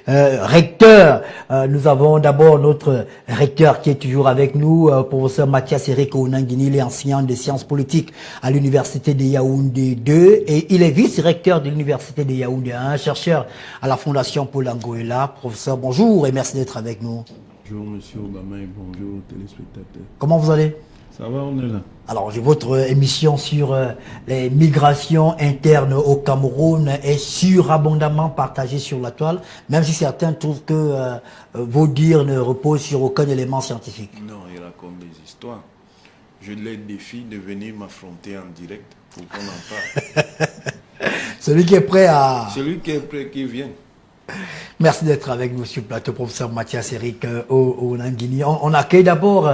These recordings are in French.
Recteur, nous avons d'abord notre recteur qui est toujours avec nous, professeur Mathias Eric Onanguini. Il est enseignant de sciences politiques à l'université de Yaoundé 2 et il est vice-recteur de l'université de Yaoundé 1, chercheur à la Fondation Paul Angoela. Professeur, bonjour et merci d'être avec nous. Bonjour Monsieur Obama et bonjour aux téléspectateurs. Comment vous allez? Ça va, on est là. Alors, votre émission sur les migrations internes au Cameroun est surabondamment partagée sur la toile, même si certains trouvent que vos dires ne reposent sur aucun élément scientifique. Non, il raconte des histoires. Je les défie de venir m'affronter en direct pour qu'on en parle. Celui qui est prêt à... Celui qui est prêt, qui vient. Merci d'être avec nous sur le plateau, professeur Mathias Eric Onanguini. On accueille d'abord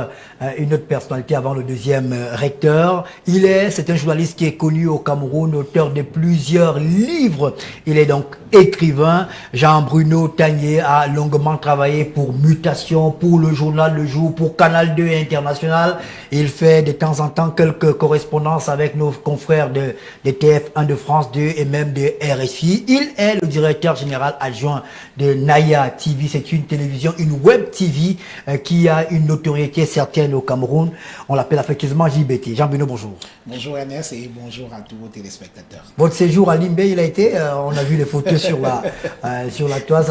une autre personnalité avant le deuxième recteur. C'est un journaliste qui est connu au Cameroun, auteur de plusieurs livres. Il est donc écrivain. Jean-Bruno Tagné a longuement travaillé pour Mutation, pour le journal Le Jour, pour Canal 2 International. Il fait de temps en temps quelques correspondances avec nos confrères de TF1 de France 2 et même de RFI. Il est le directeur général adjoint de Naya TV. C'est une télévision, une web TV qui a une notoriété certaine au Cameroun. On l'appelle affectueusement JBT. Jean-Bruno, bonjour. Bonjour Ernest et bonjour à tous vos téléspectateurs. Votre séjour à Limbé, il a été, on a vu les photos sur la toile.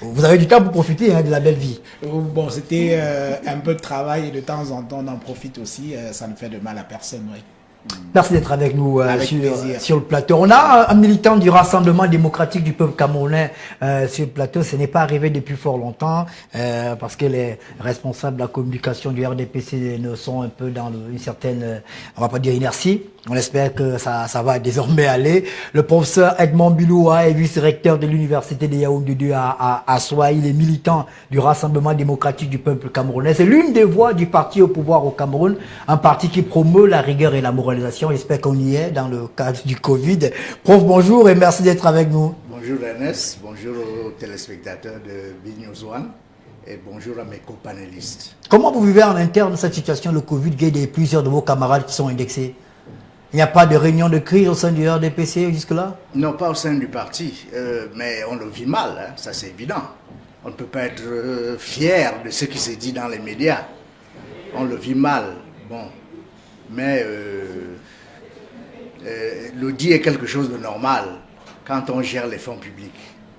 Vous avez du temps pour profiter de la belle vie. Bon, c'était un peu de travail et de temps en temps on en profite aussi. Ça ne fait de mal à personne, oui. Merci d'être avec nous sur le plateau. On a un militant du Rassemblement démocratique du peuple camerounais sur le plateau. Ce n'est pas arrivé depuis fort longtemps parce que les responsables de la communication du RDPC ne sont un peu dans une certaine, on va pas dire inertie. On espère que ça va désormais aller. Le professeur Edmond Biloua est vice-recteur de l'université de Yaoundé 2 à Soa. Il est militant du Rassemblement démocratique du peuple camerounais. C'est l'une des voix du parti au pouvoir au Cameroun, un parti qui promeut la rigueur et la moralisation. J'espère qu'on y est dans le cadre du Covid. Prof, bonjour et merci d'être avec nous. Bonjour Ernest, bonjour aux téléspectateurs de B-News One et bonjour à mes copanélistes. Comment vous vivez en interne cette situation, le Covid, et plusieurs de vos camarades qui sont indexés? Il n'y a pas de réunion de crise au sein du RDPC jusque-là? Non, pas au sein du parti, mais on le vit mal, hein, ça c'est évident. On ne peut pas être fier de ce qui se dit dans les médias. On le vit mal, bon. Mais l'audit est quelque chose de normal quand on gère les fonds publics.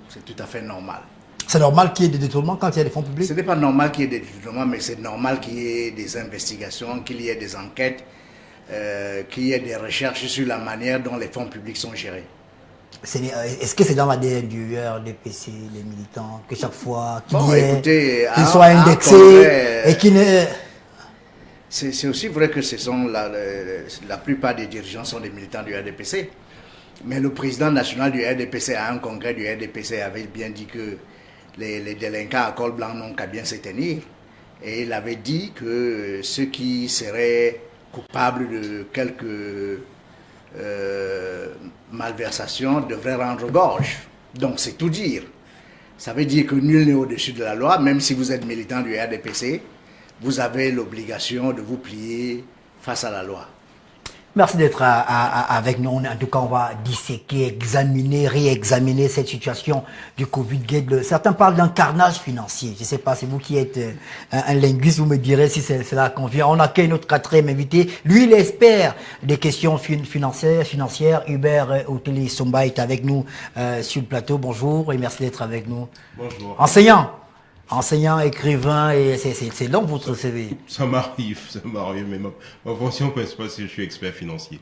C'est tout à fait normal. C'est normal qu'il y ait des détournements quand il y a des fonds publics? Ce n'est pas normal qu'il y ait des détournements, mais c'est normal qu'il y ait des investigations, qu'il y ait des enquêtes, qu'il y ait des recherches sur la manière dont les fonds publics sont gérés. Est-ce que c'est dans l'ADN du RDPC, les militants, que chaque fois qu'ils soient indexés et qu'ils ne... C'est aussi vrai que ce sont la plupart des dirigeants sont des militants du RDPC. Mais le président national du RDPC, à un congrès du RDPC, avait bien dit que les délinquants à col blanc n'ont qu'à bien se tenir. Et il avait dit que ceux qui seraient coupables de quelques malversations devraient rendre gorge. Donc c'est tout dire. Ça veut dire que nul n'est au-dessus de la loi, même si vous êtes militant du RDPC. Vous avez l'obligation de vous plier face à la loi. Merci d'être avec nous. En tout cas, on va disséquer, examiner, réexaminer cette situation du Covid-19. Certains parlent d'un carnage financier. Je ne sais pas, c'est vous qui êtes un linguiste, vous me direz si cela convient. On accueille notre quatrième invité. Lui, il est expert des questions financières. Hubert Oteli Somba est avec nous sur le plateau. Bonjour et merci d'être avec nous. Bonjour. Enseignant, écrivain, et c'est long votre CV. Ça m'arrive, mais ma fonction passe pas si je suis expert financier.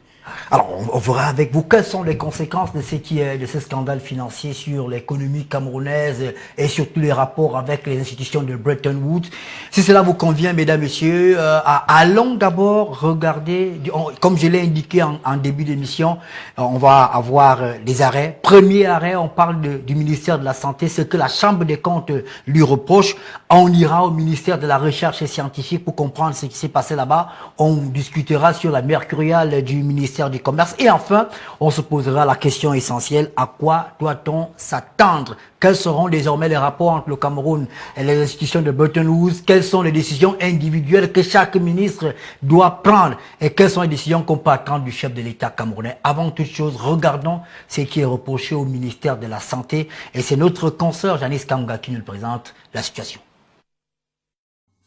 Alors, on verra avec vous quelles sont les conséquences de ce scandale financier sur l'économie camerounaise et surtout les rapports avec les institutions de Bretton Woods. Si cela vous convient, mesdames, messieurs, allons d'abord regarder, comme je l'ai indiqué en début d'émission, on va avoir des arrêts. Premier arrêt, on parle du ministère de la Santé, ce que la Chambre des comptes lui reproche. reproche. On ira au ministère de la Recherche scientifique pour comprendre ce qui s'est passé là-bas. On discutera sur la mercuriale du ministère du Commerce. Et enfin, on se posera la question essentielle, à quoi doit-on s'attendre? Quels seront désormais les rapports entre le Cameroun et les institutions de Bretton Woods? Quelles sont les décisions individuelles que chaque ministre doit prendre? Et quelles sont les décisions qu'on peut attendre du chef de l'État camerounais? Avant toute chose, regardons ce qui est reproché au ministère de la Santé. Et c'est notre consoeur Janice Kanga qui nous le présente, la situation.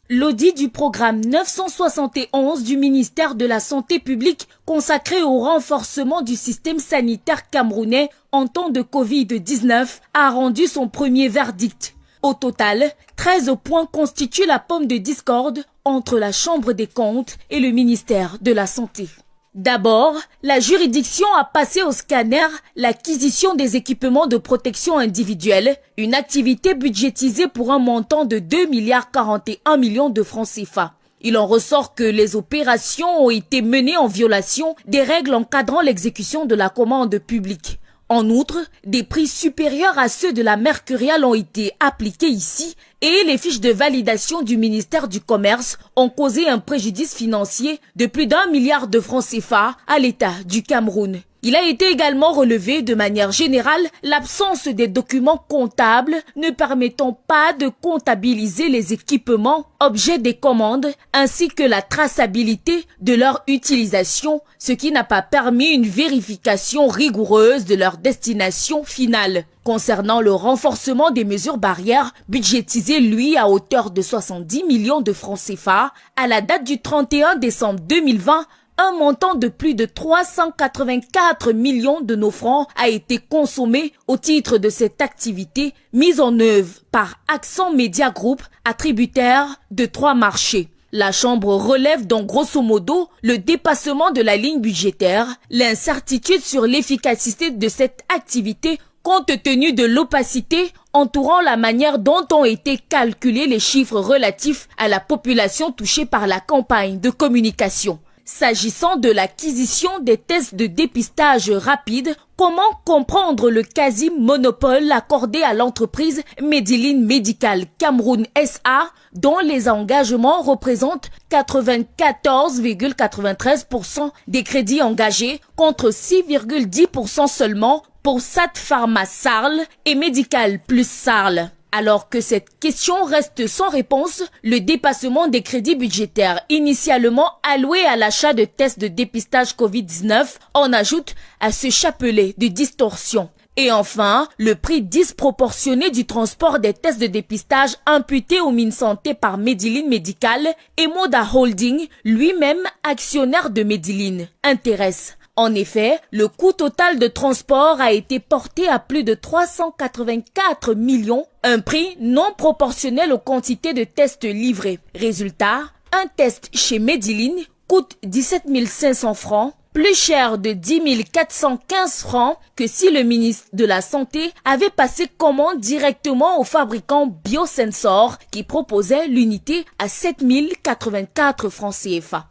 L'audit du programme 971 du ministère de la Santé publique consacré au renforcement du système sanitaire camerounais en temps de Covid-19 a rendu son premier verdict. Au total, 13 points constituent la pomme de discorde entre la Chambre des comptes et le ministère de la Santé. D'abord, la juridiction a passé au scanner l'acquisition des équipements de protection individuelle, une activité budgétisée pour un montant de 2,41 milliards de francs CFA. Il en ressort que les opérations ont été menées en violation des règles encadrant l'exécution de la commande publique. En outre, des prix supérieurs à ceux de la mercuriale ont été appliqués ici et les fiches de validation du ministère du Commerce ont causé un préjudice financier de plus d'1 milliard de francs CFA à l'État du Cameroun. Il a été également relevé de manière générale l'absence des documents comptables ne permettant pas de comptabiliser les équipements, objets des commandes, ainsi que la traçabilité de leur utilisation, ce qui n'a pas permis une vérification rigoureuse de leur destination finale. Concernant le renforcement des mesures barrières, budgétisé lui à hauteur de 70 millions de francs CFA, à la date du 31 décembre 2020, un montant de plus de 384 millions de nos francs a été consommé au titre de cette activité mise en œuvre par Accent Media Group, attributaire de 3 marchés. La Chambre relève donc grosso modo le dépassement de la ligne budgétaire, l'incertitude sur l'efficacité de cette activité compte tenu de l'opacité entourant la manière dont ont été calculés les chiffres relatifs à la population touchée par la campagne de communication. S'agissant de l'acquisition des tests de dépistage rapide, comment comprendre le quasi-monopole accordé à l'entreprise Medilin Medical Cameroun SA, dont les engagements représentent 94,93% des crédits engagés contre 6,10% seulement pour Sat Pharma Sarl et Medical Plus Sarl? Alors que cette question reste sans réponse, le dépassement des crédits budgétaires initialement alloués à l'achat de tests de dépistage Covid-19 en ajoute à ce chapelet de distorsion. Et enfin, le prix disproportionné du transport des tests de dépistage imputés au MinSanté par Medilin Medical et Moda Holding, lui-même actionnaire de Medilin, intéresse. En effet, le coût total de transport a été porté à plus de 384 millions, un prix non proportionnel aux quantités de tests livrés. Résultat, un test chez Medilin coûte 17 500 francs, plus cher de 10 415 francs que si le ministre de la Santé avait passé commande directement au fabricant Biosensor qui proposait l'unité à 7 084 francs CFA.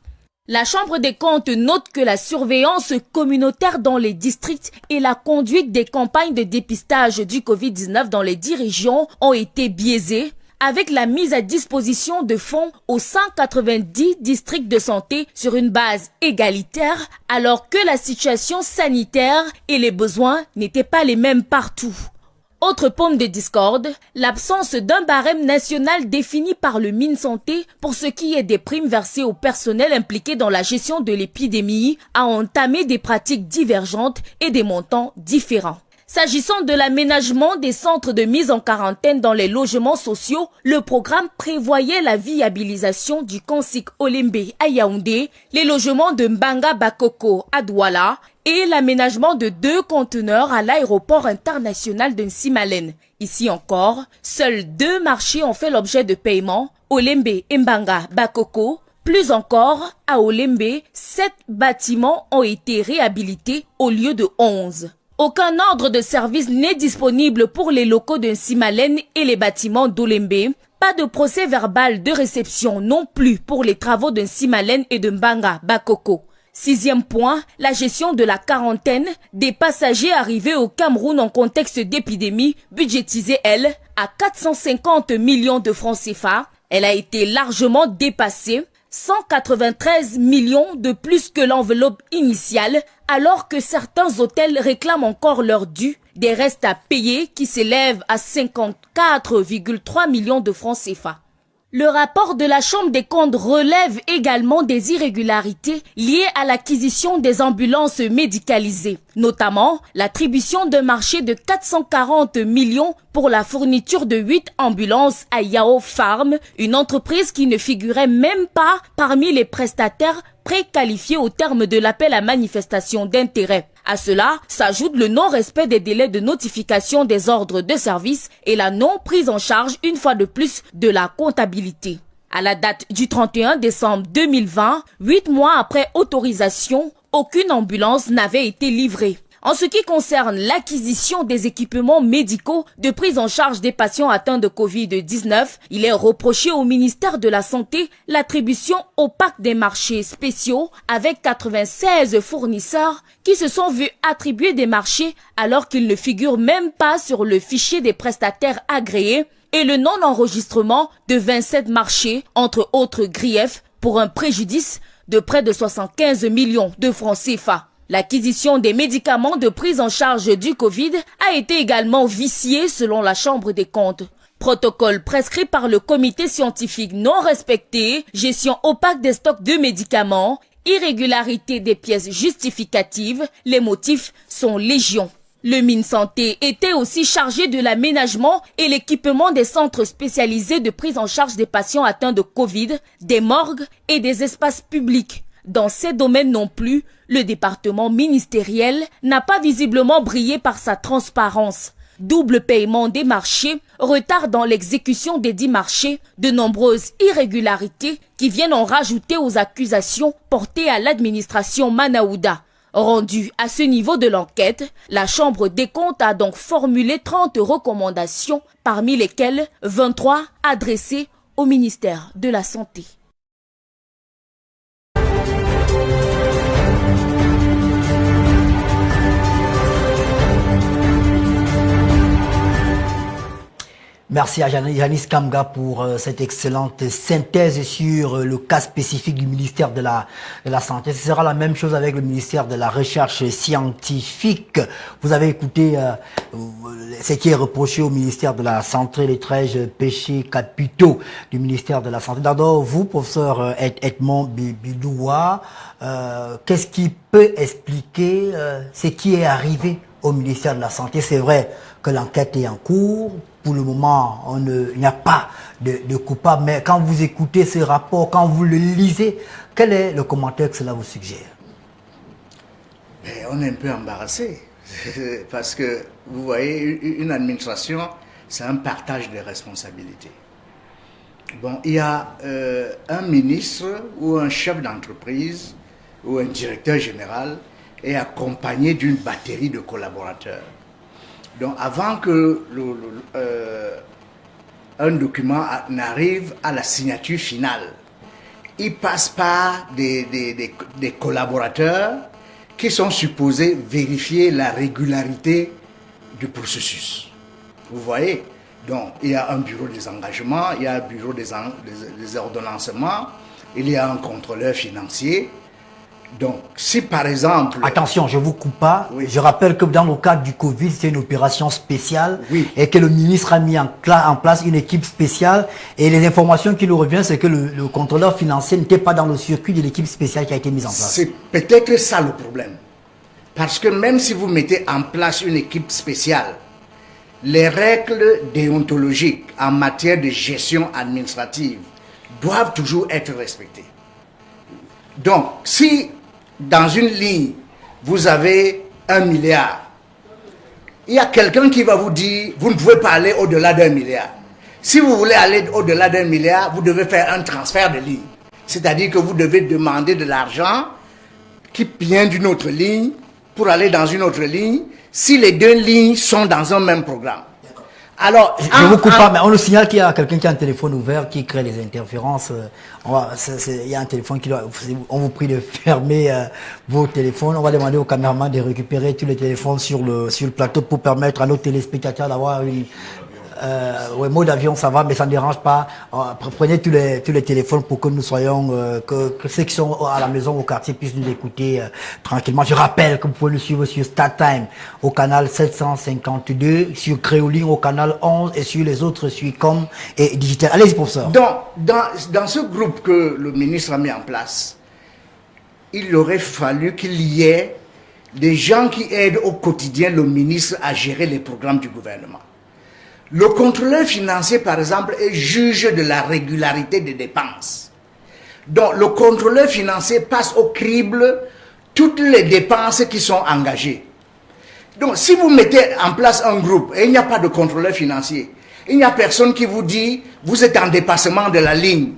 La Chambre des comptes note que la surveillance communautaire dans les districts et la conduite des campagnes de dépistage du Covid-19 dans les 10 régions ont été biaisées, avec la mise à disposition de fonds aux 190 districts de santé sur une base égalitaire, alors que la situation sanitaire et les besoins n'étaient pas les mêmes partout. Autre pomme de discorde, l'absence d'un barème national défini par le MinSanté pour ce qui est des primes versées au personnel impliqué dans la gestion de l'épidémie a entamé des pratiques divergentes et des montants différents. S'agissant de l'aménagement des centres de mise en quarantaine dans les logements sociaux, le programme prévoyait la viabilisation du Kansik Olembe à Yaoundé, les logements de Mbanga Bakoko à Douala et l'aménagement de 2 conteneurs à l'aéroport international de Nsimalen. Ici encore, seuls 2 marchés ont fait l'objet de paiement, Olembe et Mbanga Bakoko. Plus encore, à Olembe, 7 bâtiments ont été réhabilités au lieu de 11. Aucun ordre de service n'est disponible pour les locaux de Nsimalen et les bâtiments d'Olembe. Pas de procès verbal de réception non plus pour les travaux de Nsimalen et de Mbanga Bakoko. 6e point, la gestion de la quarantaine des passagers arrivés au Cameroun en contexte d'épidémie, budgétisée, elle, à 450 millions de francs CFA. Elle a été largement dépassée, 193 millions de plus que l'enveloppe initiale, alors que certains hôtels réclament encore leur dû, des restes à payer qui s'élèvent à 54,3 millions de francs CFA. Le rapport de la Chambre des comptes relève également des irrégularités liées à l'acquisition des ambulances médicalisées, notamment l'attribution d'un marché de 440 millions pour la fourniture de 8 ambulances à Yao Farm, une entreprise qui ne figurait même pas parmi les prestataires préqualifiés au terme de l'appel à manifestation d'intérêt. À cela s'ajoute le non-respect des délais de notification des ordres de service et la non-prise en charge une fois de plus de la comptabilité. À la date du 31 décembre 2020, 8 mois après autorisation, aucune ambulance n'avait été livrée. En ce qui concerne l'acquisition des équipements médicaux de prise en charge des patients atteints de Covid-19, il est reproché au ministère de la Santé l'attribution opaque des marchés spéciaux avec 96 fournisseurs qui se sont vus attribuer des marchés alors qu'ils ne figurent même pas sur le fichier des prestataires agréés et le non-enregistrement de 27 marchés, entre autres griefs, pour un préjudice de près de 75 millions de francs CFA. L'acquisition des médicaments de prise en charge du Covid a été également viciée selon la Chambre des comptes. Protocole prescrit par le comité scientifique non respecté, gestion opaque des stocks de médicaments, irrégularité des pièces justificatives, les motifs sont légion. Le MinSanté était aussi chargé de l'aménagement et l'équipement des centres spécialisés de prise en charge des patients atteints de Covid, des morgues et des espaces publics. Dans ces domaines non plus, le département ministériel n'a pas visiblement brillé par sa transparence. Double paiement des marchés, retard dans l'exécution des 10 marchés, de nombreuses irrégularités qui viennent en rajouter aux accusations portées à l'administration Manaouda. Rendu à ce niveau de l'enquête, la Chambre des comptes a donc formulé 30 recommandations, parmi lesquelles 23 adressées au ministère de la Santé. Merci à Janice Kamga pour cette excellente synthèse sur le cas spécifique du ministère de la Santé. Ce sera la même chose avec le ministère de la Recherche scientifique. Vous avez écouté ce qui est reproché au ministère de la Santé, les 13 péchés capitaux du ministère de la Santé. D'abord, vous, professeur Edmond Bidoua, qu'est-ce qui peut expliquer ce qui est arrivé au ministère de la Santé? C'est vrai que l'enquête est en cours. Pour le moment, il n'y a pas de coupable. Mais quand vous écoutez ces rapports, quand vous le lisez, quel est le commentaire que cela vous suggère? On est un peu embarrassé. Parce que, vous voyez, une administration, c'est un partage de responsabilités. Bon, il y a un ministre ou un chef d'entreprise ou un directeur général est accompagné d'une batterie de collaborateurs. Donc, avant que un document n'arrive à la signature finale, il passe par des collaborateurs qui sont supposés vérifier la régularité du processus. Vous voyez? Donc, il y a un bureau des engagements, il y a un bureau des ordonnancements, il y a un contrôleur financier. Donc, si par exemple... Attention, je ne vous coupe pas. Oui. Je rappelle que dans le cadre du Covid, c'est une opération spéciale, oui, et que le ministre a mis en place une équipe spéciale. Et les informations qui nous reviennent, c'est que le contrôleur financier n'était pas dans le circuit de l'équipe spéciale qui a été mise en place. C'est peut-être ça le problème. Parce que même si vous mettez en place une équipe spéciale, les règles déontologiques en matière de gestion administrative doivent toujours être respectées. Donc, si dans une ligne, vous avez 1 milliard, il y a quelqu'un qui va vous dire, vous ne pouvez pas aller au-delà d'1 milliard. Si vous voulez aller au-delà d'1 milliard, vous devez faire un transfert de ligne. C'est-à-dire que vous devez demander de l'argent qui vient d'une autre ligne pour aller dans une autre ligne, si les deux lignes sont dans un même programme. Alors, Je vous coupe pas, mais on nous signale qu'il y a quelqu'un qui a un téléphone ouvert qui crée les interférences. Il y a un téléphone on vous prie de fermer vos téléphones. On va demander au caméraman de récupérer tous les téléphones sur le plateau pour permettre à nos téléspectateurs d'avoir une... mot d'avion ça va, mais ça ne dérange pas. Prenez tous les téléphones pour que nous soyons, que ceux qui sont à la maison, au quartier, puissent nous écouter tranquillement. Je rappelle que vous pouvez nous suivre sur StarTime au canal 752, sur Créoline au canal 11 et sur les autres Suicom et Digital. Allez-y, professeur. Dans ce groupe que le ministre a mis en place, il aurait fallu qu'il y ait des gens qui aident au quotidien le ministre à gérer les programmes du gouvernement. Le contrôleur financier, par exemple, est juge de la régularité des dépenses. Donc, le contrôleur financier passe au crible toutes les dépenses qui sont engagées. Donc, si vous mettez en place un groupe et il n'y a pas de contrôleur financier, il n'y a personne qui vous dit vous êtes en dépassement de la ligne.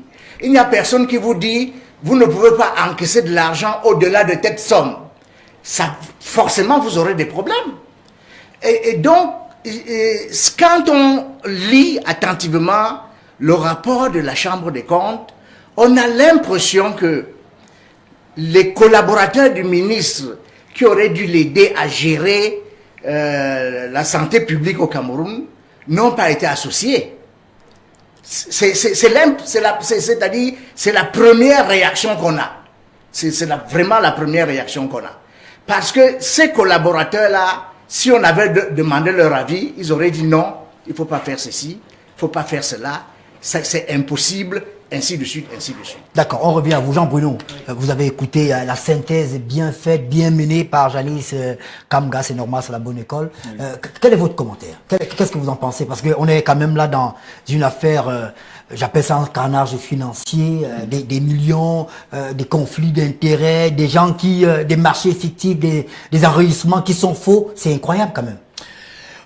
Il n'y a personne qui vous dit vous ne pouvez pas encaisser de l'argent au-delà de telle somme. Ça, forcément, vous aurez des problèmes. Et donc, quand on lit attentivement le rapport de la Chambre des comptes, on a l'impression que les collaborateurs du ministre qui auraient dû l'aider à gérer la santé publique au Cameroun n'ont pas été associés. C'est-à-dire, c'est la première réaction qu'on a. C'est vraiment la première réaction qu'on a. Parce que ces collaborateurs-là, si on avait demandé leur avis, ils auraient dit non, il ne faut pas faire ceci, il ne faut pas faire cela, c'est impossible, ainsi de suite, ainsi de suite. D'accord, on revient à vous. Jean Bruno, vous avez écouté la synthèse bien faite, bien menée par Janice Kamga, c'est normal, c'est la bonne école. Oui. Quel est votre commentaire? Qu'est-ce que vous en pensez? Parce qu'on est quand même là dans une affaire, j'appelle ça un carnage financier, des millions, des conflits d'intérêts, des gens des marchés fictifs, des enregistrements qui sont faux. C'est incroyable quand même.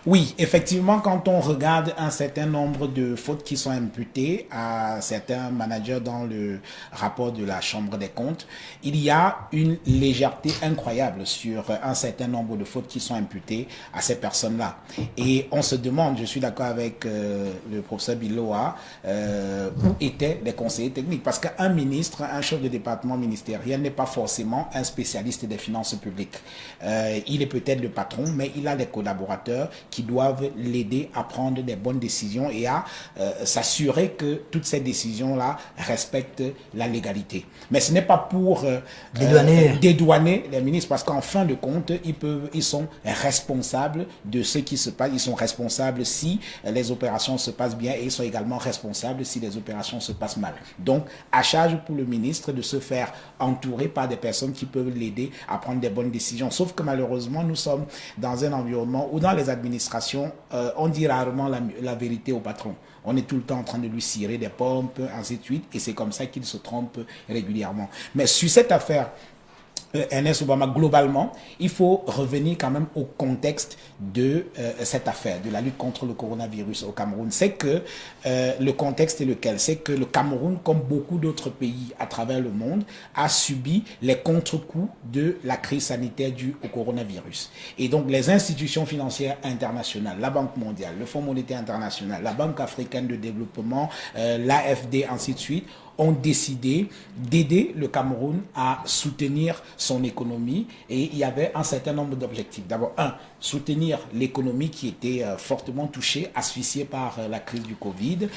Oui, effectivement, quand on regarde un certain nombre de fautes qui sont imputées à certains managers dans le rapport de la Chambre des comptes, il y a une légèreté incroyable sur un certain nombre de fautes qui sont imputées à ces personnes-là. Et on se demande, je suis d'accord avec le professeur Biloa, où étaient les conseillers techniques. Parce qu'un ministre, un chef de département ministériel n'est pas forcément un spécialiste des finances publiques. Il est peut-être le patron, mais il a des collaborateurs qui doivent l'aider à prendre des bonnes décisions et à s'assurer que toutes ces décisions-là respectent la légalité. Mais ce n'est pas pour dédouaner les ministres, parce qu'en fin de compte, ils sont responsables de ce qui se passe. Ils sont responsables si les opérations se passent bien et ils sont également responsables si les opérations se passent mal. Donc, à charge pour le ministre de se faire entourer par des personnes qui peuvent l'aider à prendre des bonnes décisions. Sauf que malheureusement, nous sommes dans un environnement où dans les administrations, on dit rarement la vérité au patron. On est tout le temps en train de lui cirer des pompes, ainsi de suite, et c'est comme ça qu'il se trompe régulièrement. Mais sur cette affaire, Ernest Obama, globalement, il faut revenir quand même au contexte de cette affaire, de la lutte contre le coronavirus au Cameroun. C'est que le contexte est lequel? C'est que le Cameroun, comme beaucoup d'autres pays à travers le monde, a subi les contre-coups de la crise sanitaire due au coronavirus. Et donc, les institutions financières internationales, la Banque mondiale, le Fonds monétaire international, la Banque africaine de développement, l'AFD, ainsi de suite, ont décidé d'aider le Cameroun à soutenir son économie, et il y avait un certain nombre d'objectifs. D'abord, soutenir l'économie qui était fortement touchée, asphyxiée par la crise du Covid.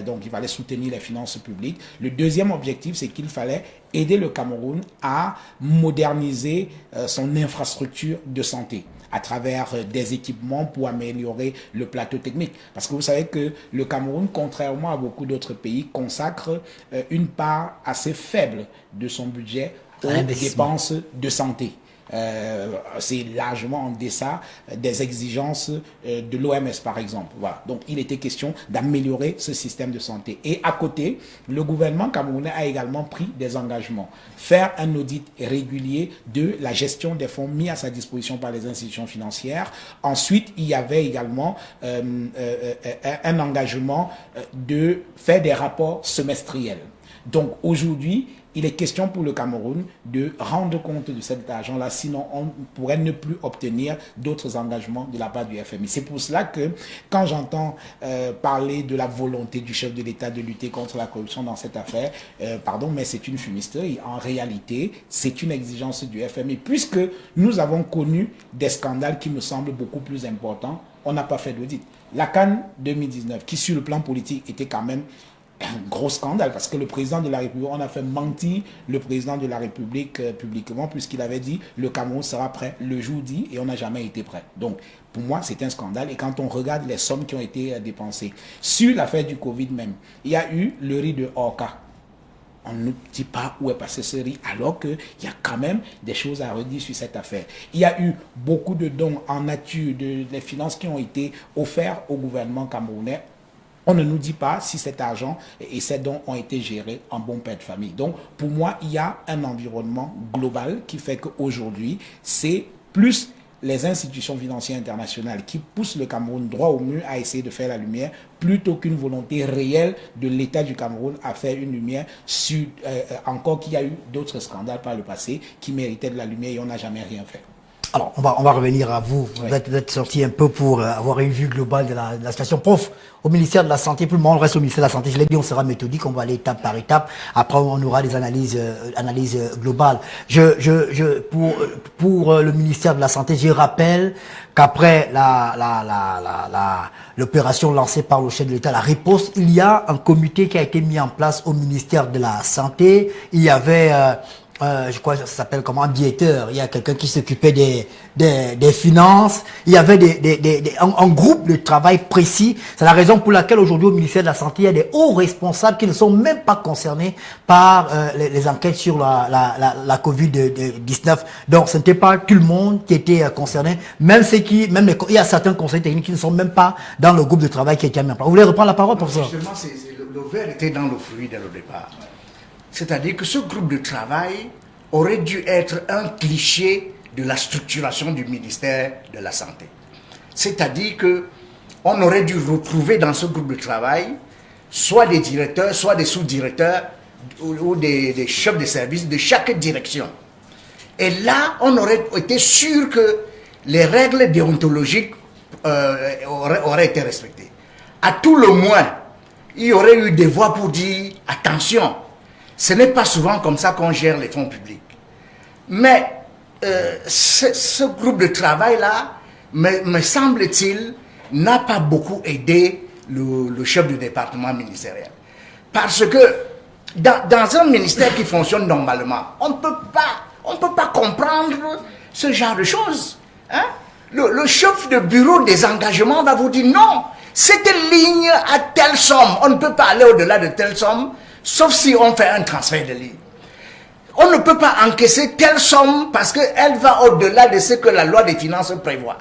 Donc, il fallait soutenir les finances publiques. Le deuxième objectif, c'est qu'il fallait aider le Cameroun à moderniser son infrastructure de santé à travers des équipements pour améliorer le plateau technique. Parce que vous savez que le Cameroun, contrairement à beaucoup d'autres pays, consacre une part assez faible de son budget aux dépenses de santé. C'est largement en deçà des exigences de l'OMS, par exemple. Voilà. Donc, il était question d'améliorer ce système de santé. Et à côté, le gouvernement camerounais a également pris des engagements. Faire un audit régulier de la gestion des fonds mis à sa disposition par les institutions financières. Ensuite, il y avait également un engagement de faire des rapports semestriels. Donc, aujourd'hui, il est question pour le Cameroun de rendre compte de cet argent-là, sinon on pourrait ne plus obtenir d'autres engagements de la part du FMI. C'est pour cela que quand j'entends parler de la volonté du chef de l'État de lutter contre la corruption dans cette affaire, pardon, mais c'est une fumisterie. En réalité, c'est une exigence du FMI, puisque nous avons connu des scandales qui me semblent beaucoup plus importants. On n'a pas fait d'audit. La CAN 2019, qui sur le plan politique était quand même un gros scandale, parce que le président de la République, on a fait mentir le président de la République publiquement, puisqu'il avait dit le Cameroun sera prêt le jour dit, et on n'a jamais été prêt. Donc pour moi c'est un scandale. Et quand on regarde les sommes qui ont été dépensées sur l'affaire du Covid même, il y a eu le riz de Orca. On ne dit pas où est passé ce riz, alors qu'il y a quand même des choses à redire sur cette affaire. Il y a eu beaucoup de dons en nature, des finances qui ont été offerts au gouvernement camerounais. On ne nous dit pas si cet argent et ces dons ont été gérés en bon père de famille. Donc, pour moi, il y a un environnement global qui fait qu'aujourd'hui, c'est plus les institutions financières internationales qui poussent le Cameroun droit au mur à essayer de faire la lumière, plutôt qu'une volonté réelle de l'État du Cameroun à faire une lumière sur, encore qu'il y a eu d'autres scandales par le passé qui méritaient de la lumière et on n'a jamais rien fait. Alors, on va revenir à vous. Vous êtes sorti un peu pour avoir une vue globale de la situation. Prof, au ministère de la Santé, pour le moment, on reste au ministère de la Santé. Je l'ai dit, on sera méthodique, on va aller étape par étape. Après, on aura des analyses globales. Pour le ministère de la Santé, je rappelle qu'après l'opération lancée par le chef de l'État, la riposte, il y a un comité qui a été mis en place au ministère de la Santé. Il y avait... je crois que ça s'appelle comment, un biaiteur. Il y a quelqu'un qui s'occupait des finances. Il y avait un groupe de travail précis. C'est la raison pour laquelle aujourd'hui au ministère de la Santé, il y a des hauts responsables qui ne sont même pas concernés par les enquêtes sur la Covid-19. Donc ce n'était pas tout le monde qui était concerné. Même ceux qui, il y a certains conseils techniques qui ne sont même pas dans le groupe de travail qui a été mis en place. Vous voulez reprendre la parole, professeur? Justement, le verre était dans le fruit dès le départ. C'est-à-dire que ce groupe de travail aurait dû être un cliché de la structuration du ministère de la Santé. C'est-à-dire qu'on aurait dû retrouver dans ce groupe de travail soit des directeurs, soit des sous-directeurs ou des chefs de service de chaque direction. Et là, on aurait été sûr que les règles déontologiques auraient été respectées. À tout le moins, il y aurait eu des voix pour dire « attention ». Ce n'est pas souvent comme ça qu'on gère les fonds publics. Mais ce groupe de travail-là, me semble-t-il, n'a pas beaucoup aidé le chef du département ministériel. Parce que dans un ministère qui fonctionne normalement, on ne peut pas comprendre ce genre de choses. Hein? Le chef de bureau des engagements va vous dire non, cette ligne à telle somme, on ne peut pas aller au-delà de telle somme, sauf si on fait un transfert de ligne. On ne peut pas encaisser telle somme parce qu'elle va au-delà de ce que la loi des finances prévoit.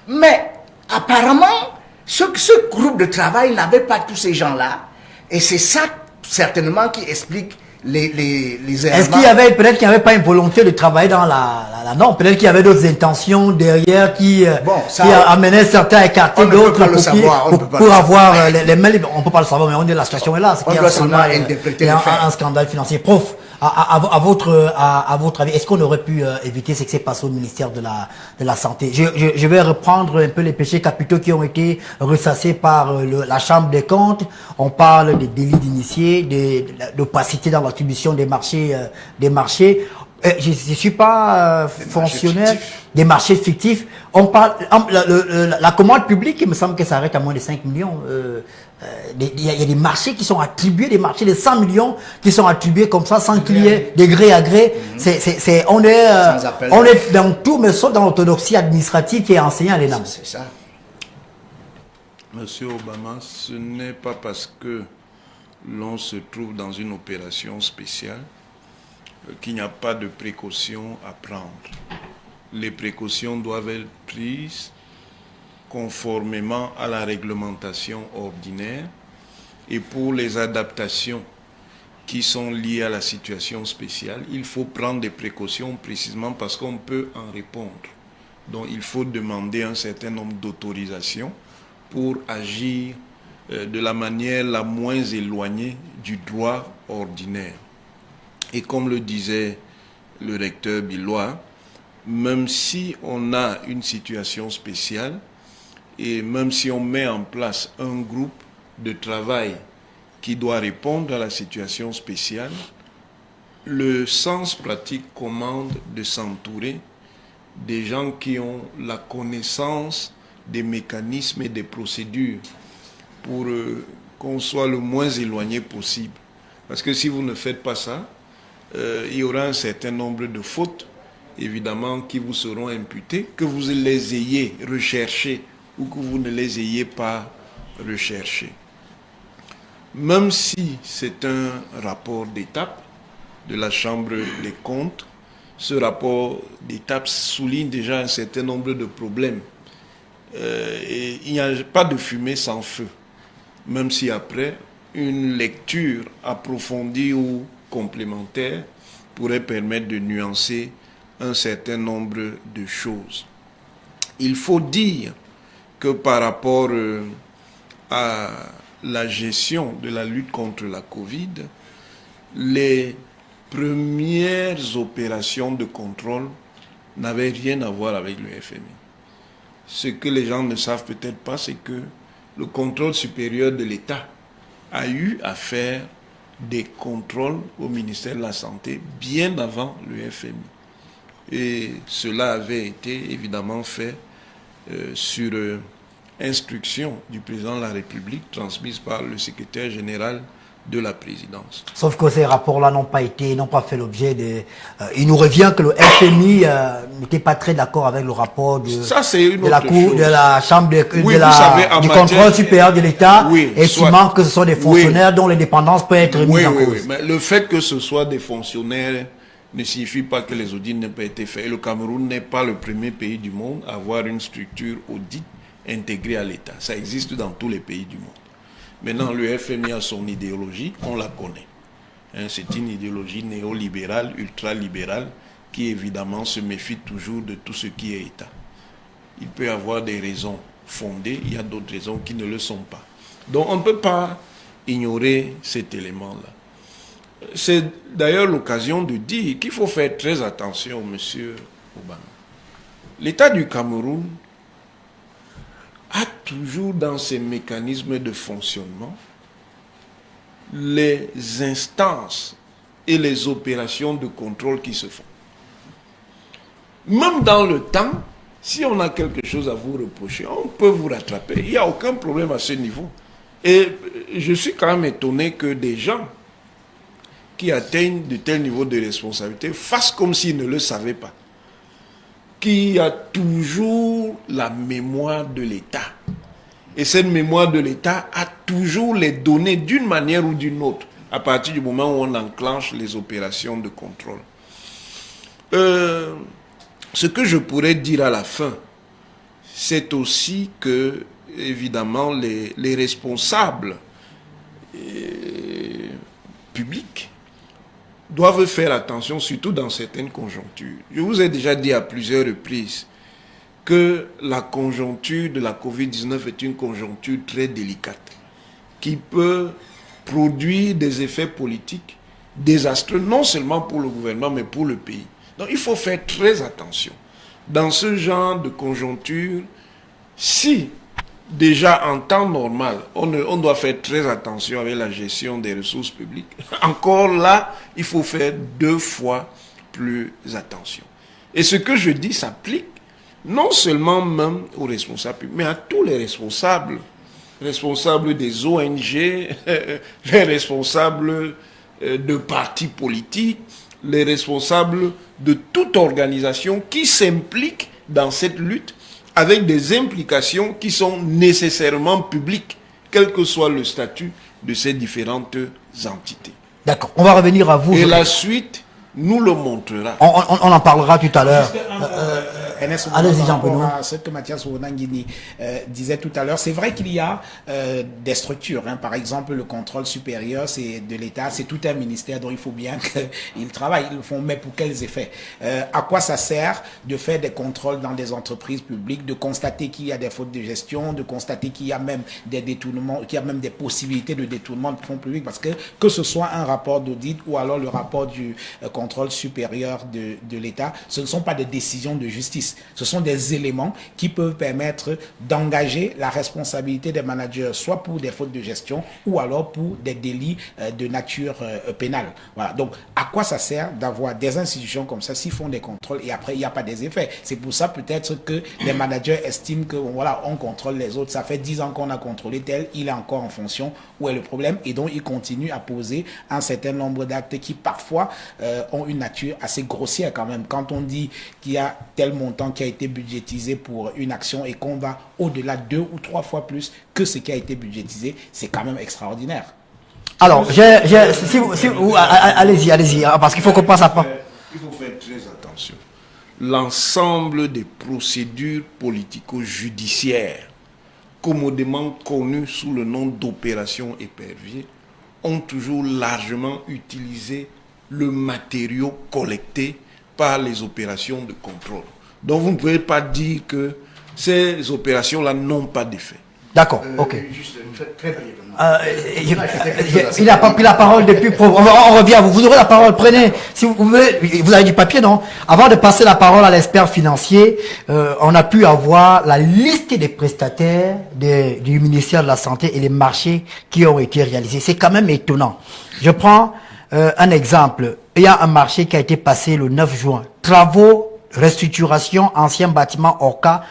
Mais apparemment, ce groupe de travail n'avait pas tous ces gens-là. Et c'est ça, certainement, qui explique les erreurs. Est-ce qu'il y avait, peut-être qu'il n'y avait pas une volonté de travailler dans la norme? Peut-être qu'il y avait d'autres intentions derrière qui amenaient certains à écarter d'autres pour avoir les mains libres. On ne peut pas le savoir, mais la situation est là. On doit seulement interpréter un scandale financier. Prof, à votre avis, est-ce qu'on aurait pu éviter ce qui s'est passé au ministère de la Santé? Je vais reprendre un peu les péchés capitaux qui ont été ressassés par la Chambre des comptes. On parle des délits d'initiés, d'opacité dans l'attribution des marchés. Je ne suis pas fonctionnaire des marchés fictifs. On parle la commande publique, il me semble que ça arrête à moins de 5 millions. Il y a des marchés qui sont attribués, des marchés de 100 millions qui sont attribués comme ça sans qu'il y ait de gré à gré. On est dans tout, mais sauf dans l'orthodoxie administrative qui est enseignée à l'ENAM. C'est ça. Monsieur Obama, ce n'est pas parce que l'on se trouve dans une opération spéciale qu'il n'y a pas de précautions à prendre. Les précautions doivent être prises conformément à la réglementation ordinaire et pour les adaptations qui sont liées à la situation spéciale, il faut prendre des précautions précisément parce qu'on peut en répondre. Donc il faut demander un certain nombre d'autorisations pour agir de la manière la moins éloignée du droit ordinaire. Et comme le disait le recteur Billois, même si on a une situation spéciale et même si on met en place un groupe de travail qui doit répondre à la situation spéciale, le sens pratique commande de s'entourer des gens qui ont la connaissance des mécanismes et des procédures pour qu'on soit le moins éloigné possible. Parce que si vous ne faites pas ça, il y aura un certain nombre de fautes, évidemment, qui vous seront imputées, que vous les ayez recherchées ou que vous ne les ayez pas recherchées. Même si c'est un rapport d'étape de la Chambre des comptes, ce rapport d'étape souligne déjà un certain nombre de problèmes. Et il n'y a pas de fumée sans feu, même si après, une lecture approfondie ou complémentaire pourrait permettre de nuancer un certain nombre de choses. Il faut dire que par rapport à la gestion de la lutte contre la Covid, les premières opérations de contrôle n'avaient rien à voir avec le FMI. Ce que les gens ne savent peut-être pas, c'est que le contrôle supérieur de l'État a eu à faire des contrôles au ministère de la Santé bien avant le FMI. Et cela avait été évidemment fait sur instruction du président de la République transmise par le secrétaire général de la présidence. Sauf que ces rapports-là n'ont pas fait l'objet de... il nous revient que le FMI n'était pas très d'accord avec le rapport de la Chambre du contrôle supérieur de l'État, estimant que ce sont des fonctionnaires dont les dépendances peuvent être mises en cause. Oui, mais le fait que ce soit des fonctionnaires ne signifie pas que les audits n'aient pas été faits. Et le Cameroun n'est pas le premier pays du monde à avoir une structure audit intégrée à l'État. Ça existe dans tous les pays du monde. Maintenant, le FMI a son idéologie, on la connaît. C'est une idéologie néolibérale, ultralibérale, qui évidemment se méfie toujours de tout ce qui est État. Il peut y avoir des raisons fondées, il y a d'autres raisons qui ne le sont pas. Donc on ne peut pas ignorer cet élément-là. C'est d'ailleurs l'occasion de dire qu'il faut faire très attention, monsieur Obama. L'État du Cameroun a toujours dans ses mécanismes de fonctionnement les instances et les opérations de contrôle qui se font. Même dans le temps, si on a quelque chose à vous reprocher, on peut vous rattraper. Il n'y a aucun problème à ce niveau. Et je suis quand même étonné que des gens qui atteignent de tels niveaux de responsabilité fassent comme s'ils ne le savaient pas. Qui a toujours la mémoire de l'État. Et cette mémoire de l'État a toujours les données d'une manière ou d'une autre, à partir du moment où on enclenche les opérations de contrôle. Ce que je pourrais dire à la fin, c'est aussi que, évidemment, les responsables publics doivent faire attention, surtout dans certaines conjonctures. Je vous ai déjà dit à plusieurs reprises que la conjoncture de la Covid-19 est une conjoncture très délicate, qui peut produire des effets politiques désastreux, non seulement pour le gouvernement, mais pour le pays. Donc il faut faire très attention. Dans ce genre de conjoncture, si déjà en temps normal, on doit faire très attention avec la gestion des ressources publiques, encore là, il faut faire 2 fois plus attention. Et ce que je dis s'applique non seulement même aux responsables publics, mais à tous les responsables des ONG, les responsables de partis politiques, les responsables de toute organisation qui s'implique dans cette lutte avec des implications qui sont nécessairement publiques, quel que soit le statut de ces différentes entités. D'accord, on va revenir à vous. Et la suite nous le montrera. On en parlera tout à l'heure. Ernest, Allez-y, par rapport Jean-Benoît. à ce que Mathias Wonangini disait tout à l'heure, c'est vrai qu'il y a des structures. Hein. Par exemple, le contrôle supérieur de l'État, c'est tout un ministère dont il faut bien qu'ils travaillent. Ils le font, mais pour quels effets? À quoi ça sert de faire des contrôles dans des entreprises publiques, de constater qu'il y a des fautes de gestion, de constater qu'il y a même des détournements, qu'il y a même des possibilités de détournement de fonds publics, parce que ce soit un rapport d'audit ou alors le rapport du contrôle supérieur de l'État, ce ne sont pas des décisions de justice. Ce sont des éléments qui peuvent permettre d'engager la responsabilité des managers, soit pour des fautes de gestion ou alors pour des délits de nature pénale. Voilà. Donc, à quoi ça sert d'avoir des institutions comme ça s'ils font des contrôles et après, il n'y a pas des effets? C'est pour ça peut-être que les managers estiment que voilà, on contrôle les autres. Ça fait 10 ans qu'on a contrôlé tel, il est encore en fonction. Où est le problème? Et donc, ils continuent à poser un certain nombre d'actes qui parfois ont une nature assez grossière quand même. Quand on dit qu'il y a tel montant qui a été budgétisé pour une action et qu'on va au-delà 2 ou 3 fois plus que ce qui a été budgétisé, c'est quand même extraordinaire. Alors, allez-y, parce qu'il faut qu'on passe à pas. Il faut faire très attention. L'ensemble des procédures politico-judiciaires, commodément connues sous le nom d'opérations épervier, ont toujours largement utilisé le matériau collecté par les opérations de contrôle. Donc vous ne pouvez pas dire que ces opérations-là n'ont pas d'effet. D'accord, ok. Juste très brièvement. Il n'a pas pris la parole depuis. On revient, vous aurez la parole. Prenez, si vous voulez, vous avez du papier, non? Avant de passer la parole à l'expert financier, on a pu avoir la liste des prestataires du ministère de la Santé et les marchés qui ont été réalisés. C'est quand même étonnant. Je prends un exemple. Il y a un marché qui a été passé le 9 juin. Travaux, restructuration, ancien bâtiment Orca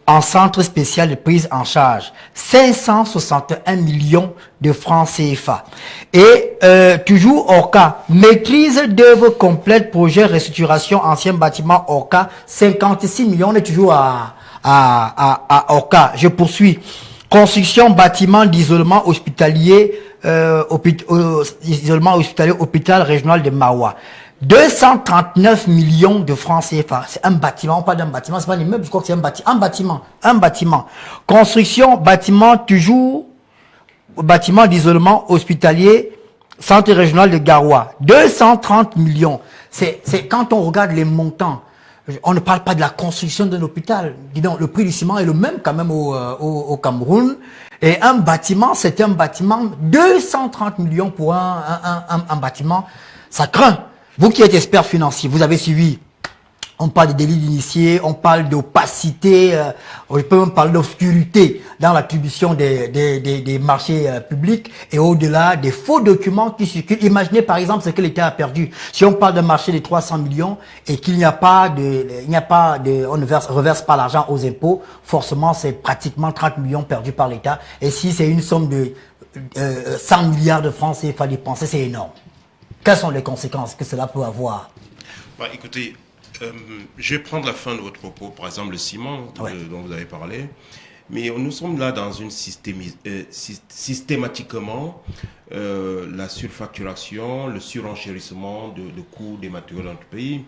en centre spécial de prise en charge. 561 millions de francs CFA. Et toujours Orca, maîtrise d'œuvre complète, projet restructuration, ancien bâtiment Orca, 56 millions. On est toujours à Orca. Je poursuis. Construction bâtiment d'isolement hospitalier, isolement hospitalier, hôpital régional de Mawa. 239 millions de francs CFA. C'est un bâtiment, on parle d'un bâtiment, c'est pas un immeuble, je crois que c'est un bâtiment. Construction, bâtiment, toujours, bâtiment d'isolement hospitalier, centre régional de Garoua. 230 millions. C'est quand on regarde les montants, on ne parle pas de la construction d'un hôpital. Dis donc, le prix du ciment est le même quand même au Cameroun. Et un bâtiment, c'est un bâtiment, 230 millions pour un bâtiment, ça craint. Vous qui êtes expert financier, vous avez suivi, on parle de délit d'initié, on parle d'opacité, on peut même parler d'obscurité dans l'attribution des marchés publics et au-delà des faux documents qui circulent. Imaginez par exemple ce que l'État a perdu. Si on parle d'un marché de 300 millions et qu'il n'y a pas on ne reverse pas l'argent aux impôts, forcément c'est pratiquement 30 millions perdus par l'État. Et si c'est une somme de 100 milliards de francs CFA dépensés, c'est énorme. Quelles sont les conséquences que cela peut avoir? Écoutez, je vais prendre la fin de votre propos, par exemple le ciment dont vous avez parlé, mais nous sommes là dans une systématiquement la surfacturation, le surenchérissement de coûts des matériaux dans notre pays.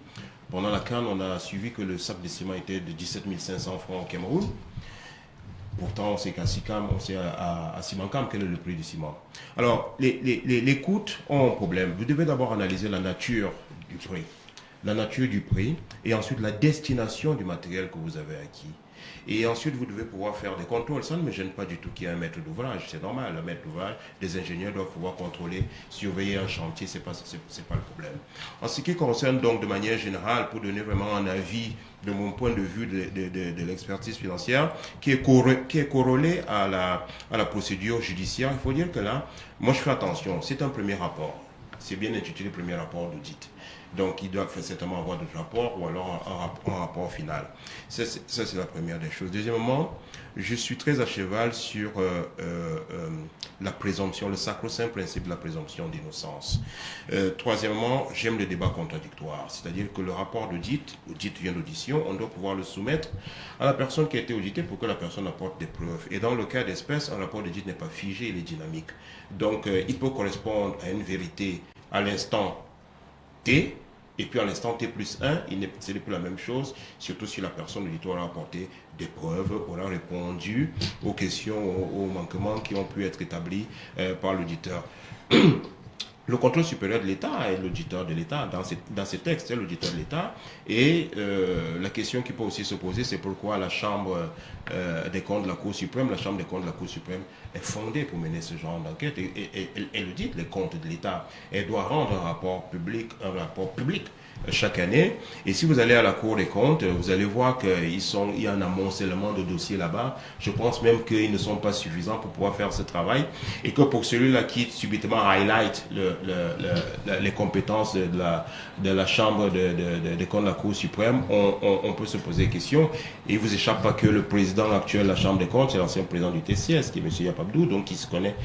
Pendant la CAN, on a suivi que le sac de ciment était de 17 500 francs au Cameroun. Pourtant, on sait qu'à Sicam, on sait à Simancam quel est le prix du ciment. Alors, les coûts ont un problème. Vous devez d'abord analyser la nature du prix. La nature du prix et ensuite la destination du matériel que vous avez acquis. Et ensuite, vous devez pouvoir faire des contrôles. Ça ne me gêne pas du tout qu'il y ait un maître d'ouvrage. C'est normal, le maître d'ouvrage, les ingénieurs doivent pouvoir contrôler, surveiller un chantier, c'est pas le problème. En ce qui concerne donc de manière générale, pour donner vraiment un avis de mon point de vue de l'expertise financière, qui est corrélé à la procédure judiciaire, il faut dire que là, moi je fais attention, c'est un premier rapport. C'est bien intitulé premier rapport d'audit. Donc, ils doivent certainement avoir d'autres rapports ou alors un rapport final. Ça, c'est la première des choses. Deuxièmement, je suis très à cheval sur la présomption, le sacro-saint principe de la présomption d'innocence. Troisièmement, j'aime le débat contradictoire. C'est-à-dire que le rapport d'audit vient d'audition, on doit pouvoir le soumettre à la personne qui a été auditée pour que la personne apporte des preuves. Et dans le cas d'espèce, un rapport d'audit n'est pas figé, il est dynamique. Donc, il peut correspondre à une vérité à l'instant T, Et puis à l'instant T+1, ce n'est plus la même chose, surtout si la personne auditoire aura apporté des preuves, aura répondu aux questions, aux manquements qui ont pu être établis par l'auditeur. Le contrôle supérieur de l'État est l'auditeur de l'État. Dans ces textes, c'est l'auditeur de l'État. Et la question qui peut aussi se poser, c'est pourquoi la Chambre des comptes de la Cour suprême, la Chambre des comptes de la Cour suprême est fondée pour mener ce genre d'enquête. Et elle audite les comptes de l'État. Elle doit rendre un rapport public chaque année. Et si vous allez à la Cour des comptes, vous allez voir qu'il y a un amoncellement de dossiers là-bas. Je pense même qu'ils ne sont pas suffisants pour pouvoir faire ce travail. Et que pour celui-là qui subitement highlight les compétences de la Chambre des comptes de la Cour suprême, on peut se poser des questions. Et il ne vous échappe pas que le président actuel de la Chambre des comptes, c'est l'ancien président du TCS, qui est M. Yapabdou, donc qui se connaît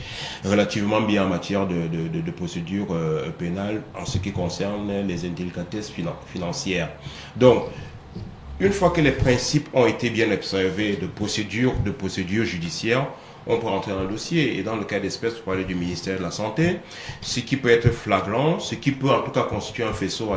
relativement bien en matière de procédure pénale en ce qui concerne les indélicatesses financières. Donc, une fois que les principes ont été bien observés de procédure judiciaire, on peut rentrer dans le dossier. Et dans le cas d'espèce, vous parlez du ministère de la Santé, ce qui peut être flagrant, ce qui peut en tout cas constituer un faisceau.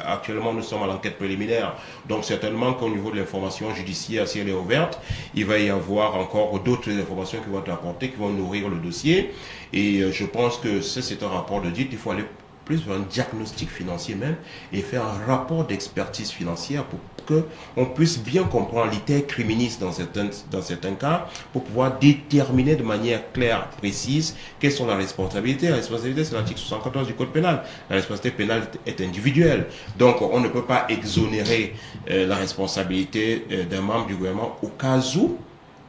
Actuellement, nous sommes à l'enquête préliminaire. Donc certainement qu'au niveau de l'information judiciaire, si elle est ouverte, il va y avoir encore d'autres informations qui vont être apportées, qui vont nourrir le dossier. Et je pense que c'est un rapport d'audit. Il faut aller plus vers un diagnostic financier même et faire un rapport d'expertise financière pour qu'on puisse bien comprendre l'iter criminis dans certains cas, pour pouvoir déterminer de manière claire, précise, quelles sont la responsabilité. La responsabilité, c'est l'article 74 du Code pénal. La responsabilité pénale est individuelle. Donc, on ne peut pas exonérer la responsabilité d'un membre du gouvernement au cas où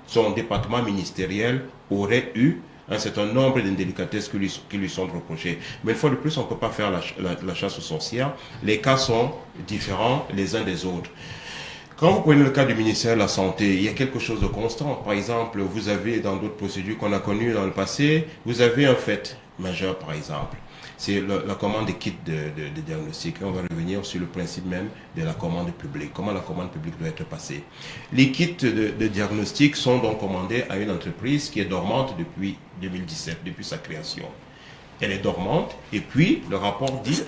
son département ministériel aurait eu un certain nombre d'indélicatesses qui lui sont reprochées. Mais une fois de plus, on ne peut pas faire la chasse aux sorcières. Les cas sont différents les uns des autres. Quand vous prenez le cas du ministère de la Santé, il y a quelque chose de constant. Par exemple, vous avez dans d'autres procédures qu'on a connues dans le passé, vous avez un fait majeur, par exemple. C'est la commande des kits de diagnostic. On va revenir sur le principe même de la commande publique. Comment la commande publique doit être passée. Les kits de diagnostic sont donc commandés à une entreprise qui est dormante depuis 2017, depuis sa création. Elle est dormante, et puis le rapport dit...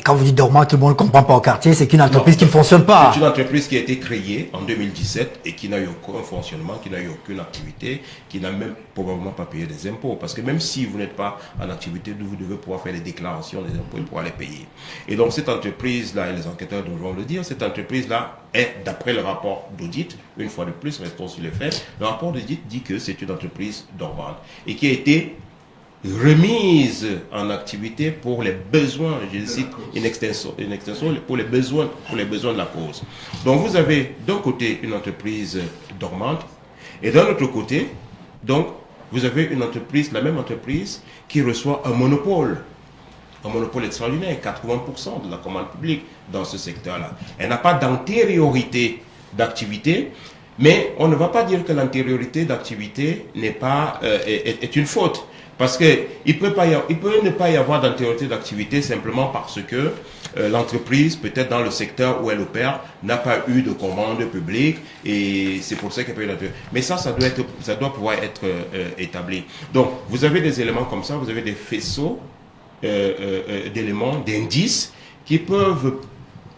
Quand vous dites dormante, tout le monde ne comprend pas au quartier, c'est qu'une entreprise qui ne fonctionne pas. C'est une entreprise qui a été créée en 2017 et qui n'a eu aucun fonctionnement, qui n'a eu aucune activité, qui n'a même probablement pas payé des impôts. Parce que même si vous n'êtes pas en activité, vous devez pouvoir faire les déclarations des impôts et pouvoir les payer. Et donc cette entreprise-là, et les enquêteurs devront le dire, cette entreprise-là est, d'après le rapport d'audit, une fois de plus, restons sur les faits, le rapport d'audit dit que c'est une entreprise dormante et qui a été remise en activité pour les besoins, je cite une extension pour les besoins de la cause. Donc vous avez d'un côté une entreprise dormante et d'un autre côté, donc vous avez une entreprise, la même entreprise qui reçoit un monopole extraordinaire, 80% de la commande publique dans ce secteur-là. Elle n'a pas d'antériorité d'activité, mais on ne va pas dire que l'antériorité d'activité est une faute. Parce qu'il peut ne pas y avoir d'antériorité d'activité simplement parce que l'entreprise, peut-être dans le secteur où elle opère, n'a pas eu de commande publique et c'est pour ça qu'il n'y a pas eu d'antériorité. Mais ça doit pouvoir être établi. Donc, vous avez des éléments comme ça, vous avez des faisceaux d'éléments, d'indices qui peuvent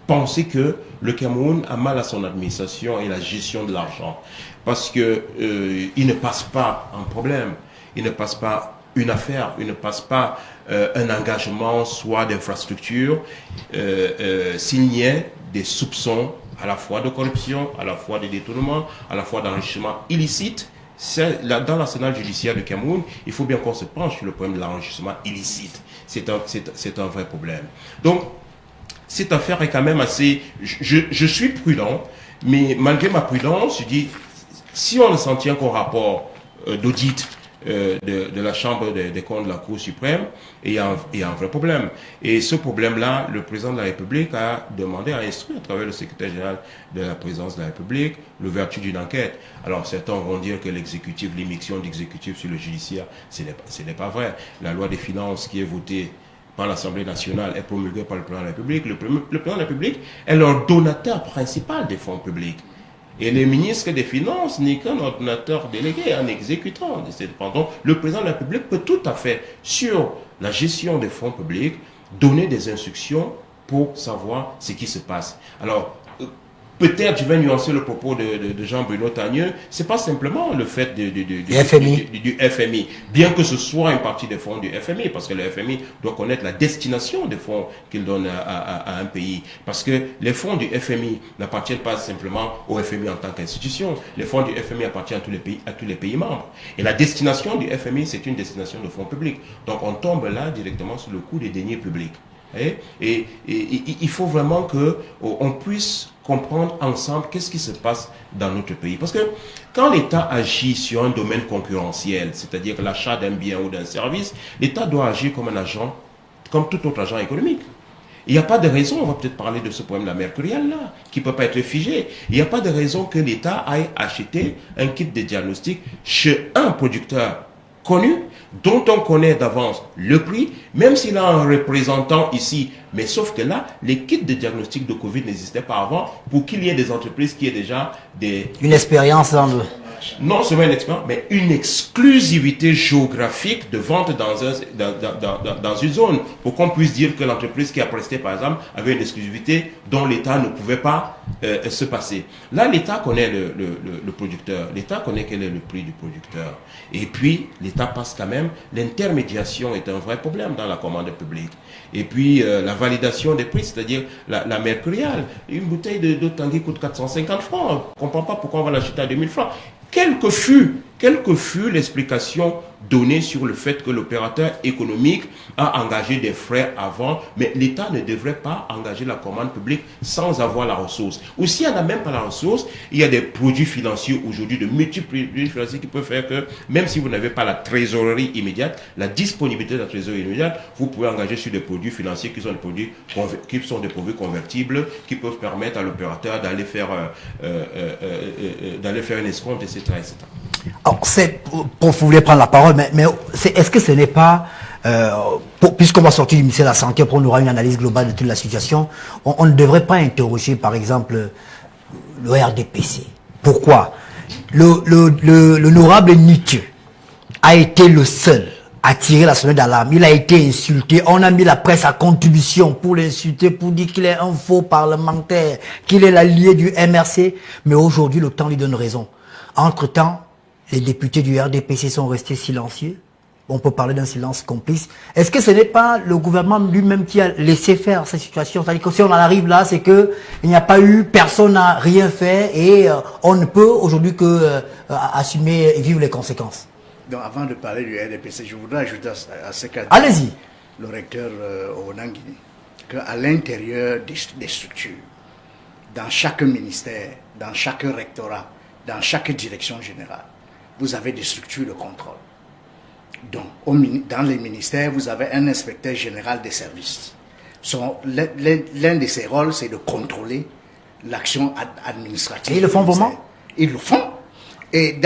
penser que le Cameroun a mal à son administration et la gestion de l'argent. Parce que il ne passe pas un problème, il ne passe pas une affaire, il ne passe pas un engagement soit d'infrastructure s'il n'y a des soupçons à la fois de corruption, à la fois de détournement, à la fois d'enrichissement illicite. Dans l'arsenal judiciaire du Cameroun, il faut bien qu'on se penche sur le problème de l'enrichissement illicite. C'est un vrai problème. Donc, cette affaire est quand même assez... Je suis prudent, mais malgré ma prudence, je dis, si on ne s'en tient qu'au rapport d'audit de la Chambre des comptes de la Cour suprême, il y a un vrai problème. Et ce problème-là, le président de la République a demandé à instruire à travers le secrétaire général de la présidence de la République l'ouverture d'une enquête. Alors certains vont dire que l'exécutif, l'immixtion d'exécutif sur le judiciaire, ce n'est pas vrai. La loi des finances qui est votée par l'Assemblée nationale est promulguée par le président de la République. Le président de la République est leur donateur principal des fonds publics. Et le ministre des Finances n'est qu'un ordonnateur délégué, un exécutant. Donc, le président de la République peut tout à fait, sur la gestion des fonds publics, donner des instructions pour savoir ce qui se passe. Alors, peut-être je vais nuancer le propos de Jean-Bruno Tagneux, c'est pas simplement le fait du FMI, bien que ce soit une partie des fonds du FMI, parce que le FMI doit connaître la destination des fonds qu'il donne à un pays, parce que les fonds du FMI n'appartiennent pas simplement au FMI en tant qu'institution, les fonds du FMI appartiennent à tous les pays membres, et la destination du FMI, c'est une destination de fonds publics, donc on tombe là directement sous le coup des deniers publics. Et il faut vraiment qu'on puisse comprendre ensemble qu'est-ce qui se passe dans notre pays. Parce que quand l'État agit sur un domaine concurrentiel, c'est-à-dire l'achat d'un bien ou d'un service, l'État doit agir comme un agent, comme tout autre agent économique. Il n'y a pas de raison, on va peut-être parler de ce problème de la mercuriale là, qui ne peut pas être figé. Il n'y a pas de raison que l'État aille acheter un kit de diagnostic chez un producteur connu, dont on connaît d'avance le prix, même s'il a un représentant ici. Mais sauf que là, les kits de diagnostic de Covid n'existaient pas avant pour qu'il y ait des entreprises qui aient déjà une expérience dans le... Non seulement une expérience, mais une exclusivité géographique de vente dans une zone, pour qu'on puisse dire que l'entreprise qui a presté, par exemple, avait une exclusivité dont l'État ne pouvait pas se passer. Là, l'État connaît le producteur, l'État connaît quel est le prix du producteur. Et puis, l'État passe quand même, l'intermédiation est un vrai problème dans la commande publique. Et puis, la validation des prix, c'est-à-dire la mercuriale. Une bouteille d'eau Tanguy coûte 450 francs. On ne comprend pas pourquoi on va l'acheter à 2000 francs. Quelle que fût l'explication donnée sur le fait que l'opérateur économique a engagé des frais avant, mais l'État ne devrait pas engager la commande publique sans avoir la ressource. Ou s'il n'y en a même pas la ressource, il y a des produits financiers aujourd'hui, de multiples produits financiers qui peuvent faire que, même si vous n'avez pas la trésorerie immédiate, la disponibilité de la trésorerie immédiate, vous pouvez engager sur des produits financiers qui sont des produits convertibles, qui peuvent permettre à l'opérateur d'aller faire une escompte, etc. etc. Alors, vous voulez prendre la parole, mais est-ce que ce n'est pas, puisqu'on va sortir du ministère de la Santé, pour nous aura une analyse globale de toute la situation, on ne devrait pas interroger, par exemple, le RDPC. Pourquoi? L'honorable Nithieu a été le seul à tirer la sonnette d'alarme. Il a été insulté. On a mis la presse à contribution pour l'insulter, pour dire qu'il est un faux parlementaire, qu'il est l'allié du MRC. Mais aujourd'hui, le temps lui donne raison. Entre-temps, les députés du RDPC sont restés silencieux. On peut parler d'un silence complice. Est-ce que ce n'est pas le gouvernement lui-même qui a laissé faire cette situation? C'est-à-dire que si on en arrive là, c'est que il n'y a pas eu, personne n'a rien fait et on ne peut aujourd'hui que assumer et vivre les conséquences. Donc avant de parler du RDPC, je voudrais ajouter à ce qu'a dit le recteur Onangini, qu'à l'intérieur des structures, dans chaque ministère, dans chaque rectorat, dans chaque direction générale, vous avez des structures de contrôle. Donc, dans les ministères, vous avez un inspecteur général des services. L'un de ses rôles, c'est de contrôler l'action administrative. Et ils le font comment? Ils le font. Et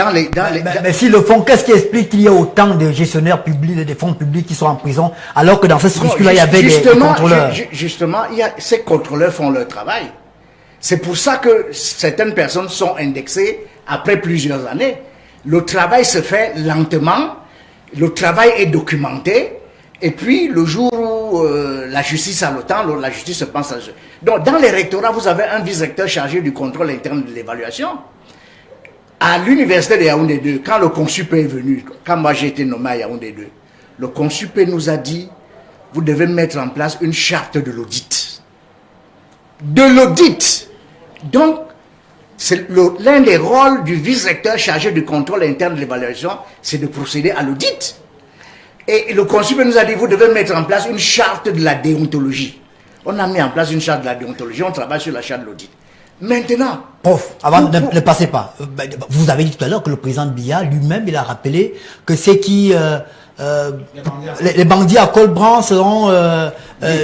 mais s'ils le font, qu'est-ce qui explique qu'il y a autant de gestionnaires publics, des fonds publics qui sont en prison, alors que dans cette structure-là, il y avait des contrôleurs? Justement, ces contrôleurs font leur travail. C'est pour ça que certaines personnes sont indexées après plusieurs années. Le travail se fait lentement, le travail est documenté, et puis le jour où la justice a le temps, la justice se pense à... Donc dans les rectorats, vous avez un vice-recteur chargé du contrôle interne de l'évaluation. À l'université de Yaoundé 2, quand le consup est venu, quand moi j'ai été nommé à Yaoundé 2, le consup nous a dit, vous devez mettre en place une charte de l'audit. De l'audit. Donc, c'est l'un des rôles du vice-recteur chargé du contrôle interne de l'évaluation, c'est de procéder à l'audit. Et le consup nous a dit, vous devez mettre en place une charte de la déontologie. On a mis en place une charte de la déontologie, on travaille sur la charte de l'audit. Maintenant... Prof, avant, ne passez pas. Vous avez dit tout à l'heure que le président Biya, lui-même, il a rappelé que c'est qui... les bandits à col blanc seront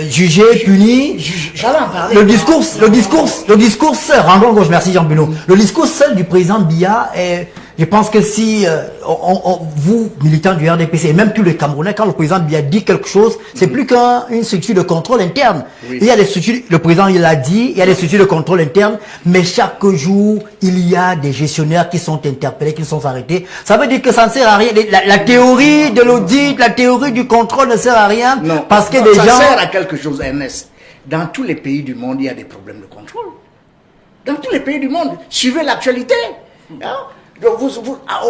jugés, punis. J'allais en parler. Le discours seul, rendons gauche, merci Jean-Bruno. Le discours seul du président Biya est, je pense que si vous, militants du RDPC, et même tous les Camerounais, quand le président Biya dit quelque chose, c'est plus qu'une structure de contrôle interne. Oui. Il y a des structures, le président il l'a dit, il y a des structures de contrôle interne, mais chaque jour, il y a des gestionnaires qui sont interpellés, qui sont arrêtés. Ça veut dire que ça ne sert à rien. La théorie de l'audit, la théorie du contrôle ne sert à rien. Non, parce que des gens... Ça sert à quelque chose, Ernest. Dans tous les pays du monde, il y a des problèmes de contrôle. Dans tous les pays du monde. Suivez l'actualité. Hein?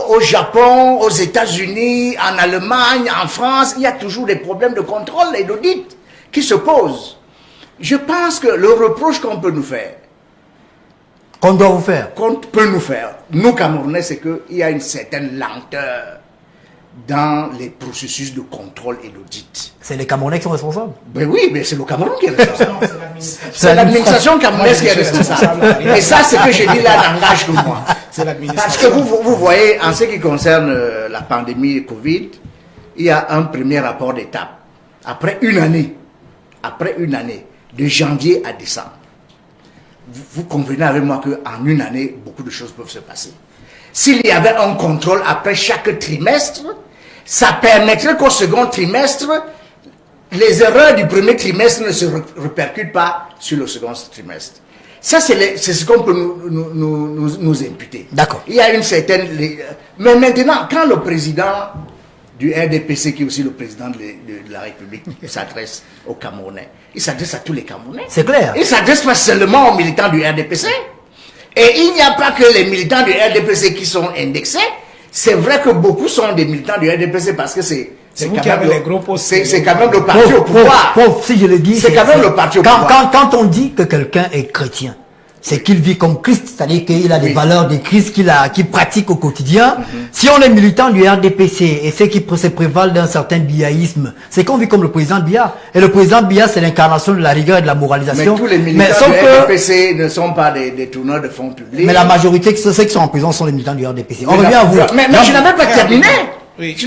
Au Japon, aux États-Unis, en Allemagne, en France, il y a toujours des problèmes de contrôle et d'audit qui se posent. Je pense que le reproche qu'on peut nous faire, qu'on doit vous faire, qu'on peut nous faire, nous Camerounais, c'est qu'il y a une certaine lenteur dans les processus de contrôle et d'audit. C'est les Camerounais qui sont responsables. Ben oui, mais c'est le Cameroun qui est responsable. C'est l'administration camerounaise qui est responsable. Et ça, c'est que je dis là, n'engage que moi. Parce que vous voyez, en ce qui concerne la pandémie de Covid, il y a un premier rapport d'étape. Après une année, de janvier à décembre, vous convenez avec moi qu'en une année, beaucoup de choses peuvent se passer. S'il y avait un contrôle après chaque trimestre, ça permettrait qu'au second trimestre, les erreurs du premier trimestre ne se répercutent pas sur le second trimestre. Ça, c'est ce qu'on peut nous imputer. D'accord. Il y a une certaine... Mais maintenant, quand le président du RDPC, qui est aussi le président de la République, s'adresse aux Camerounais, il s'adresse à tous les Camerounais. C'est clair. Il ne s'adresse pas seulement aux militants du RDPC. Et il n'y a pas que les militants du RDPC qui sont indexés. C'est vrai que beaucoup sont des militants du RDPC parce que c'est quand même le parti au pouvoir. Si je le dis, c'est quand même le parti au pouvoir. Quand on dit que quelqu'un est chrétien, c'est qu'il vit comme Christ, c'est-à-dire qu'il a des valeurs de Christ qu'il pratique au quotidien. Si on est militant du RDPC et ceux qui se prévalent d'un certain biaïsme, c'est qu'on vit comme le président Biya. Et le président Biya, c'est l'incarnation de la rigueur et de la moralisation. Mais tous les militants du RDPC ne sont pas des tourneurs de fonds publics. Mais la majorité, ceux qui sont en prison sont les militants du RDPC. On revient à vous. Mais je n'avais pas terminé. Oui.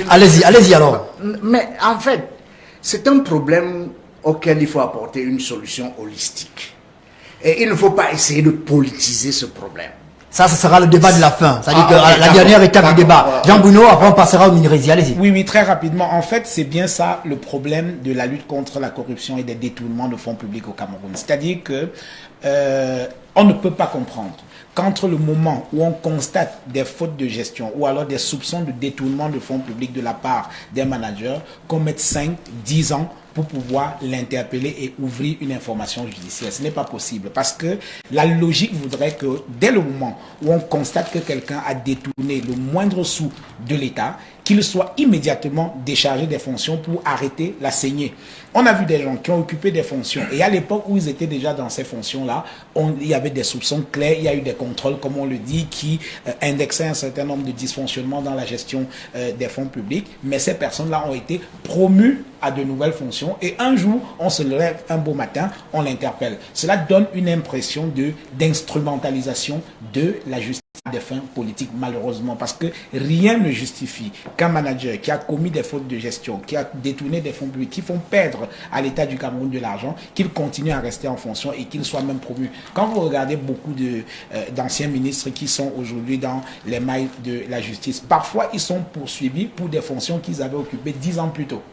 Allez-y alors. Mais en fait, c'est un problème auquel il faut apporter une solution holistique. Et il ne faut pas essayer de politiser ce problème. Ça, ce sera le débat de la fin. C'est-à-dire que la dernière étape du débat. Jean Bruno, après on passera au Mini-Rési. Allez-y. Oui, très rapidement. En fait, c'est bien ça le problème de la lutte contre la corruption et des détournements de fonds publics au Cameroun. C'est-à-dire que on ne peut pas comprendre qu'entre le moment où on constate des fautes de gestion ou alors des soupçons de détournement de fonds publics de la part des managers, qu'on mette 5, 10 ans pour pouvoir l'interpeller et ouvrir une information judiciaire. Ce n'est pas possible parce que la logique voudrait que dès le moment où on constate que quelqu'un a détourné le moindre sou de l'État, qu'il soit immédiatement déchargé des fonctions pour arrêter la saignée. On a vu des gens qui ont occupé des fonctions et à l'époque où ils étaient déjà dans ces fonctions-là, il y avait des soupçons clairs, il y a eu des contrôles, comme on le dit, qui indexaient un certain nombre de dysfonctionnements dans la gestion des fonds publics, mais ces personnes-là ont été promues à de nouvelles fonctions et un jour, on se lève un beau matin, on l'interpelle. Cela donne une impression d'instrumentalisation de la justice à des fins politiques, malheureusement, parce que rien ne justifie qu'un manager qui a commis des fautes de gestion, qui a détourné des fonds publics, qui font perdre à l'État du Cameroun de l'argent, qu'il continue à rester en fonction et qu'il soit même promu. Quand vous regardez beaucoup d'anciens ministres qui sont aujourd'hui dans les mailles de la justice, parfois ils sont poursuivis pour des fonctions qu'ils avaient occupées 10 ans plus tôt.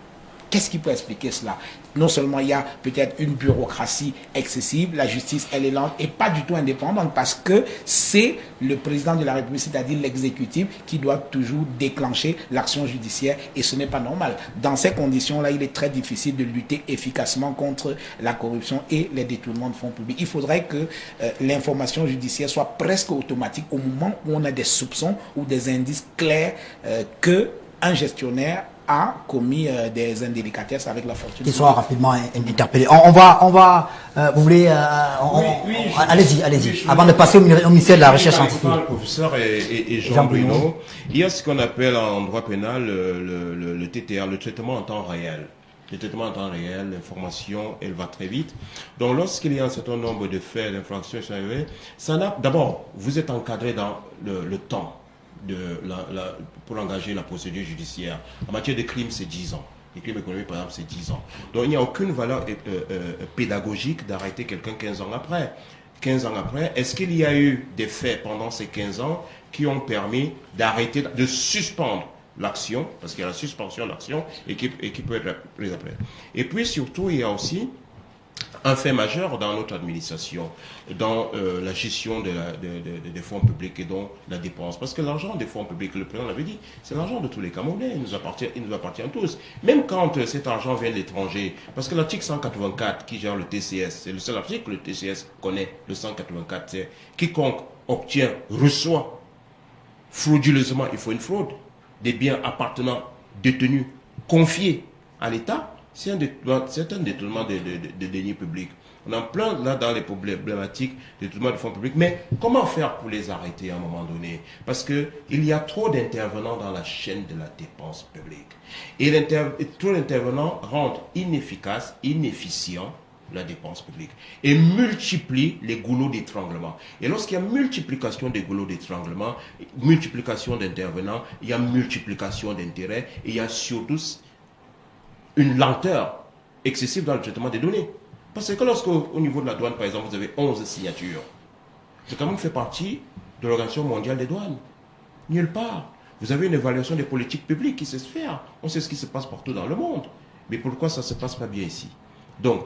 Qu'est-ce qui peut expliquer cela? Non seulement il y a peut-être une bureaucratie excessive, la justice elle est lente et pas du tout indépendante parce que c'est le président de la République, c'est-à-dire l'exécutif, qui doit toujours déclencher l'action judiciaire et ce n'est pas normal. Dans ces conditions-là, il est très difficile de lutter efficacement contre la corruption et les détournements de fonds publics. Il faudrait que l'information judiciaire soit presque automatique au moment où on a des soupçons ou des indices clairs que un gestionnaire a commis des indélicatesses avec la fortune. Qu'il soit rapidement interpellé. On va vous voulez... Oui, allez-y. Oui, avant de passer au ministère de la Recherche scientifique. Le professeur et Jean Bruno, il y a ce qu'on appelle en droit pénal le TTR, le traitement en temps réel. Le traitement en temps réel, l'information, elle va très vite. Donc, lorsqu'il y a un certain nombre de faits, d'infractions, d'abord, vous êtes encadré dans le temps. Pour engager la procédure judiciaire. En matière de crime, c'est 10 ans. Les crimes économiques, par exemple, c'est 10 ans. Donc, il n'y a aucune valeur pédagogique d'arrêter quelqu'un 15 ans après. 15 ans après, est-ce qu'il y a eu des faits pendant ces 15 ans qui ont permis d'arrêter, de suspendre l'action, parce qu'il y a la suspension de l'action et qui peut être prise après. Et puis, surtout, il y a aussi un fait majeur dans notre administration, dans la gestion des fonds publics et donc la dépense. Parce que l'argent des fonds publics, le président l'avait dit, c'est l'argent de tous les Camerounais, il nous appartient tous. Même quand cet argent vient de l'étranger, parce que l'article 184 qui gère le TCS, c'est le seul article que le TCS connaît, le 184, c'est quiconque obtient, reçoit frauduleusement, il faut une fraude, des biens appartenant, détenus, confiés à l'État. C'est un détournement de deniers publics. On est en plein là dans les problématiques de détournement de fonds publics. Mais comment faire pour les arrêter à un moment donné? Parce qu'il y a trop d'intervenants dans la chaîne de la dépense publique. Et trop d'intervenants rendent inefficace, inefficient la dépense publique et multiplie les goulots d'étranglement. Et lorsqu'il y a multiplication des goulots d'étranglement, multiplication d'intervenants, il y a multiplication d'intérêts et il y a surtout une lenteur excessive dans le traitement des données. Parce que lorsque, au niveau de la douane, par exemple, vous avez 11 signatures, le Cameroun fait partie de l'Organisation mondiale des douanes. Nulle part. Vous avez une évaluation des politiques publiques qui sait se faire. On sait ce qui se passe partout dans le monde. Mais pourquoi ça ne se passe pas bien ici? Donc,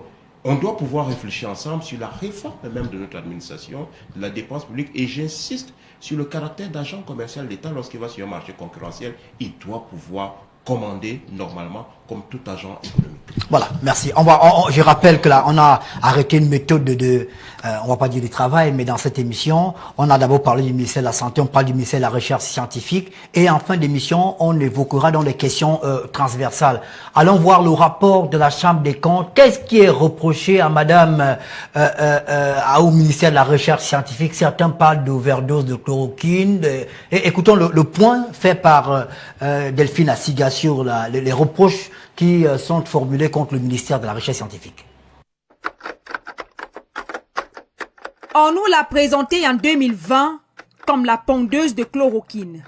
on doit pouvoir réfléchir ensemble sur la réforme même de notre administration, de la dépense publique. Et j'insiste sur le caractère d'agent commercial d'État lorsqu'il va sur un marché concurrentiel. Il doit pouvoir commander normalement comme tout agent économique. Voilà, merci. Je rappelle que là, on a arrêté une méthode on va pas dire du travail, mais dans cette émission, on a d'abord parlé du ministère de la Santé, on parle du ministère de la Recherche scientifique, et en fin d'émission, on évoquera dans les questions transversales. Allons voir le rapport de la Chambre des comptes. Qu'est-ce qui est reproché à madame, au ministère de la Recherche scientifique? Certains parlent d'overdose de chloroquine. Écoutons le point fait par Delphine Assiga sur les reproches qui sont formulés contre le ministère de la Recherche scientifique. On nous l'a présenté en 2020 comme la pondeuse de chloroquine,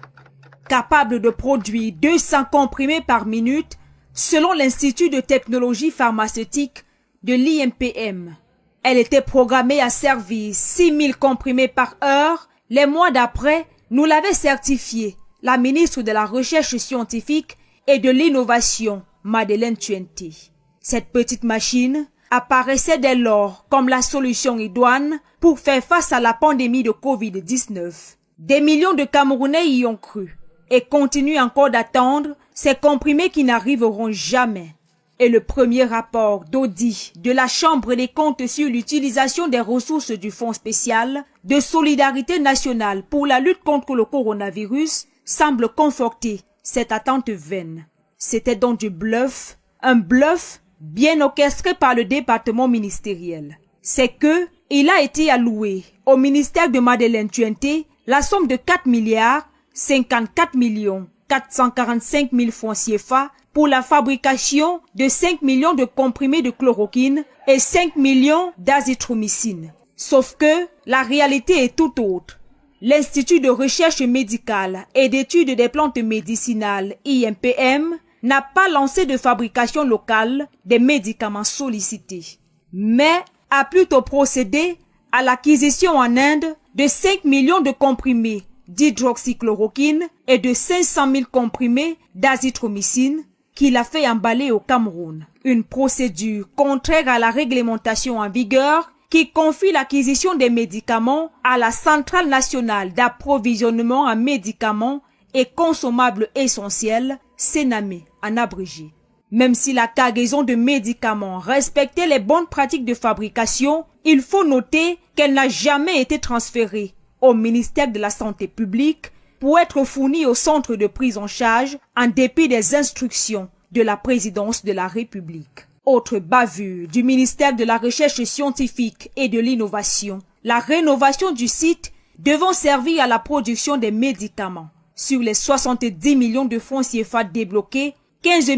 capable de produire 200 comprimés par minute selon l'Institut de technologie pharmaceutique de l'INPM. Elle était programmée à servir 6000 comprimés par heure. Les mois d'après, nous l'avait certifié la ministre de la Recherche scientifique et de l'Innovation, Madeleine Tuenté. Cette petite machine apparaissait dès lors comme la solution idoine pour faire face à la pandémie de Covid-19. Des millions de Camerounais y ont cru et continuent encore d'attendre ces comprimés qui n'arriveront jamais. Et le premier rapport d'audit de la Chambre des comptes sur l'utilisation des ressources du Fonds spécial de solidarité nationale pour la lutte contre le coronavirus semble conforter cette attente vaine. C'était donc du bluff, un bluff bien orchestré par le département ministériel. C'est que il a été alloué au ministère de Madeleine Tuenté la somme de 4 milliards 54 millions 445 000 francs CFA pour la fabrication de 5 millions de comprimés de chloroquine et 5 millions d'azithromycine. Sauf que la réalité est tout autre. L'Institut de recherche médicale et d'études des plantes médicinales INPM n'a pas lancé de fabrication locale des médicaments sollicités, mais a plutôt procédé à l'acquisition en Inde de 5 millions de comprimés d'hydroxychloroquine et de 500 000 comprimés d'azithromycine qu'il a fait emballer au Cameroun. Une procédure contraire à la réglementation en vigueur qui confie l'acquisition des médicaments à la Centrale nationale d'approvisionnement en médicaments et consommables essentiels, CNAME en abrégé. Même si la cargaison de médicaments respectait les bonnes pratiques de fabrication, il faut noter qu'elle n'a jamais été transférée au ministère de la Santé publique pour être fournie au centre de prise en charge en dépit des instructions de la présidence de la République. Autre bavure du ministère de la Recherche scientifique et de l'Innovation, la rénovation du site devant servir à la production des médicaments. Sur les 70 millions de francs CFA débloqués, 15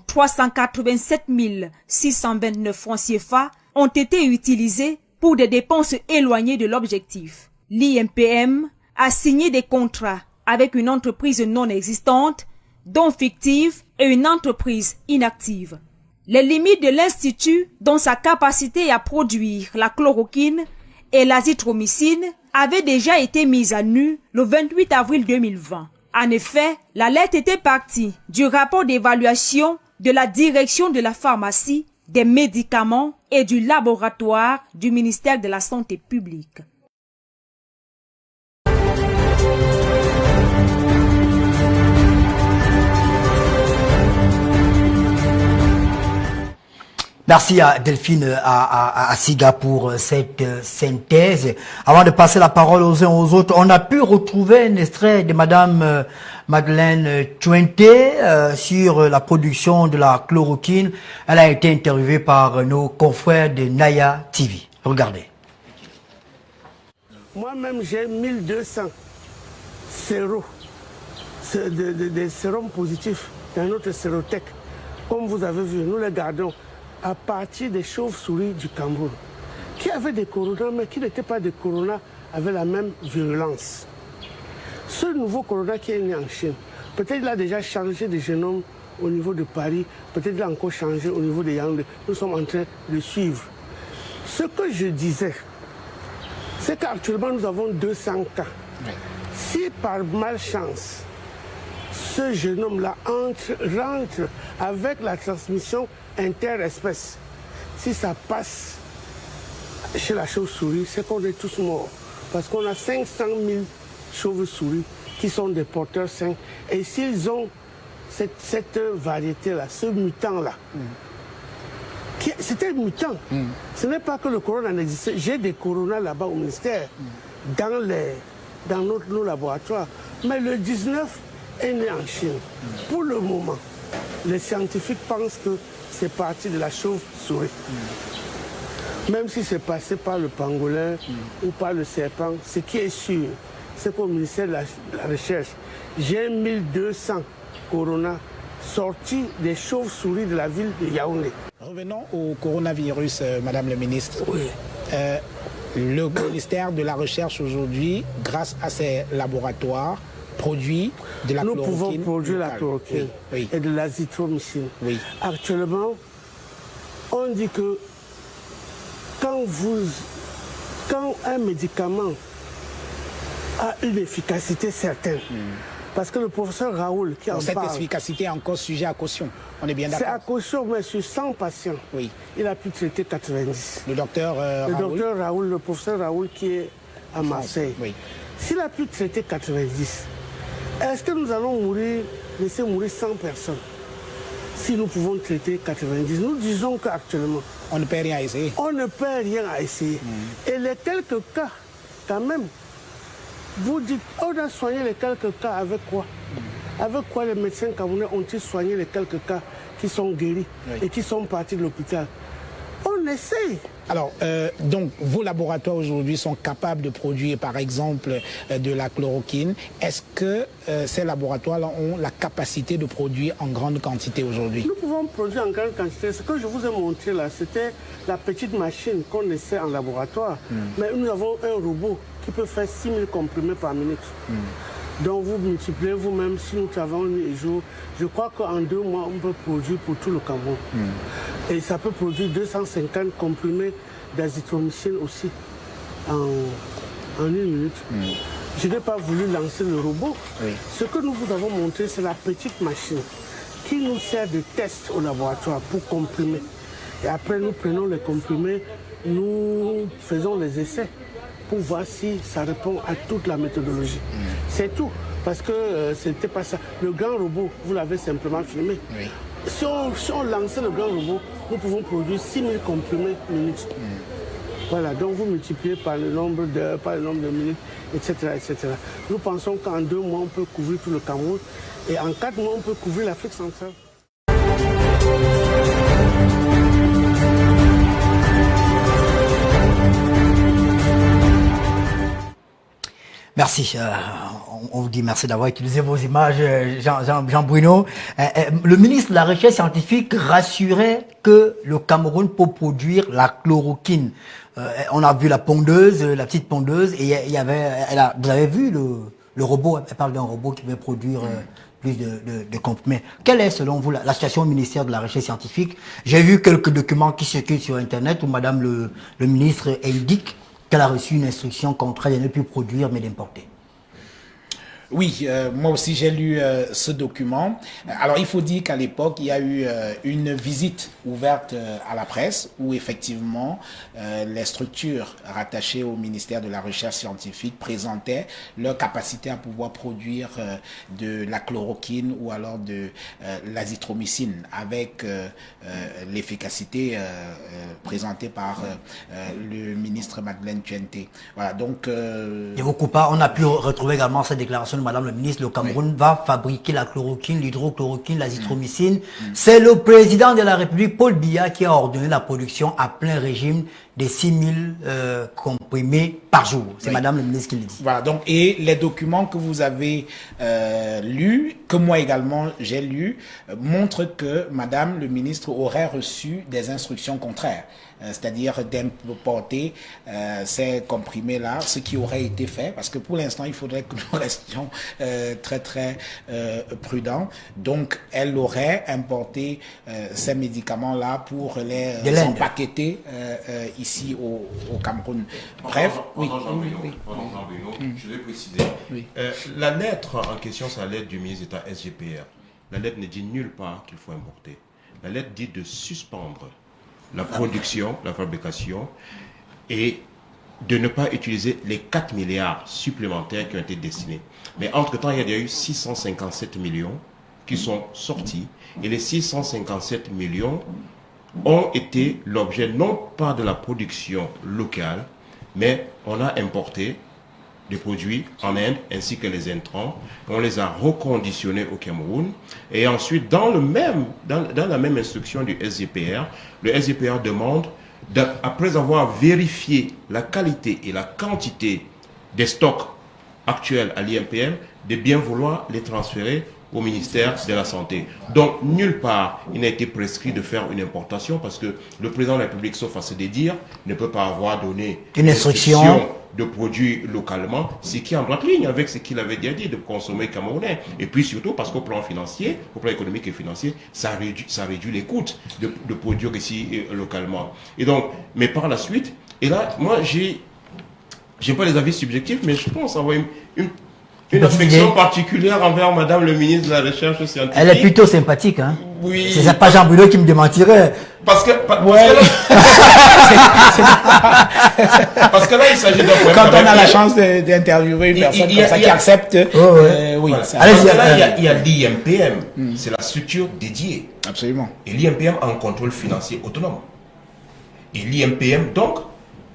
387 629 francs CFA ont été utilisés pour des dépenses éloignées de l'objectif. L'INPM a signé des contrats avec une entreprise non existante, dont fictive, et une entreprise inactive. Les limites de l'Institut, dont sa capacité à produire la chloroquine et l'azithromycine, avaient déjà été mises à nu le 28 avril 2020. En effet, la lettre était partie du rapport d'évaluation de la direction de la pharmacie des médicaments et du laboratoire du ministère de la Santé publique. Merci à Delphine, à Siga pour cette synthèse. Avant de passer la parole aux uns aux autres, on a pu retrouver un extrait de Madame Madeleine Chuente sur la production de la chloroquine. Elle a été interviewée par nos confrères de Naya TV. Regardez. Moi-même, j'ai 1200 séros, des sérums positifs dans notre sérothèque. Comme vous avez vu, nous les gardons à partir des chauves-souris du Cameroun, qui avaient des coronas, mais qui n'étaient pas des coronas avec la même virulence. Ce nouveau corona qui est né en Chine, peut-être il a déjà changé de génome au niveau de Paris, peut-être il a encore changé au niveau de Yaoundé. Nous sommes en train de suivre. Ce que je disais, c'est qu'actuellement nous avons 200 cas. Si par malchance, ce génome-là rentre avec la transmission interespèce, si ça passe chez la chauve-souris, c'est qu'on est tous morts. Parce qu'on a 500 000 chauves-souris qui sont des porteurs sains. Et s'ils ont cette variété-là, ce mutant-là, c'était mutant. Ce n'est pas que le corona n'existait. J'ai des coronas là-bas au ministère, dans nos laboratoires. Mais le 19 est né en Chine. Pour le moment, les scientifiques pensent que c'est parti de la chauve-souris. Même si c'est passé par le pangolin ou par le serpent, ce qui est sûr, c'est qu'au ministère de la Recherche, j'ai 1200 coronas sortis des chauves-souris de la ville de Yaoundé. Revenons au coronavirus, Madame le ministre. Oui. Le ministère de la Recherche aujourd'hui, grâce à ses laboratoires, produit de la chloroquine. Nous pouvons produire la chloroquine et de l'azithromycine. Oui. Actuellement, on dit que quand un médicament a une efficacité certaine, parce que le professeur Raoul qui en cette parle... Cette efficacité est encore sujet à caution, on est bien d'accord. C'est à caution, mais sur 100 patients, il a pu traiter 90. Le docteur Raoul. Le professeur Raoul qui est à Marseille. S'il a pu traiter 90, est-ce que nous allons laisser mourir 100 personnes si nous pouvons traiter 90? Nous disons qu'actuellement, on ne peut rien essayer. On ne peut rien à essayer. Et les quelques cas, quand même, vous dites, on a soigné les quelques cas avec quoi? Avec quoi les médecins camerounais ont-ils soigné les quelques cas qui sont guéris et qui sont partis de l'hôpital? On essaye. Alors, donc, vos laboratoires aujourd'hui sont capables de produire, par exemple, de la chloroquine. Est-ce que ces laboratoires-là ont la capacité de produire en grande quantité aujourd'hui? Nous pouvons produire en grande quantité. Ce que je vous ai montré là, c'était la petite machine qu'on essaie en laboratoire. Mais nous avons un robot qui peut faire 6000 comprimés par minute. Donc vous multipliez vous-même, si nous travaillons nuit et jour, je crois qu'en 2 mois, on peut produire pour tout le Cameroun. Et ça peut produire 250 comprimés d'azithromycine aussi en 1 minute. Je n'ai pas voulu lancer le robot. Ce que nous vous avons montré, c'est la petite machine qui nous sert de test au laboratoire pour comprimer. Et après, nous prenons les comprimés, nous faisons les essais pour voir si ça répond à toute la méthodologie. C'est tout, parce que c'était pas ça. Le grand robot, vous l'avez simplement filmé. Si on lançait le grand robot, nous pouvons produire 6000 comprimés minutes. Voilà, donc vous multipliez par le nombre d'heures, par le nombre de minutes, etc., etc. Nous pensons qu'en 2 mois, on peut couvrir tout le Cameroun, et en 4 mois, on peut couvrir l'Afrique centrale. Merci. On vous dit merci d'avoir utilisé vos images, Jean Bruno. Le ministre de la Recherche scientifique rassurait que le Cameroun peut produire la chloroquine. On a vu la pondeuse, la petite pondeuse, et vous avez vu le robot. Elle parle d'un robot qui veut produire plus de comprimés. Quelle est, selon vous, la situation au ministère de la Recherche scientifique? J'ai vu quelques documents qui circulent sur Internet où Madame le ministre indique qu'elle a reçu une instruction contraire de ne plus produire mais d'importer. Oui, moi aussi j'ai lu ce document. Alors il faut dire qu'à l'époque, il y a eu une visite ouverte à la presse où effectivement les structures rattachées au ministère de la Recherche scientifique présentaient leur capacité à pouvoir produire de la chloroquine ou alors de l'azithromycine avec l'efficacité présentée par le ministre Madeleine Tuente. Voilà, donc... Et beaucoup pas, on a pu retrouver également cette déclaration de Madame le ministre, le Cameroun va fabriquer la chloroquine, l'hydrochloroquine, l'azithromycine. C'est le président de la République, Paul Biya, qui a ordonné la production à plein régime des 6000 comprimés par jour. C'est Madame le ministre qui le dit. Voilà, donc, et les documents que vous avez lus, que moi également j'ai lus, montrent que Madame le ministre aurait reçu des instructions contraires. C'est-à-dire d'importer ces comprimés-là, ce qui aurait été fait, parce que pour l'instant, il faudrait que nous restions très très prudents. Donc, elle aurait importé ces médicaments-là pour les empaqueter ici au Cameroun. Bref, oui. Je vais préciser. Oui. La lettre en question, c'est la lettre du ministre d'État SGPR. La lettre ne dit nulle part qu'il faut importer. La lettre dit de suspendre la production, la fabrication, et de ne pas utiliser les 4 milliards supplémentaires qui ont été destinés. Mais entre-temps, il y a eu 657 millions qui sont sortis, et les 657 millions ont été l'objet non pas de la production locale, mais on a importé des produits en Inde ainsi que les intrants. On les a reconditionnés au Cameroun. Et ensuite, dans la même instruction du SGPR, le SGPR demande, après avoir vérifié la qualité et la quantité des stocks actuels à l'INPM, de bien vouloir les transférer au ministère de la Santé. Donc, nulle part, il n'a été prescrit de faire une importation parce que le président de la République, sauf à se dédire, ne peut pas avoir donné une instruction de produits localement, ce qui est en droite ligne avec ce qu'il avait déjà dit de consommer camerounais. Et puis surtout parce qu'au plan financier, au plan économique et financier, ça réduit les coûts de produire ici localement. Et donc, mais par la suite, et là, moi, j'ai pas les avis subjectifs, mais je pense avoir une affection particulière envers Madame le ministre de la Recherche scientifique. Elle est plutôt sympathique, hein. Oui. C'est pas Jean Bruno qui me démentirait. Parce que là, il s'agit d'un problème. Quand on a la chance d'interviewer une personne comme ça qui accepte, oui. Voilà. Parce que là, il y a l'INPM. C'est la structure dédiée. Absolument. Et l'INPM a un contrôle financier autonome. Et l'INPM, donc,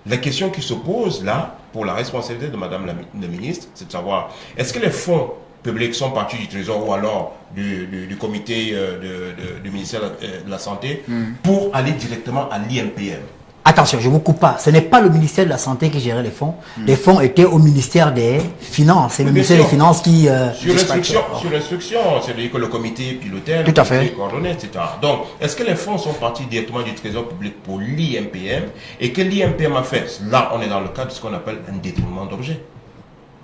la question qui se pose là, pour la responsabilité de Madame la ministre, c'est de savoir, est-ce que les fonds publics sont partis du Trésor ou alors du comité du ministère de la Santé pour aller directement à l'INPM? Attention, je ne vous coupe pas. Ce n'est pas le ministère de la Santé qui gérait les fonds. Les fonds étaient au ministère des Finances. C'est le ministère des Finances qui... Sur instruction, c'est-à-dire que le comité pilotait, tout à fait, coordonné, etc. Donc, est-ce que les fonds sont partis directement du Trésor public pour l'INPM et que l'INPM a fait? Là, on est dans le cadre de ce qu'on appelle un détournement d'objet.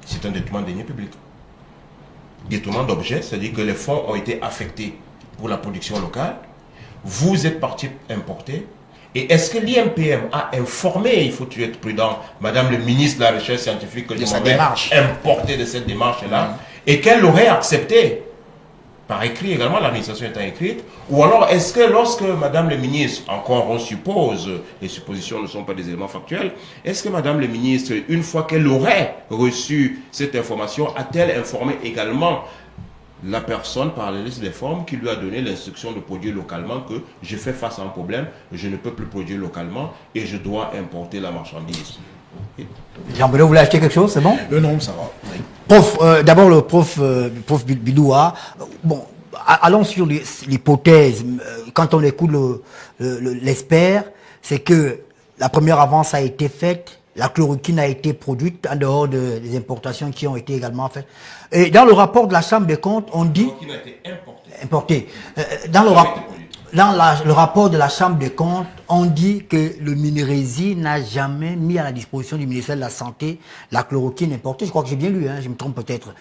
C'est un détournement de deniers publics. Détournement d'objet, c'est-à-dire que les fonds ont été affectés pour la production locale. Vous êtes parti importer. Et est-ce que l'INPM a informé, il faut être prudent, Madame le ministre de la Recherche scientifique, que de sa démarche, importé de cette démarche-là, et qu'elle l'aurait accepté par écrit également, l'administration étant écrite, ou alors est-ce que lorsque Madame le ministre, encore on suppose, les suppositions ne sont pas des éléments factuels, est-ce que Madame le ministre, une fois qu'elle aurait reçu cette information, a-t-elle informé également la personne par la liste des formes qui lui a donné l'instruction de produire localement, que je fais face à un problème, je ne peux plus produire localement et je dois importer la marchandise? Jean-Bruno, vous voulez acheter quelque chose, c'est bon? Non, ça va. Oui. Prof, d'abord le prof Biloua. Bon, allons sur l'hypothèse. Quand on écoute l'expert, c'est que la première avance a été faite, la chloroquine a été produite en dehors des importations qui ont été également faites. Et dans le rapport de la Chambre des comptes, on dit... La chloroquine a été importée. Dans le rapport de la Chambre des comptes, on dit que le Minérésie n'a jamais mis à la disposition du ministère de la Santé la chloroquine importée. Je crois que j'ai bien lu, hein, je me trompe peut-être.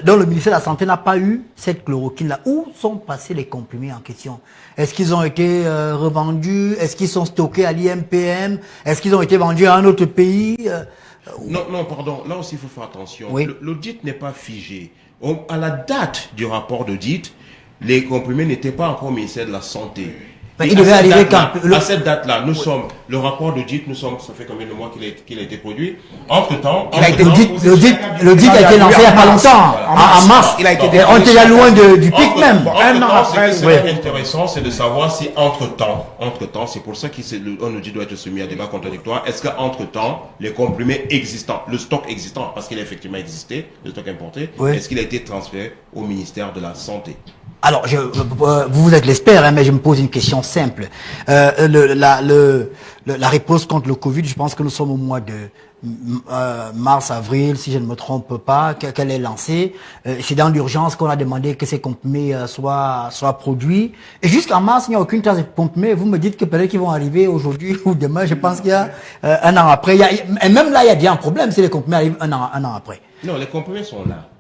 Donc le ministère de la Santé n'a pas eu cette chloroquine-là. Où sont passés les comprimés en question? Est-ce qu'ils ont été revendus? Est-ce qu'ils sont stockés à l'INPM? Est-ce qu'ils ont été vendus à un autre pays? Non, pardon. Là aussi, il faut faire attention. Oui. L'audit n'est pas figé. À la date du rapport d'audit, les comprimés n'étaient pas encore au ministère de la Santé. Mais il devait arriver quand à cette date-là, nous sommes, le rapport d'audit, ça fait combien de mois qu'il a été produit? Entre-temps, l'audit a été lancé il n'y a pas longtemps, en mars. Il a été on était là loin du pic même. Un an après, ce qui est intéressant, c'est de savoir si entre-temps, c'est pour ça qu'un audit doit être soumis à débat contradictoire. Est-ce qu'entre-temps, les comprimés existants, le stock existant, parce qu'il a effectivement existé, le stock importé, est-ce qu'il a été transféré au ministère de la Santé? Alors, vous êtes l'expert, mais je me pose une question simple. La réponse contre le Covid, je pense que nous sommes au mois de mars, avril, si je ne me trompe pas, qu'elle est lancée. C'est dans l'urgence qu'on a demandé que ces comprimés soient produits. Et jusqu'en mars, il n'y a aucune trace de comprimés. Vous me dites que peut-être qu'ils vont arriver aujourd'hui ou demain. Je pense qu'il y a un an après. Et même là, il y a bien un problème si les comprimés arrivent un an après. Non, les comprimés sont là.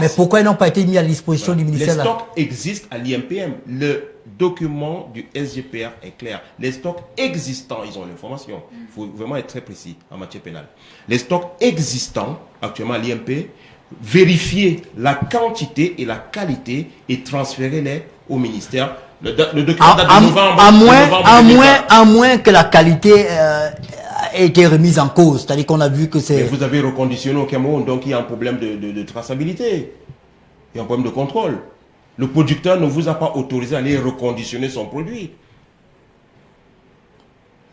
Mais pourquoi ils n'ont pas été mis à la disposition du ministère? Les stocks existent à l'IMPM. Le document du SGPR est clair. Les stocks existants, ils ont l'information. Il faut vraiment être très précis en matière pénale. Les stocks existants, actuellement à l'IMP, vérifiez la quantité et la qualité et transférez-les au ministère. Le document date de novembre. À moins que la qualité a été remise en cause. C'est-à-dire qu'on a vu que c'est... Mais vous avez reconditionné au Cameroun, donc il y a un problème de traçabilité. Il y a un problème de contrôle. Le producteur ne vous a pas autorisé à aller reconditionner son produit.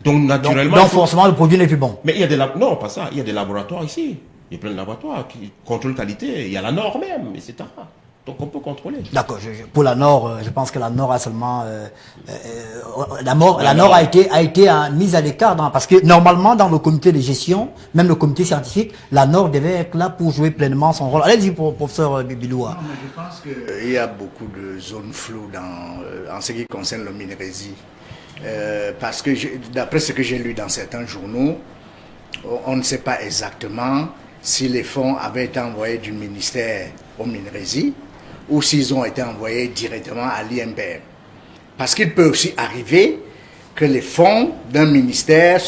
Donc naturellement... Donc forcément le produit n'est plus bon. Mais il y a des non, pas ça. Il y a des laboratoires ici. Il y a plein de laboratoires qui contrôlent la qualité. Il y a la Nord même, etc. Donc on peut contrôler. D'accord. Pour la Nord, je pense que la Nord a seulement la Nord a été mise à l'écart parce que normalement dans le comité de gestion, même le comité scientifique, la Nord devait être là pour jouer pleinement son rôle. Allez-y, professeur Biloua. Je pense qu'il y a beaucoup de zones floues en ce qui concerne le Minerési. Parce que d'après ce que j'ai lu dans certains journaux, on ne sait pas exactement si les fonds avaient été envoyés du ministère au Minerési ou s'ils ont été envoyés directement à l'IMPM. Parce qu'il peut aussi arriver que les fonds d'un ministère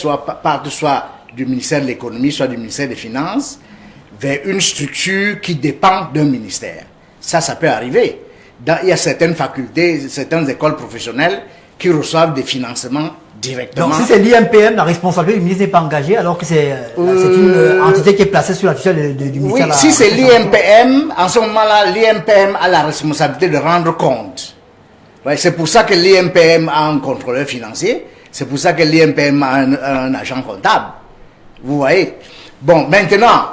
partent soit du ministère de l'économie, soit du ministère des finances, vers une structure qui dépend d'un ministère. Ça peut arriver. Il y a certaines facultés, certaines écoles professionnelles qui reçoivent des financements directement. Donc si c'est l'IMPM, la responsabilité du ministre n'est pas engagée, alors que c'est une entité qui est placée sur la tutelle du ministère. Oui, si c'est l'IMPM, en ce moment-là, l'IMPM a la responsabilité de rendre compte. Ouais, c'est pour ça que l'IMPM a un contrôleur financier, c'est pour ça que l'IMPM a un agent comptable. Vous voyez. Bon, maintenant,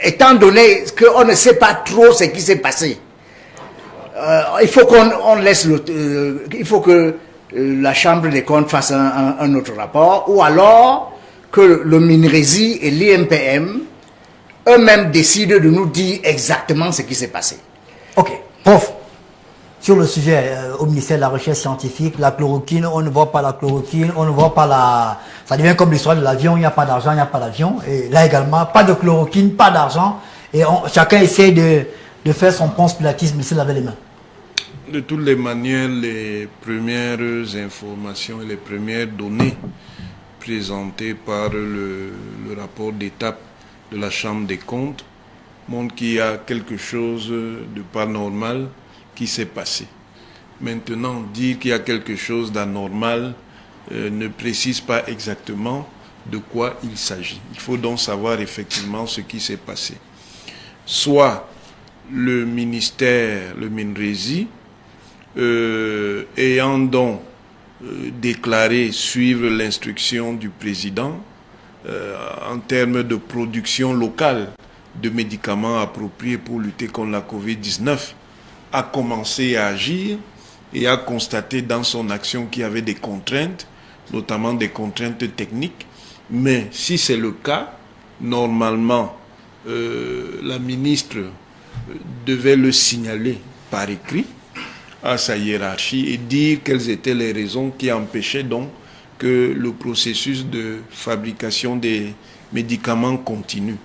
étant donné qu'on ne sait pas trop ce qui s'est passé, il faut qu'on laisse il faut que la Chambre des comptes fasse un autre rapport, ou alors que le Minerési et l'IMPM eux-mêmes décident de nous dire exactement ce qui s'est passé. Ok, prof, sur le sujet au ministère de la Recherche scientifique, la chloroquine, on ne voit pas la chloroquine, on ne voit pas la... Ça devient comme l'histoire de l'avion, il n'y a pas d'argent, il n'y a pas d'avion. Et là également, pas de chloroquine, pas d'argent. Et chacun essaie de faire son ponce pilatisme, de se laver les mains. De toutes les manières, les premières informations et les premières données présentées par le rapport d'étape de la Chambre des comptes montrent qu'il y a quelque chose de pas normal qui s'est passé. Maintenant, dire qu'il y a quelque chose d'anormal ne précise pas exactement de quoi il s'agit. Il faut donc savoir effectivement ce qui s'est passé. Soit le ministère, le Minerési, ayant donc déclaré suivre l'instruction du président en termes de production locale de médicaments appropriés pour lutter contre la COVID-19, a commencé à agir et a constaté dans son action qu'il y avait des contraintes, notamment des contraintes techniques. Mais si c'est le cas, normalement, la ministre devait le signaler par écrit à sa hiérarchie et dire quelles étaient les raisons qui empêchaient donc que le processus de fabrication des médicaments continue.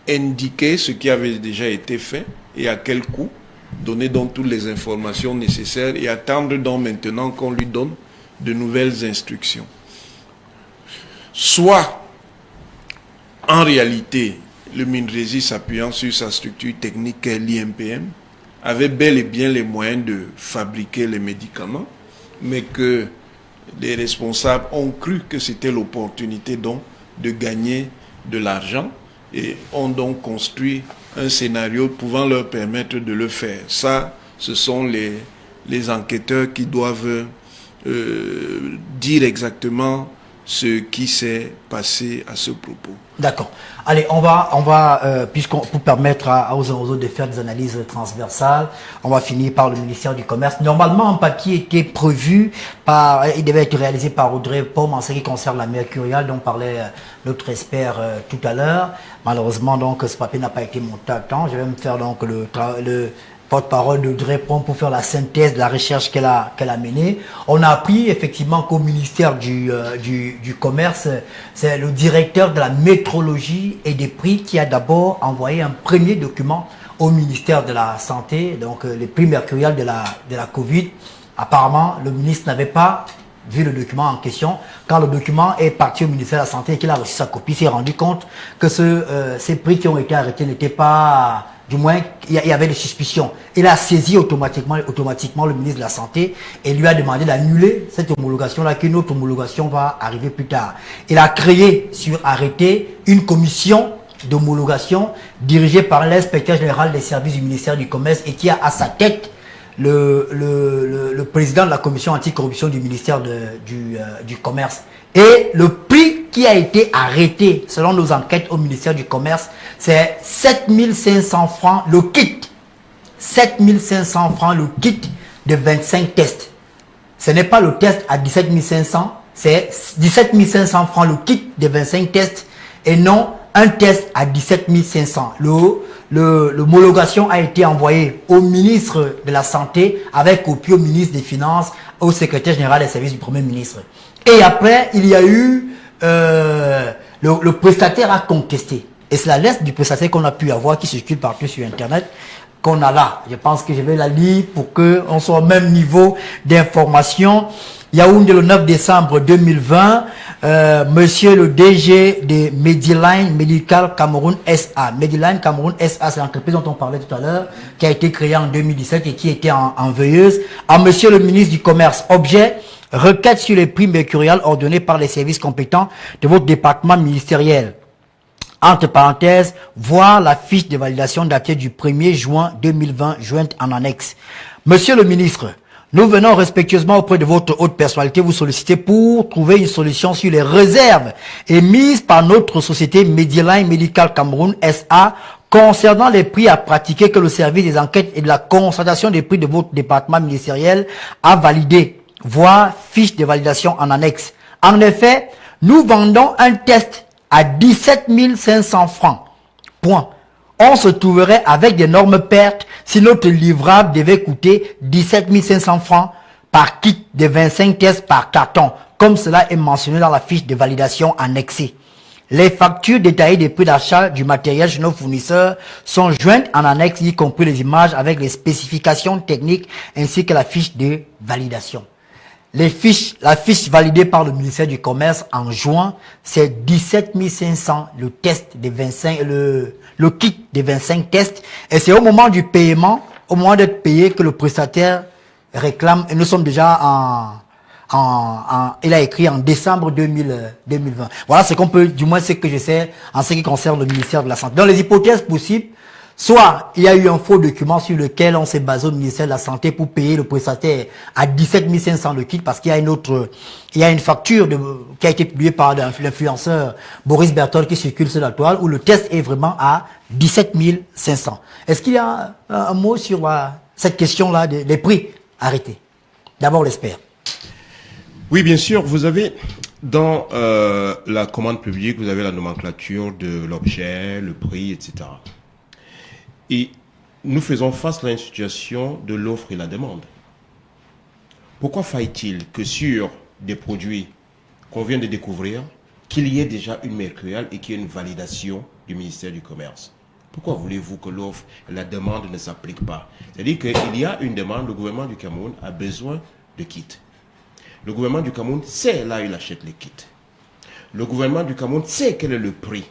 Indiquer ce qui avait déjà été fait et à quel coût, donner donc toutes les informations nécessaires et attendre donc maintenant qu'on lui donne de nouvelles instructions. Soit En réalité, le MINRESI, s'appuyant sur sa structure technique l'IMPM, avait bel et bien les moyens de fabriquer les médicaments, mais que les responsables ont cru que c'était l'opportunité donc de gagner de l'argent et ont donc construit un scénario pouvant leur permettre de le faire. Ça, ce sont les enquêteurs qui doivent dire exactement ce qui s'est passé à ce propos. D'accord. Allez, on va pour permettre aux autres de faire des analyses transversales, on va finir par le ministère du Commerce. Normalement, un papier était prévu il devait être réalisé par Audrey Pomme en ce qui concerne la mercuriale dont parlait notre expert tout à l'heure. Malheureusement, donc, ce papier n'a pas été monté à temps. Je vais me faire donc le porte-parole d'Audrey Pomme pour faire la synthèse de la recherche qu'elle a menée. On a appris effectivement qu'au ministère du Commerce, c'est le directeur de la métrologie et des prix qui a d'abord envoyé un premier document au ministère de la Santé, donc les prix mercuriels de la Covid. Apparemment, le ministre n'avait pas vu le document en question. Quand le document est parti au ministère de la Santé et qu'il a reçu sa copie, il s'est rendu compte que ces prix qui ont été arrêtés n'étaient pas... Du moins, il y avait des suspicions. Il a saisi automatiquement le ministre de la Santé et lui a demandé d'annuler cette homologation-là, qu'une autre homologation va arriver plus tard. Il a créé sur arrêté une commission d'homologation dirigée par l'inspecteur général des services du ministère du Commerce et qui a à sa tête le président de la commission anticorruption du ministère du Commerce. Et le prix qui a été arrêté, selon nos enquêtes au ministère du Commerce, c'est 7500 francs le kit. 7500 francs le kit de 25 tests. Ce n'est pas le test à 17 500, c'est 17 500 francs le kit de 25 tests et non un test à 17 500. L'homologation a été envoyée au ministre de la Santé avec copie au ministre des Finances, au secrétaire général des services du Premier ministre. Et après, il y a eu... le prestataire a contesté. Et c'est la liste du prestataire qu'on a pu avoir qui circule partout sur Internet qu'on a là. Je pense que je vais la lire pour qu'on soit au même niveau d'information. Yaoundé, le 9 décembre 2020, monsieur le DG de Mediline Medical Cameroun SA. Mediline Cameroun SA, c'est l'entreprise dont on parlait tout à l'heure, qui a été créée en 2017 et qui était en veilleuse. À monsieur le ministre du Commerce, objet, requête sur les prix mercuriels ordonnés par les services compétents de votre département ministériel. Entre parenthèses, voir la fiche de validation datée du 1er juin 2020, jointe en annexe. Monsieur le ministre, nous venons respectueusement auprès de votre haute personnalité vous solliciter pour trouver une solution sur les réserves émises par notre société Mediline Medical Cameroun SA concernant les prix à pratiquer que le service des enquêtes et de la constatation des prix de votre département ministériel a validé. Voir fiche de validation en annexe. En effet, nous vendons un test à 17 500 francs. Point. On se trouverait avec d'énormes pertes si notre livrable devait coûter 17 500 francs par kit de 25 tests par carton, comme cela est mentionné dans la fiche de validation annexée. Les factures détaillées des prix d'achat du matériel chez nos fournisseurs sont jointes en annexe, y compris les images avec les spécifications techniques ainsi que la fiche de validation. La fiche validée par le ministère du Commerce en juin, c'est 17 500 le test de 25, le kit de 25 tests. Et c'est au moment du paiement, au moment d'être payé, que le prestataire réclame. Et nous sommes déjà il a écrit en décembre 2020. Voilà ce qu'on peut, du moins ce que je sais en ce qui concerne le ministère de la Santé. Dans les hypothèses possibles, soit il y a eu un faux document sur lequel on s'est basé au ministère de la Santé pour payer le prestataire à 17 500 le kit parce qu'il y a une facture qui a été publiée par l'influenceur Boris Berthold qui circule sur la toile où le test est vraiment à 17 500. Est-ce qu'il y a un mot sur cette question-là des prix arrêtés? D'abord l'expert. Oui, bien sûr, vous avez dans la commande publique, vous avez la nomenclature de l'objet, le prix, etc. Et nous faisons face à une situation de l'offre et la demande. Pourquoi faille-t-il que sur des produits qu'on vient de découvrir, qu'il y ait déjà une mercuriale et qu'il y ait une validation du ministère du Commerce? Pourquoi voulez-vous que l'offre et la demande ne s'appliquent pas? C'est-à-dire qu'il y a une demande, le gouvernement du Cameroun a besoin de kits. Le gouvernement du Cameroun sait là où il achète les kits. Le gouvernement du Cameroun sait quel est le prix.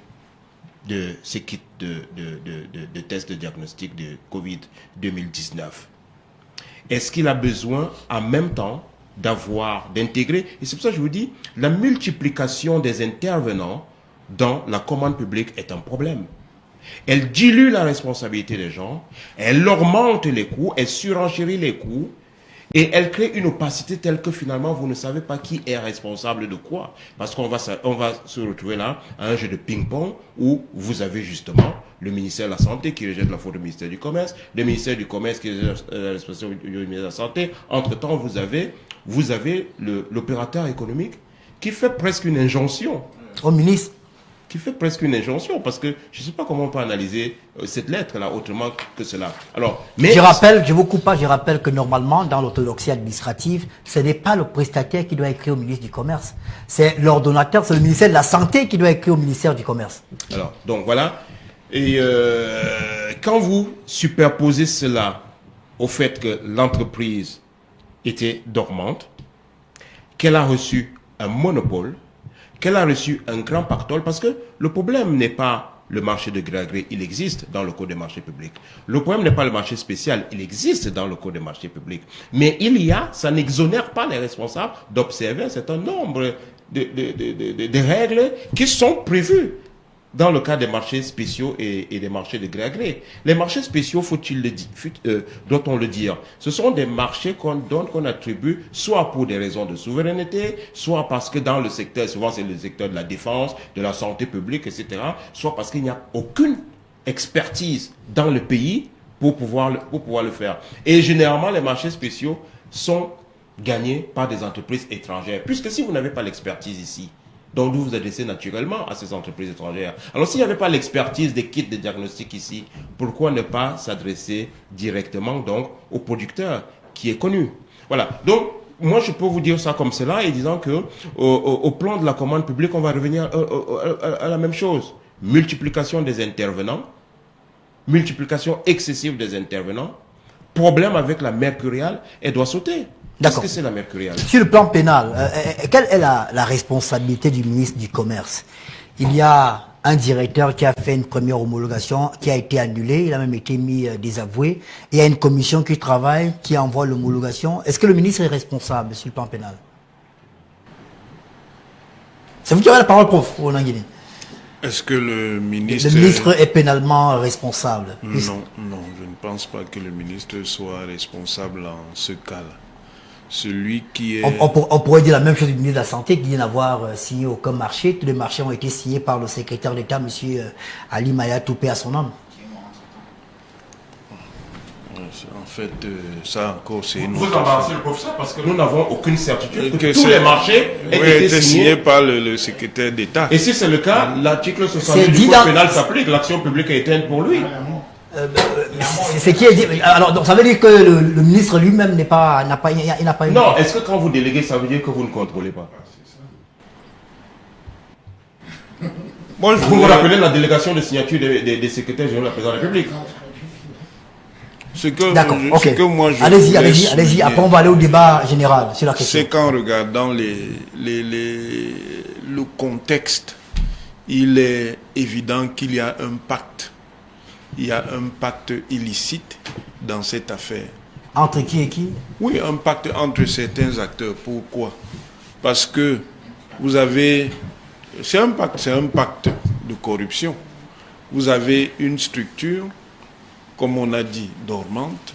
de ces kits de tests de diagnostic de Covid 2019. Est-ce qu'il a besoin en même temps d'intégrer, et c'est pour ça que je vous dis, la multiplication des intervenants dans la commande publique est un problème. Elle dilue la responsabilité des gens, elle augmente les coûts, elle surenchérit les coûts, et elle crée une opacité telle que finalement vous ne savez pas qui est responsable de quoi. Parce qu'on va se retrouver là à un jeu de ping-pong où vous avez justement le ministère de la Santé qui rejette la faute au ministère du Commerce, le ministère du Commerce qui rejette la responsabilité du ministère de la Santé. Entre-temps, vous avez l'opérateur économique qui fait presque une injonction. Au ministre. Qui fait presque une injonction, parce que je ne sais pas comment on peut analyser cette lettre-là autrement que cela. Alors, mais je vous coupe pas, je rappelle que normalement, dans l'orthodoxie administrative, ce n'est pas le prestataire qui doit écrire au ministre du Commerce. C'est l'ordonnateur, c'est le ministère de la Santé qui doit écrire au ministère du Commerce. Alors, donc voilà. Et quand vous superposez cela au fait que l'entreprise était dormante, qu'elle a reçu un monopole, qu'elle a reçu un grand pactole, parce que le problème n'est pas le marché de gré à gré, il existe dans le Code des marchés publics. Le problème n'est pas le marché spécial, il existe dans le Code des marchés publics. Mais ça n'exonère pas les responsables d'observer un certain nombre de règles qui sont prévues dans le cas des marchés spéciaux et des marchés de gré à gré. Les marchés spéciaux, doit-on le dire, ce sont des marchés qu'on attribue soit pour des raisons de souveraineté, soit parce que dans le secteur, souvent c'est le secteur de la défense, de la santé publique, etc., soit parce qu'il n'y a aucune expertise dans le pays pour pouvoir le faire. Et généralement, les marchés spéciaux sont gagnés par des entreprises étrangères, puisque si vous n'avez pas l'expertise ici, donc vous vous adressez naturellement à ces entreprises étrangères. Alors s'il n'y avait pas l'expertise des kits de diagnostic ici, pourquoi ne pas s'adresser directement donc au producteur qui est connu? Voilà. Donc moi je peux vous dire ça comme cela, et disant que au plan de la commande publique, on va revenir à la même chose. Multiplication des intervenants, multiplication excessive des intervenants, problème avec la mercuriale, elle doit sauter. Qu'est-ce que c'est la mercuriale? Sur le plan pénal, quelle est la responsabilité du ministre du Commerce? Il y a un directeur qui a fait une première homologation, qui a été annulée, il a même été mis désavoué. Il y a une commission qui travaille, qui envoie l'homologation. Est-ce que le ministre est responsable sur le plan pénal? C'est vous qui avez la parole, prof, au Nanguini. Est-ce que le ministre... Le ministre est pénalement responsable? Non, je ne pense pas que le ministre soit responsable en ce cas-là. Celui qui est... On pourrait dire la même chose du ministre de la Santé, qui vient d'avoir signé aucun marché. Tous les marchés ont été signés par le secrétaire d'État, M. Ali Maya Toupé, à son âme. En fait, ça encore, c'est une Vous autre embarrassez le professeur parce que nous n'avons aucune certitude que tous les marchés aient été signés par le secrétaire d'État. Et si c'est le cas, l'article 70 du Code pénal s'applique. L'action publique est éteinte pour lui. C'est qui est dit. Alors, donc, ça veut dire que le ministre lui-même n'a pas eu... Non, est-ce que quand vous déléguez, ça veut dire que vous ne contrôlez pas? Moi, vous vous rappelez la délégation de signature des secrétaires généraux de la présidence de la République? D'accord, ok. Allez-y, allez-y. Après, on va aller au débat général sur la question. C'est qu'en regardant le contexte, il est évident qu'il y a un pacte. Il y a un pacte illicite dans cette affaire. Entre qui et qui? Oui, un pacte entre certains acteurs. Pourquoi? Parce que vous avez... C'est un pacte de corruption. Vous avez une structure, comme on a dit, dormante,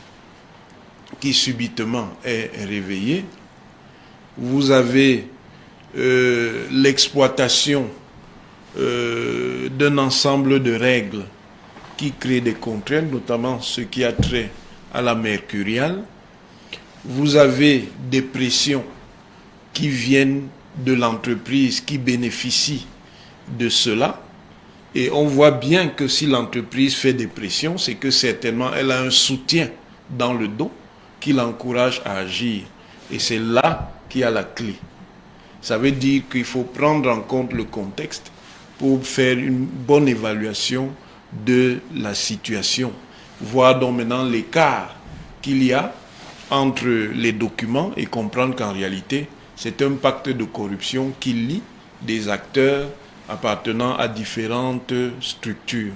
qui subitement est réveillée. Vous avez l'exploitation d'un ensemble de règles qui créent des contraintes, notamment ce qui a trait à la mercuriale. Vous avez des pressions qui viennent de l'entreprise qui bénéficie de cela. Et on voit bien que si l'entreprise fait des pressions, c'est que certainement elle a un soutien dans le dos qui l'encourage à agir. Et c'est là qu'il y a la clé. Ça veut dire qu'il faut prendre en compte le contexte pour faire une bonne évaluation de la situation. Voir donc maintenant l'écart qu'il y a entre les documents et comprendre qu'en réalité, c'est un pacte de corruption qui lie des acteurs appartenant à différentes structures.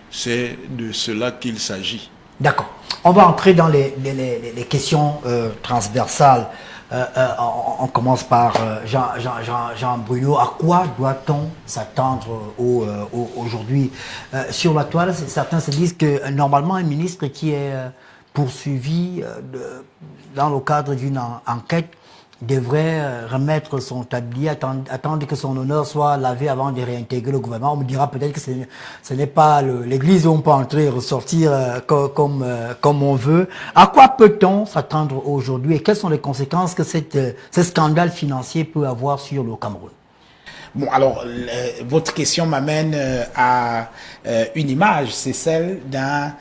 C'est de cela qu'il s'agit. D'accord. On va entrer dans les questions transversales. On commence par Jean Bruno. À quoi doit-on s'attendre aujourd'hui sur la toile? Certains se disent que normalement un ministre qui est poursuivi dans le cadre d'une enquête devrait remettre son tablier, attendre que son honneur soit lavé avant de réintégrer le gouvernement. On me dira peut-être que ce n'est pas l'église où on peut entrer et ressortir comme on veut. À quoi peut-on s'attendre aujourd'hui et quelles sont les conséquences que ce scandale financier peut avoir sur le Cameroun? Bon, alors, votre question m'amène à une image, c'est celle d'un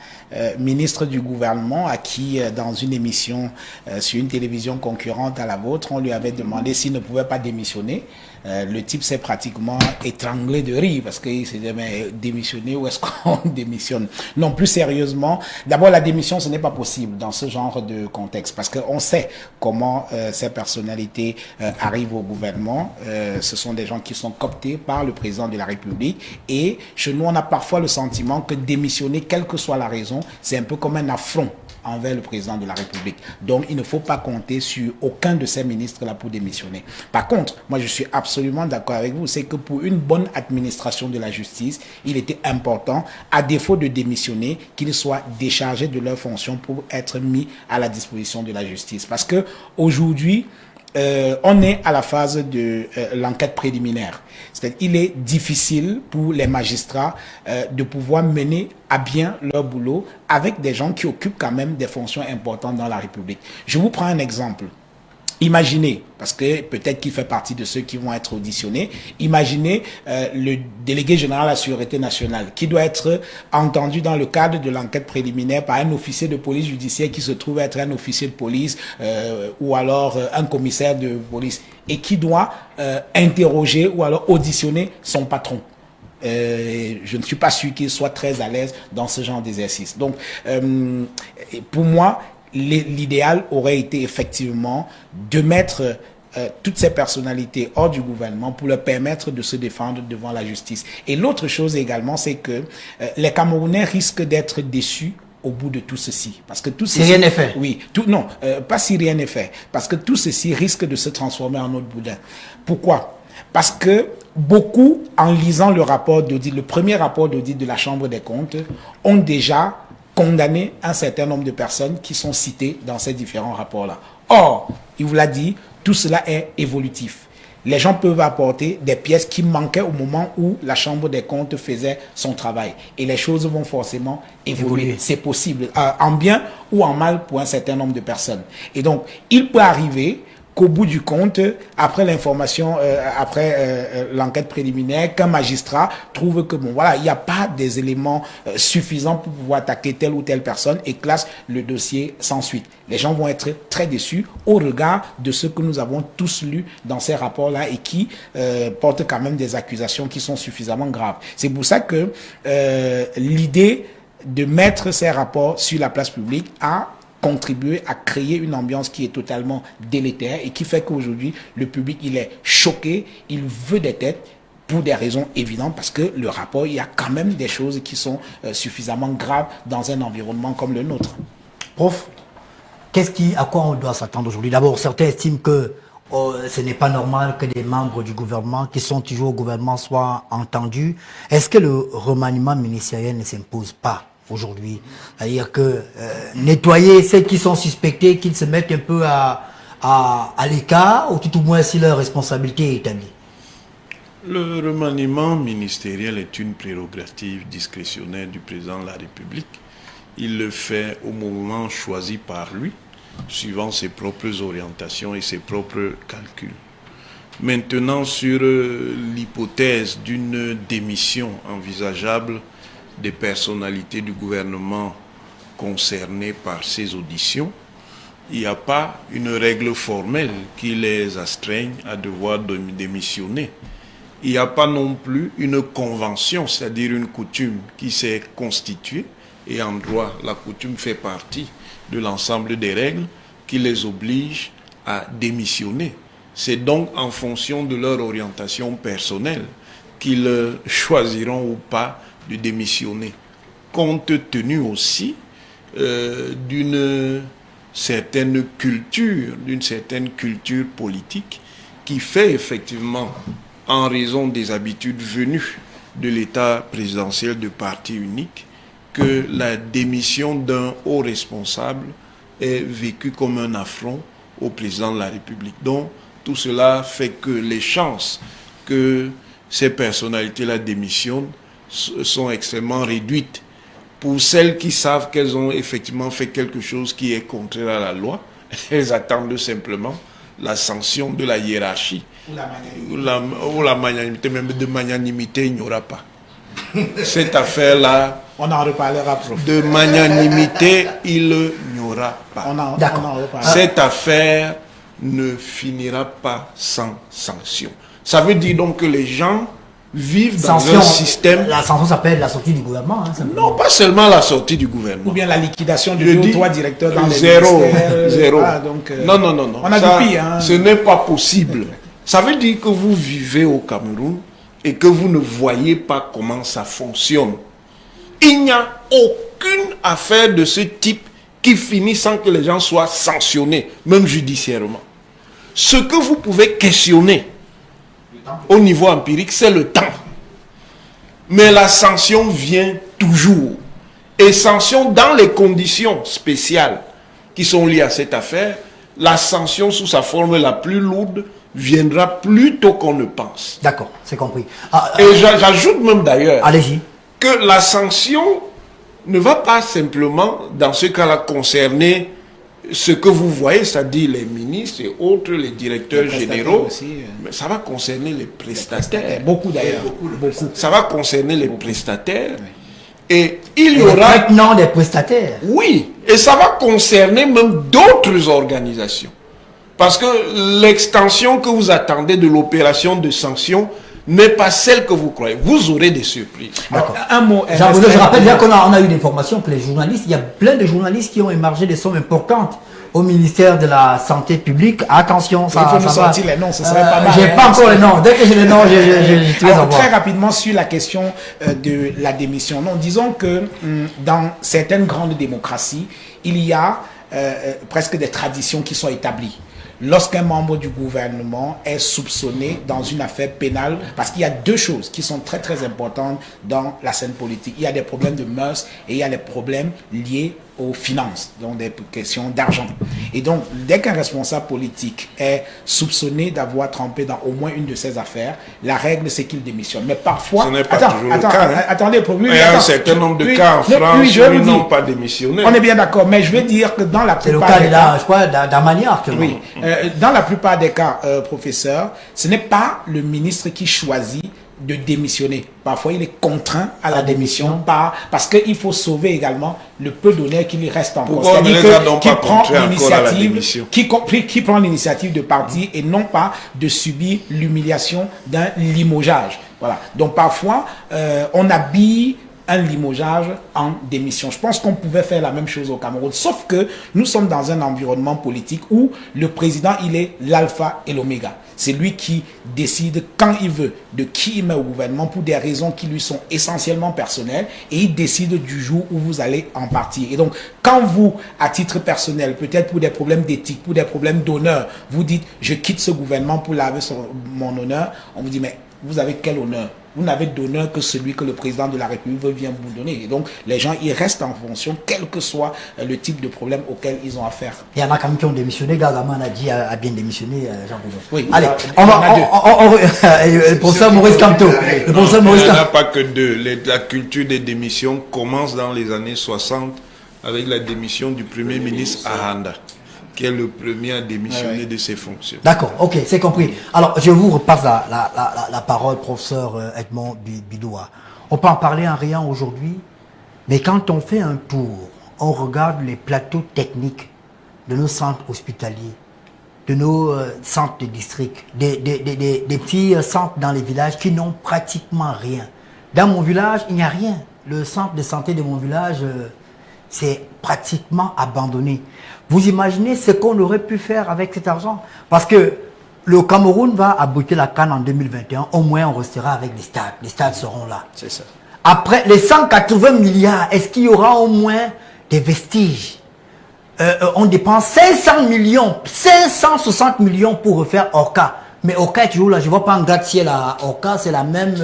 ministre du gouvernement à qui, dans une émission sur une télévision concurrente à la vôtre, on lui avait demandé s'il ne pouvait pas démissionner. Le type s'est pratiquement étranglé de rire parce qu'il s'est dit, mais démissionner, où est-ce qu'on démissionne? Non, plus sérieusement, d'abord la démission, ce n'est pas possible dans ce genre de contexte parce qu'on sait comment ces personnalités arrivent au gouvernement. Ce sont des gens qui sont cooptés par le président de la République et chez nous, on a parfois le sentiment que démissionner, quelle que soit la raison, c'est un peu comme un affront envers le président de la République. Donc, il ne faut pas compter sur aucun de ces ministres-là pour démissionner. Par contre, moi, je suis absolument d'accord avec vous, c'est que pour une bonne administration de la justice, il était important, à défaut de démissionner, qu'ils soient déchargés de leurs fonctions pour être mis à la disposition de la justice. Parce que aujourd'hui, on est à la phase de l'enquête préliminaire. C'est-à-dire il est difficile pour les magistrats de pouvoir mener à bien leur boulot avec des gens qui occupent quand même des fonctions importantes dans la République. Je vous prends un exemple. Imaginez, parce que peut-être qu'il fait partie de ceux qui vont être auditionnés, imaginez le délégué général à la Sûreté nationale qui doit être entendu dans le cadre de l'enquête préliminaire par un officier de police judiciaire qui se trouve être un officier de police ou alors un commissaire de police et qui doit interroger ou alors auditionner son patron. Je ne suis pas sûr qu'il soit très à l'aise dans ce genre d'exercice. Donc, pour moi, l'idéal aurait été effectivement de mettre toutes ces personnalités hors du gouvernement pour leur permettre de se défendre devant la justice. Et l'autre chose également, c'est que les Camerounais risquent d'être déçus au bout de tout ceci. Parce que tout ceci, si rien n'est fait. Oui, pas si rien n'est fait. Parce que tout ceci risque de se transformer en autre boudin. Pourquoi? Parce que beaucoup, en lisant le rapport d'audit, le premier rapport d'audit de la Chambre des comptes, ont déjà condamné un certain nombre de personnes qui sont citées dans ces différents rapports-là. Or, il vous l'a dit, tout cela est évolutif. Les gens peuvent apporter des pièces qui manquaient au moment où la Chambre des comptes faisait son travail. Et les choses vont forcément évoluer. C'est possible, en bien ou en mal pour un certain nombre de personnes. Et donc, il peut arriver qu'au bout du compte, après l'information, après l'enquête préliminaire, qu'un magistrat trouve que bon, voilà, il n'y a pas des éléments suffisants pour pouvoir attaquer telle ou telle personne et classe le dossier sans suite. Les gens vont être très déçus au regard de ce que nous avons tous lu dans ces rapports-là et qui portent quand même des accusations qui sont suffisamment graves. C'est pour ça que l'idée de mettre ces rapports sur la place publique a contribuer à créer une ambiance qui est totalement délétère et qui fait qu'aujourd'hui, le public, il est choqué, il veut des têtes pour des raisons évidentes parce que le rapport, il y a quand même des choses qui sont suffisamment graves dans un environnement comme le nôtre. Prof, à quoi on doit s'attendre aujourd'hui? D'abord, certains estiment que ce n'est pas normal que des membres du gouvernement qui sont toujours au gouvernement soient entendus. Est-ce que le remaniement ministériel ne s'impose pas aujourd'hui? C'est-à-dire que nettoyer ceux qui sont suspectés, qu'ils se mettent un peu à l'écart, ou tout au moins si leur responsabilité est établie. Le remaniement ministériel est une prérogative discrétionnaire du président de la République. Il le fait au moment choisi par lui, suivant ses propres orientations et ses propres calculs. Maintenant, sur l'hypothèse d'une démission envisageable des personnalités du gouvernement concernées par ces auditions, il n'y a pas une règle formelle qui les astreigne à devoir démissionner. Il n'y a pas non plus une convention, c'est-à-dire une coutume qui s'est constituée, et en droit, la coutume fait partie de l'ensemble des règles qui les obligent à démissionner. C'est donc en fonction de leur orientation personnelle qu'ils choisiront ou pas de démissionner, compte tenu aussi d'une certaine culture politique qui fait effectivement, en raison des habitudes venues de l'État présidentiel de parti unique, que la démission d'un haut responsable est vécue comme un affront au président de la République. Donc, tout cela fait que les chances que ces personnalités-là démissionnent sont extrêmement réduites. Pour celles qui savent qu'elles ont effectivement fait quelque chose qui est contraire à la loi, elles attendent simplement la sanction de la hiérarchie. Ou la magnanimité. Même de magnanimité, il n'y aura pas. Cette affaire-là, on en reparlera, prof. De magnanimité, il n'y aura pas. On en reparlera. Cette affaire ne finira pas sans sanction. Ça veut dire donc que les gens vivent dans un système... La sanction s'appelle la sortie du gouvernement. Hein, non, pas seulement la sortie du gouvernement. Ou bien la liquidation de 2 ou 3 directeurs dans les zéro. Voilà, donc, non. On a du pire. Hein. Ce n'est pas possible. Ça veut dire que vous vivez au Cameroun et que vous ne voyez pas comment ça fonctionne. Il n'y a aucune affaire de ce type qui finit sans que les gens soient sanctionnés, même judiciairement. Ce que vous pouvez questionner au niveau empirique, c'est le temps. Mais la sanction vient toujours. Et sanction dans les conditions spéciales qui sont liées à cette affaire, la sanction sous sa forme la plus lourde viendra plus tôt qu'on ne pense. D'accord, c'est compris. Et j'ajoute même d'ailleurs que la sanction ne va pas simplement, dans ce cas-là, concerner ce que vous voyez, c'est-à-dire les ministres et autres, les directeurs généraux, aussi, mais ça va concerner les prestataires. Beaucoup d'ailleurs. Ça va concerner les prestataires. Et il y aura... Maintenant des prestataires. Oui, et ça va concerner même d'autres organisations. Parce que l'extension que vous attendez de l'opération de sanction n'est pas celle que vous croyez. Vous aurez des surprises. D'accord. Un mot. Je rappelle bien qu'on a eu des informations que les journalistes, il y a plein de journalistes qui ont émargé des sommes importantes au ministère de la Santé publique. Attention, ça il faut nous sortir les noms, ce serait pas mal. J'ai pas encore les noms. Dès que j'ai les noms, Alors, très rapidement sur la question de la démission. Non, disons que dans certaines grandes démocraties, il y a presque des traditions qui sont établies. Lorsqu'un membre du gouvernement est soupçonné dans une affaire pénale, parce qu'il y a 2 choses qui sont très très importantes dans la scène politique. Il y a des problèmes de mœurs et il y a des problèmes liés aux finances, donc des questions d'argent. Et donc, dès qu'un responsable politique est soupçonné d'avoir trempé dans au moins une de ces affaires, la règle c'est qu'il démissionne. Mais parfois... Ce n'est pas toujours le cas. Attendez, il y a un certain nombre de cas en France où ils n'ont pas démissionné. On est bien d'accord, mais je veux dire que dans la plupart des cas... je crois, d'Armagnac. Oui. Dans la plupart des cas, professeur, ce n'est pas le ministre qui choisit de démissionner. Parfois, il est contraint à la démission parce qu'il faut sauver également le peu d'honneur qui lui reste encore. C'est-à-dire qui prend l'initiative de partir et non pas de subir l'humiliation d'un limogeage. Voilà. Donc parfois, on habille un limogeage en démission. Je pense qu'on pouvait faire la même chose au Cameroun, sauf que nous sommes dans un environnement politique où le président, il est l'alpha et l'oméga. C'est lui qui décide quand il veut de qui il met au gouvernement pour des raisons qui lui sont essentiellement personnelles et il décide du jour où vous allez en partir. Et donc, quand vous, à titre personnel, peut-être pour des problèmes d'éthique, pour des problèmes d'honneur, vous dites « je quitte ce gouvernement pour laver mon honneur », on vous dit « mais vous avez quel honneur ? Vous n'avez d'honneur que celui que le président de la République vient vous donner. » Et donc, les gens, ils restent en fonction, quel que soit le type de problème auquel ils ont affaire. Il y en a quand même qui ont démissionné. Gargaman a dit, a bien démissionné, Jean-Bruno. Oui. Allez, le professeur Maurice Kamto. Il n'y en a pas que 2. La culture des démissions commence dans les années 60 avec la démission du Premier ministre Aranda, qui est le premier à démissionner de ses fonctions. D'accord, ok, c'est compris. Alors, je vous repasse la parole, professeur Edmond Bidoua. On peut en parler en rien aujourd'hui, mais quand on fait un tour, on regarde les plateaux techniques de nos centres hospitaliers, de nos centres de district, des petits centres dans les villages qui n'ont pratiquement rien. Dans mon village, il n'y a rien. Le centre de santé de mon village, c'est pratiquement abandonné. Vous imaginez ce qu'on aurait pu faire avec cet argent? Parce que le Cameroun va abriter la CAN en 2021, au moins on restera avec des stades. Les stades seront là. C'est ça. Après les 180 milliards, est-ce qu'il y aura au moins des vestiges? On dépense 500 millions, 560 millions pour refaire Orca. Mais Orca est toujours là, je ne vois pas un gratte-ciel à Orca, c'est la même,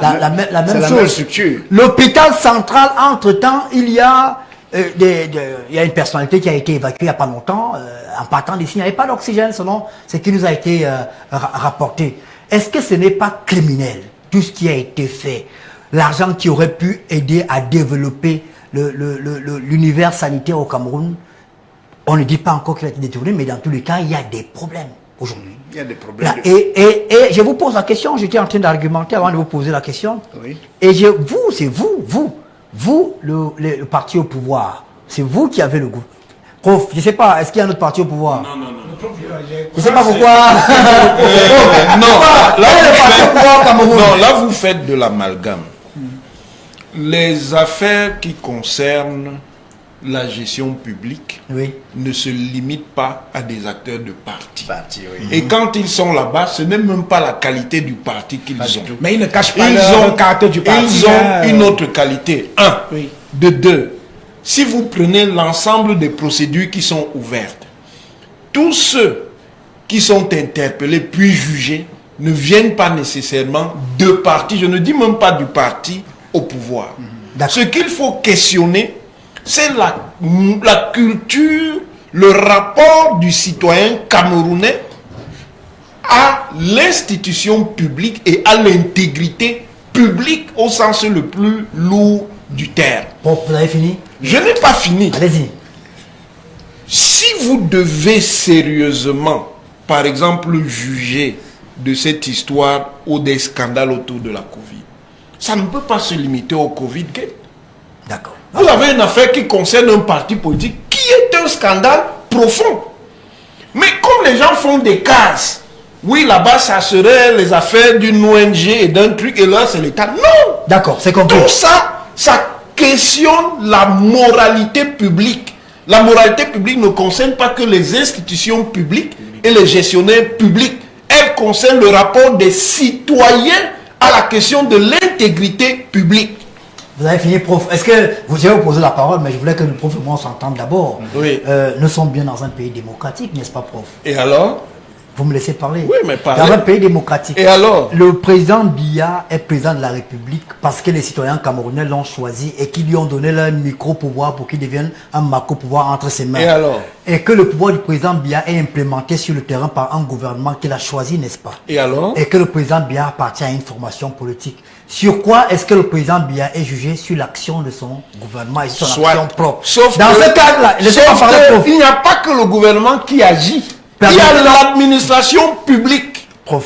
la même chose. Même structure. L'hôpital central, entre-temps, il y a une personnalité qui a été évacuée il n'y a pas longtemps. En partant d'ici, il n'y avait pas d'oxygène, selon ce qui nous a été rapporté. Est-ce que ce n'est pas criminel, tout ce qui a été fait? L'argent qui aurait pu aider à développer l'univers sanitaire au Cameroun, on ne dit pas encore qu'il a été détourné, mais dans tous les cas, il y a des problèmes aujourd'hui. Il y a des problèmes. Là, et je vous pose la question, j'étais en train d'argumenter avant de vous poser la question. Oui. Et c'est vous, le parti au pouvoir, c'est vous qui avez le goût. Prof, je ne sais pas, est-ce qu'il y a un autre parti au pouvoir? Non. Je ne sais pas pourquoi. Non, là vous faites de l'amalgame. Les affaires qui concernent la gestion publique ne se limitent pas à des acteurs de parti. Et quand ils sont là-bas, ce n'est même pas la qualité du parti qu'ils ont. Mais ils ne cachent pas leur carte du parti. Ils ont une autre qualité. De deux, si vous prenez l'ensemble des procédures qui sont ouvertes, tous ceux qui sont interpellés puis jugés ne viennent pas nécessairement de parti. Je ne dis même pas du parti au pouvoir. Ce qu'il faut questionner, c'est la culture, le rapport du citoyen camerounais à l'institution publique et à l'intégrité publique au sens le plus lourd du terme. Bon, vous avez fini? Je n'ai pas fini. Allez-y. Si vous devez sérieusement, par exemple, juger de cette histoire ou des scandales autour de la Covid, ça ne peut pas se limiter au Covid Gate. D'accord. Vous avez une affaire qui concerne un parti politique qui est un scandale profond. Mais comme les gens font des cases, oui, là-bas, ça serait les affaires d'une ONG et d'un truc, et là, c'est l'État. Non! D'accord, c'est compris. Tout ça, ça questionne la moralité publique. La moralité publique ne concerne pas que les institutions publiques et les gestionnaires publics. Elle concerne le rapport des citoyens à la question de l'intégrité publique. Vous avez fini, prof. Est-ce que vous avez posé la parole, mais je voulais que le prof et moi s'entendent d'abord. Oui. Nous sommes bien dans un pays démocratique, n'est-ce pas, prof? Et alors? Vous me laissez parler. Oui, mais parlez. Dans un pays démocratique. Et alors? Le président Biya est président de la République parce que les citoyens camerounais l'ont choisi et qu'ils lui ont donné leur micro-pouvoir pour qu'il devienne un macro-pouvoir entre ses mains. Et alors? Et que le pouvoir du président Biya est implémenté sur le terrain par un gouvernement qu'il a choisi, n'est-ce pas? Et alors? Et que le président Biya appartient à une formation politique. Sur quoi est-ce que le président Biya est jugé? Sur l'action de son gouvernement et sur son action propre. Sauf dans que, ce cadre-là, il n'y a pas que le gouvernement qui agit. Il y a l'administration publique. Prof.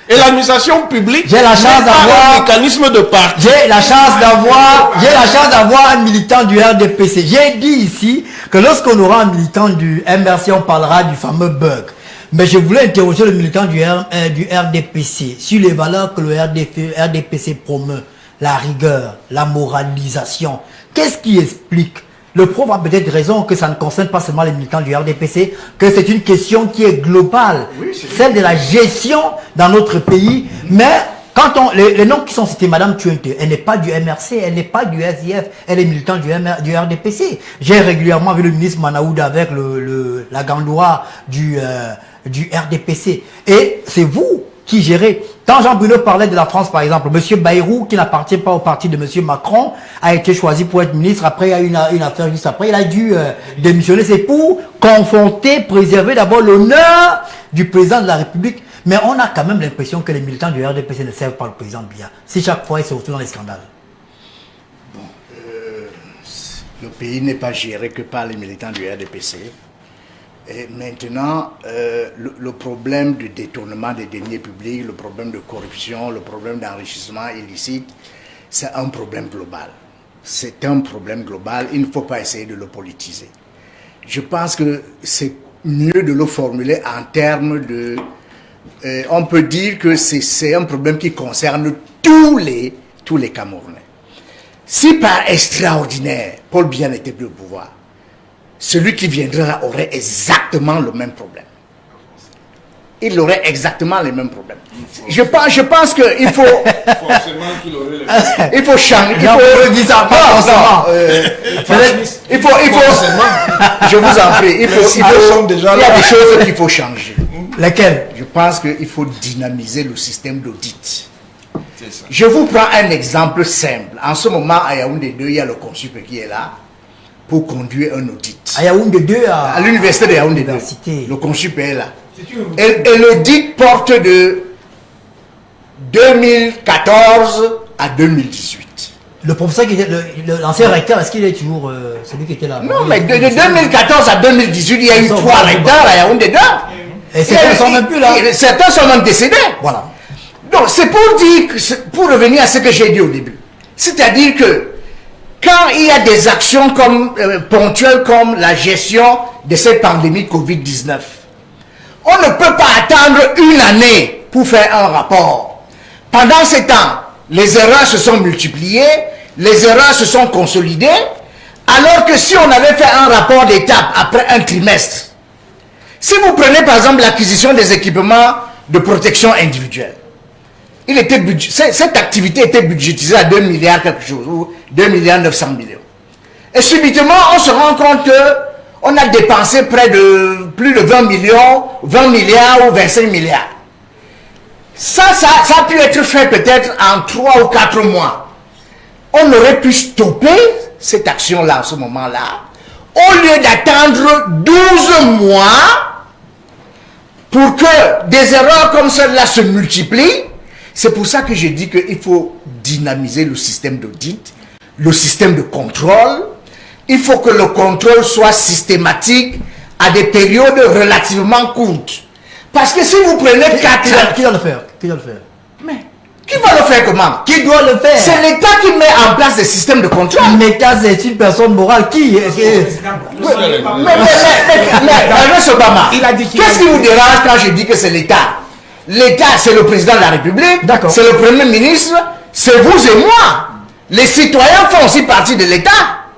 Et l'administration publique, j'ai la chance d'avoir un mécanisme de parti. J'ai la chance d'avoir un militant du RDPC. J'ai dit ici que lorsqu'on aura un militant du MRC, on parlera du fameux bug. Mais je voulais interroger le militant du RDPC sur les valeurs que le RDPC promeut. La rigueur, la moralisation. Qu'est-ce qui explique? Le prof a peut-être raison que ça ne concerne pas seulement les militants du RDPC, que c'est une question qui est globale, celle de la gestion dans notre pays. Mais quand les noms qui sont cités, Madame Tuente, elle n'est pas du MRC, elle n'est pas du SIF, elle est militante du RDPC. J'ai régulièrement vu le ministre Manaouda avec la gandoua du RDPC. Et c'est vous qui gérez. Quand Jean Bruno parlait de la France, par exemple, M. Bayrou, qui n'appartient pas au parti de M. Macron, a été choisi pour être ministre. Après, il y a eu une affaire juste après. Il a dû démissionner. C'est pour confronter, préserver d'abord l'honneur du président de la République. Mais on a quand même l'impression que les militants du RDPC ne servent pas le président Biya. Si chaque fois, il se retrouve dans les scandales. Bon, le pays n'est pas géré que par les militants du RDPC. Et maintenant, le problème du détournement des deniers publics, le problème de corruption, le problème d'enrichissement illicite, c'est un problème global. C'est un problème global, il ne faut pas essayer de le politiser. Je pense que c'est mieux de le formuler en termes de... on peut dire que c'est un problème qui concerne tous les Camerounais. Si par extraordinaire, Paul Biya n'était plus au pouvoir, celui qui viendra là aurait exactement le même problème. il aurait exactement les mêmes problèmes. Je pense qu'il faut... Forcément qu'il aurait les... Il faut changer. Il faut... Je vous en prie. Il y a des choses qu'il faut changer. Lesquelles? Je pense qu'il faut dynamiser le système d'audit. Je vous prends un exemple simple. En ce moment, à Yaoundé 2, il y a le consup qui est là pour conduire un audit. À Yaoundé 2, à l'université de Yaoundé 2. Le consup est là. Et l'audit porte de 2014 à 2018. Le professeur qui était l'ancien recteur, est-ce qu'il est toujours celui qui était là? Non, mais de 2014 à 2018, il y a eu 3 recteurs à Yaoundé 2. Et certains sont même plus là. Certains sont même décédés. Voilà. Donc c'est pour dire, pour revenir à ce que j'ai dit au début. C'est-à-dire que quand il y a des actions comme, ponctuelles comme la gestion de cette pandémie Covid-19, on ne peut pas attendre une année pour faire un rapport. Pendant ce temps, les erreurs se sont multipliées, les erreurs se sont consolidées, alors que si on avait fait un rapport d'étape après un trimestre, si vous prenez par exemple l'acquisition des équipements de protection individuelle, cette activité était budgétisée à 2 milliards quelque chose, ou 2 milliards 900 millions. Et subitement, on se rend compte qu'on a dépensé près de plus de 20 millions, 20 milliards ou 25 milliards. Ça a pu être fait peut-être en 3 ou 4 mois. On aurait pu stopper cette action-là, en ce moment-là, au lieu d'attendre 12 mois pour que des erreurs comme celle-là se multiplient. C'est pour ça que je dis qu'il faut dynamiser le système d'audit, le système de contrôle. Il faut que le contrôle soit systématique à des périodes relativement courtes. Parce que si vous prenez 4 ans... Qui doit le faire? Qui doit le faire? Mais qui va le faire comment? Qui doit le faire? C'est l'État qui met en place des systèmes de contrôle. L'État, c'est une personne morale. Qui? Mais Obama, qu'est-ce qui vous dérange quand je dis que c'est l'État? L'État, c'est le président de la République, c'est le Premier ministre, c'est vous et moi. Les citoyens font aussi partie de l'État.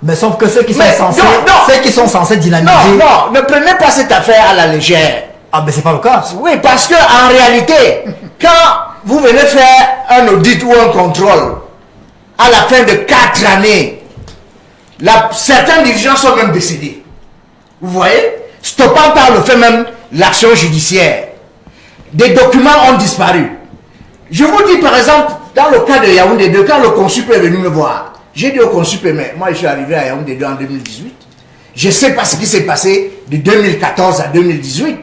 Mais sauf que ceux qui sont censés dynamiser... Non, ne prenez pas cette affaire à la légère. Ah, mais c'est pas le cas. Oui, parce que en réalité, quand vous venez faire un audit ou un contrôle, à la fin de 4 années, certains dirigeants sont même décédés. Vous voyez? Stoppant par le fait même l'action judiciaire. Des documents ont disparu. Je vous dis par exemple, dans le cas de Yaoundé 2, quand le consup est venu me voir, j'ai dit au consup, mais moi je suis arrivé à Yaoundé 2 en 2018. Je ne sais pas ce qui s'est passé de 2014 à 2018.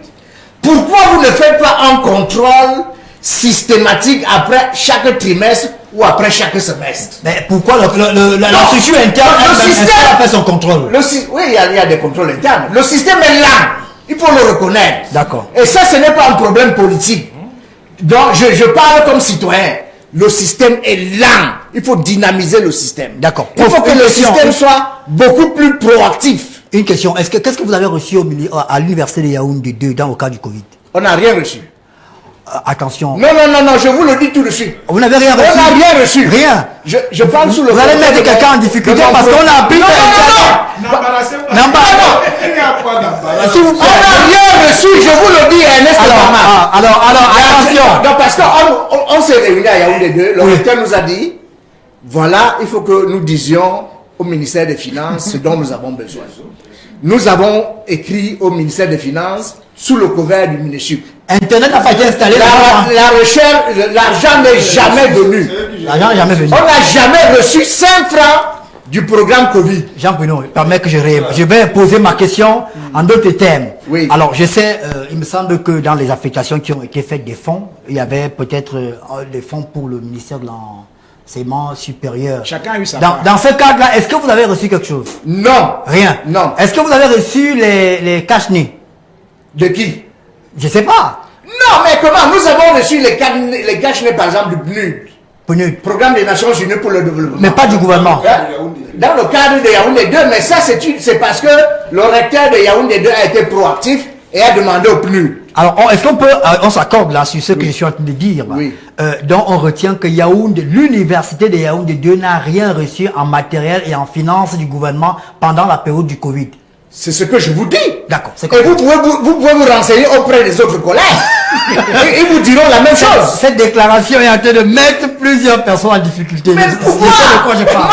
Pourquoi vous ne faites pas un contrôle systématique après chaque trimestre ou après chaque semestre? Mais pourquoi la structure interne a fait son contrôle? Oui, il y a des contrôles internes. Le système est lent. Il faut le reconnaître. D'accord. Et ça, ce n'est pas un problème politique. Donc, je parle comme citoyen. Le système est lent. Il faut dynamiser le système. D'accord. Il faut que le système soit beaucoup plus proactif. Une question. Qu'est-ce que vous avez reçu à l'université de Yaoundé 2 dans le cas du Covid? On n'a rien reçu. Attention. Non, je vous le dis tout de suite. Vous n'avez rien reçu? On n'a rien reçu. Rien. Je parle sous le... Vous allez mettre quelqu'un en difficulté parce qu'on a appris... N'embarrassez pas. Il n'y a pas d'embarras. On n'a rien reçu, je vous le dis, Ernest Obama. Alors, attention. Non, parce qu'on s'est réunis à Yaoundé 2, le recteur nous a dit, voilà, il faut que nous disions au ministère des Finances ce dont nous avons besoin. Nous avons écrit au ministère des Finances sous le couvert du MINESUP. Internet n'a pas été installé. La recherche, l'argent n'est jamais venu. L'argent n'est jamais venu. On n'a jamais reçu 5 francs du programme Covid. Jean Bruno, permet que je vais poser ma question en d'autres termes. Oui. Alors, je sais, il me semble que dans les affectations qui ont été faites des fonds, il y avait peut-être des fonds pour le ministère de l'enseignement supérieur. Chacun a eu sa part. Dans ce cadre-là, est-ce que vous avez reçu quelque chose? Non. Rien. Non. Est-ce que vous avez reçu les cash-nez? De qui? Je sais pas. Non, mais comment? Nous avons reçu les cash-nez, par exemple, du PNUD. Programme des Nations Unies pour le développement. Mais pas du gouvernement. Dans le cadre de Yaoundé 2, mais ça c'est parce que le recteur de Yaoundé 2 a été proactif et a demandé au PNUD. Alors, est-ce qu'on peut, on s'accorde là sur ce que je suis en train de dire. Oui. Donc, on retient que Yaoundé, l'université de Yaoundé 2 n'a rien reçu en matériel et en finances du gouvernement pendant la période du Covid. C'est ce que je vous dis. D'accord. Et vous pouvez vous renseigner auprès des autres collègues. Ils vous diront la même chose. Cette déclaration est en train de mettre plusieurs personnes en difficulté. Mais pourquoi? Je sais de quoi je parle.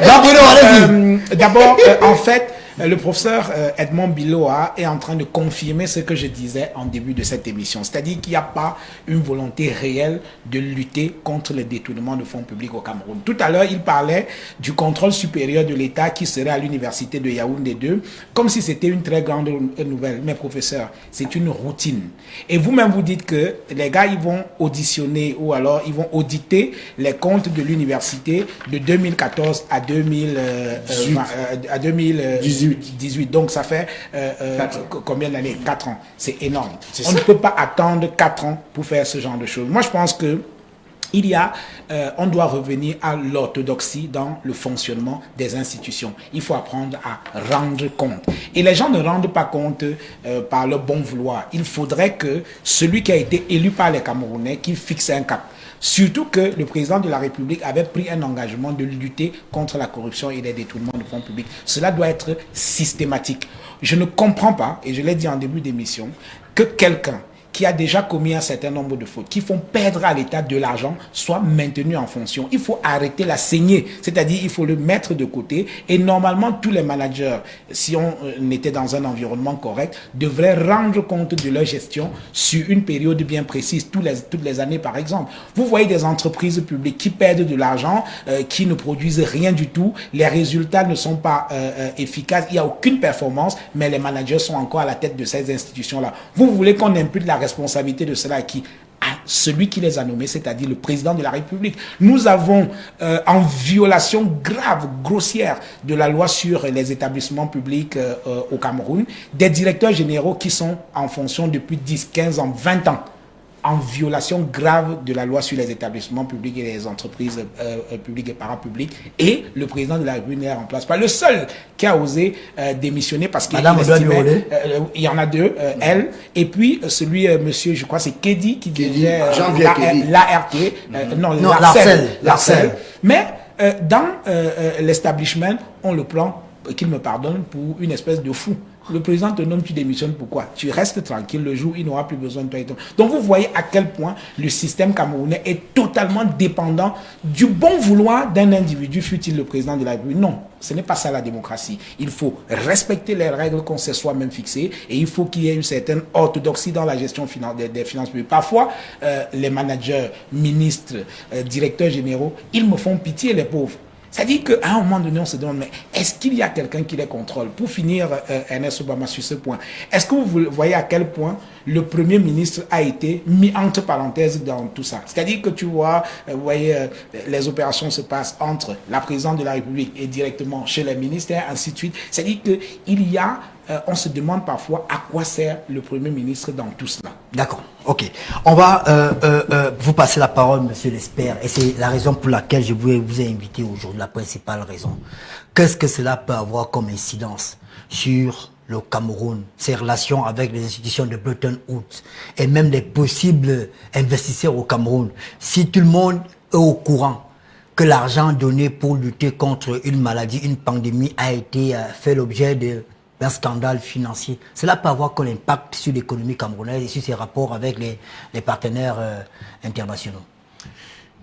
Jean-Bruno, allez-y. D'abord, en fait, le professeur Edmond Biloa est en train de confirmer ce que je disais en début de cette émission. C'est-à-dire qu'il n'y a pas une volonté réelle de lutter contre le détournement de fonds publics au Cameroun. Tout à l'heure, il parlait du contrôle supérieur de l'État qui serait à l'université de Yaoundé 2, comme si c'était une très grande nouvelle. Mais professeur, c'est une routine. Et vous-même, vous dites que les gars, ils vont auditionner ou alors ils vont auditer les comptes de l'université de 2014 à 2018. Donc ça fait combien d'années? 4 ans. C'est énorme. On ne peut pas attendre 4 ans pour faire ce genre de choses. Moi, je pense que on doit revenir à l'orthodoxie dans le fonctionnement des institutions. Il faut apprendre à rendre compte. Et les gens ne rendent pas compte par leur bon vouloir. Il faudrait que celui qui a été élu par les Camerounais, qu'il fixe un cap. Surtout que le président de la République avait pris un engagement de lutter contre la corruption et les détournements de fonds publics. Cela doit être systématique. Je ne comprends pas, et je l'ai dit en début d'émission, que quelqu'un qui a déjà commis un certain nombre de fautes, qui font perdre à l'État de l'argent, soit maintenu en fonction. Il faut arrêter la saignée, c'est-à-dire il faut le mettre de côté. Et normalement, tous les managers, si on était dans un environnement correct, devraient rendre compte de leur gestion sur une période bien précise, toutes les années par exemple. Vous voyez des entreprises publiques qui perdent de l'argent, qui ne produisent rien du tout, les résultats ne sont pas efficaces, il n'y a aucune performance, mais les managers sont encore à la tête de ces institutions-là. Vous voulez qu'on impute la responsabilité de cela à qui? À celui qui les a nommés, c'est-à-dire le président de la République. Nous avons, en violation grave, grossière de la loi sur les établissements publics au Cameroun, des directeurs généraux qui sont en fonction depuis 10, 15 ans, 20 ans, en violation grave de la loi sur les établissements publics et les entreprises publiques et parapubliques. Et le président de la République n'est en place pas. Le seul qui a osé démissionner parce qu'il estimait... il y en a deux, elle, et puis celui, monsieur, je crois c'est Kédi qui dirigeait l'ART. Non, l'ARCEL. Mais dans l'establishment, on le prend, qu'il me pardonne, pour une espèce de fou. Le président te nomme, tu démissionnes, pourquoi? Tu restes tranquille, le jour il n'aura plus besoin de toi. Donc vous voyez à quel point le système camerounais est totalement dépendant du bon vouloir d'un individu, fût-il le président de la République. Non, ce n'est pas ça la démocratie. Il faut respecter les règles qu'on s'est soi-même fixées et il faut qu'il y ait une certaine orthodoxie dans la gestion des finances publiques. Parfois, les managers, ministres, directeurs généraux, ils me font pitié, les pauvres. C'est-à-dire qu'à un moment donné, on se demande, mais est-ce qu'il y a quelqu'un qui les contrôle? Pour finir, Ernest Obama, sur ce point, est-ce que vous voyez à quel point le Premier ministre a été mis entre parenthèses dans tout ça? C'est-à-dire que tu vois, vous voyez, les opérations se passent entre la présidente de la République et directement chez les ministères, ainsi de suite. C'est-à-dire qu'il y a, on se demande parfois à quoi sert le Premier ministre dans tout cela. D'accord, ok. On va vous passer la parole, monsieur l'expert, et c'est la raison pour laquelle je vous ai invité aujourd'hui, la principale raison. Qu'est-ce que cela peut avoir comme incidence sur le Cameroun, ses relations avec les institutions de Bretton Woods et même les possibles investisseurs au Cameroun? Si tout le monde est au courant que l'argent donné pour lutter contre une maladie, une pandémie a été fait l'objet d'un scandale financier, cela peut avoir quel impact sur l'économie camerounaise et sur ses rapports avec les partenaires internationaux?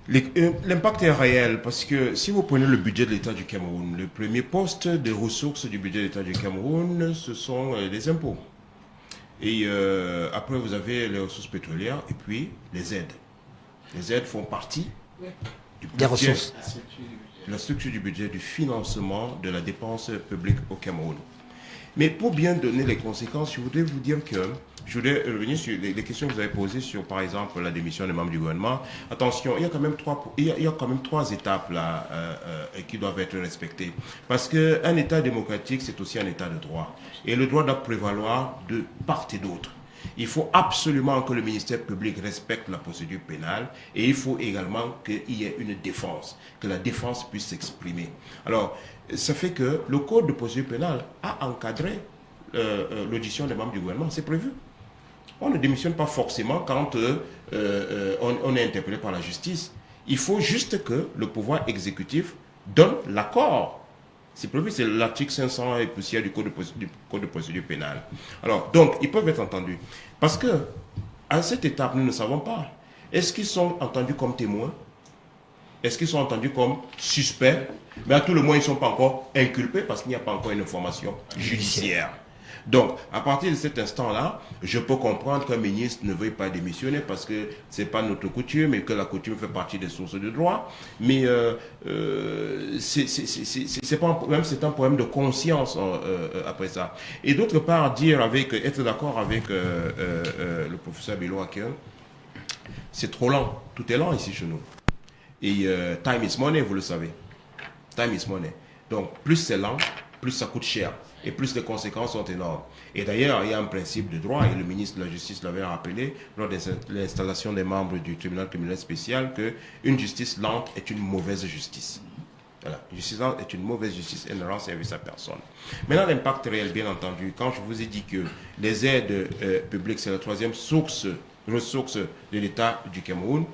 L'impact est réel parce que si vous prenez le budget de l'État du Cameroun, le premier poste de ressources du budget de l'État du Cameroun, ce sont les impôts. Et après, vous avez les ressources pétrolières et puis les aides. Les aides font partie du budget, des ressources, la structure du budget, du financement de la dépense publique au Cameroun. Mais pour bien donner les conséquences, je voudrais vous dire que, je voudrais revenir sur les questions que vous avez posées sur, par exemple, la démission des membres du gouvernement. Attention, il y a quand même trois étapes là qui doivent être respectées. Parce qu'un État démocratique, c'est aussi un État de droit. Et le droit doit prévaloir de part et d'autre. Il faut absolument que le ministère public respecte la procédure pénale et il faut également qu'il y ait une défense, que la défense puisse s'exprimer. Alors, ça fait que le code de procédure pénale a encadré l'audition des membres du gouvernement, c'est prévu. On ne démissionne pas forcément quand on est interpellé par la justice. Il faut juste que le pouvoir exécutif donne l'accord. C'est prévu, c'est l'article 500 et poussière du code de procédure pénale. Alors, donc, ils peuvent être entendus. Parce que, à cette étape, nous ne savons pas. Est-ce qu'ils sont entendus comme témoins? Est-ce qu'ils sont entendus comme suspects? Mais à tout le moins, ils ne sont pas encore inculpés parce qu'il n'y a pas encore une information judiciaire. Donc, à partir de cet instant-là, je peux comprendre qu'un ministre ne veuille pas démissionner parce que ce n'est pas notre coutume et que la coutume fait partie des sources de droit. Mais c'est pas un problème, c'est un problème de conscience après ça. Et d'autre part, être d'accord avec le professeur Biloaké, c'est trop lent. Tout est lent ici chez nous. Et time is money, vous le savez. Time is money. Donc, plus c'est lent, plus ça coûte cher. Et plus les conséquences sont énormes. Et d'ailleurs, il y a un principe de droit, et le ministre de la Justice l'avait rappelé lors de l'installation des membres du tribunal criminel spécial, qu'une justice lente est une mauvaise justice. Voilà. Une justice lente est une mauvaise justice et ne rend service à personne. Maintenant, l'impact réel, bien entendu, quand je vous ai dit que les aides publiques, c'est la troisième ressource de l'État du Cameroun,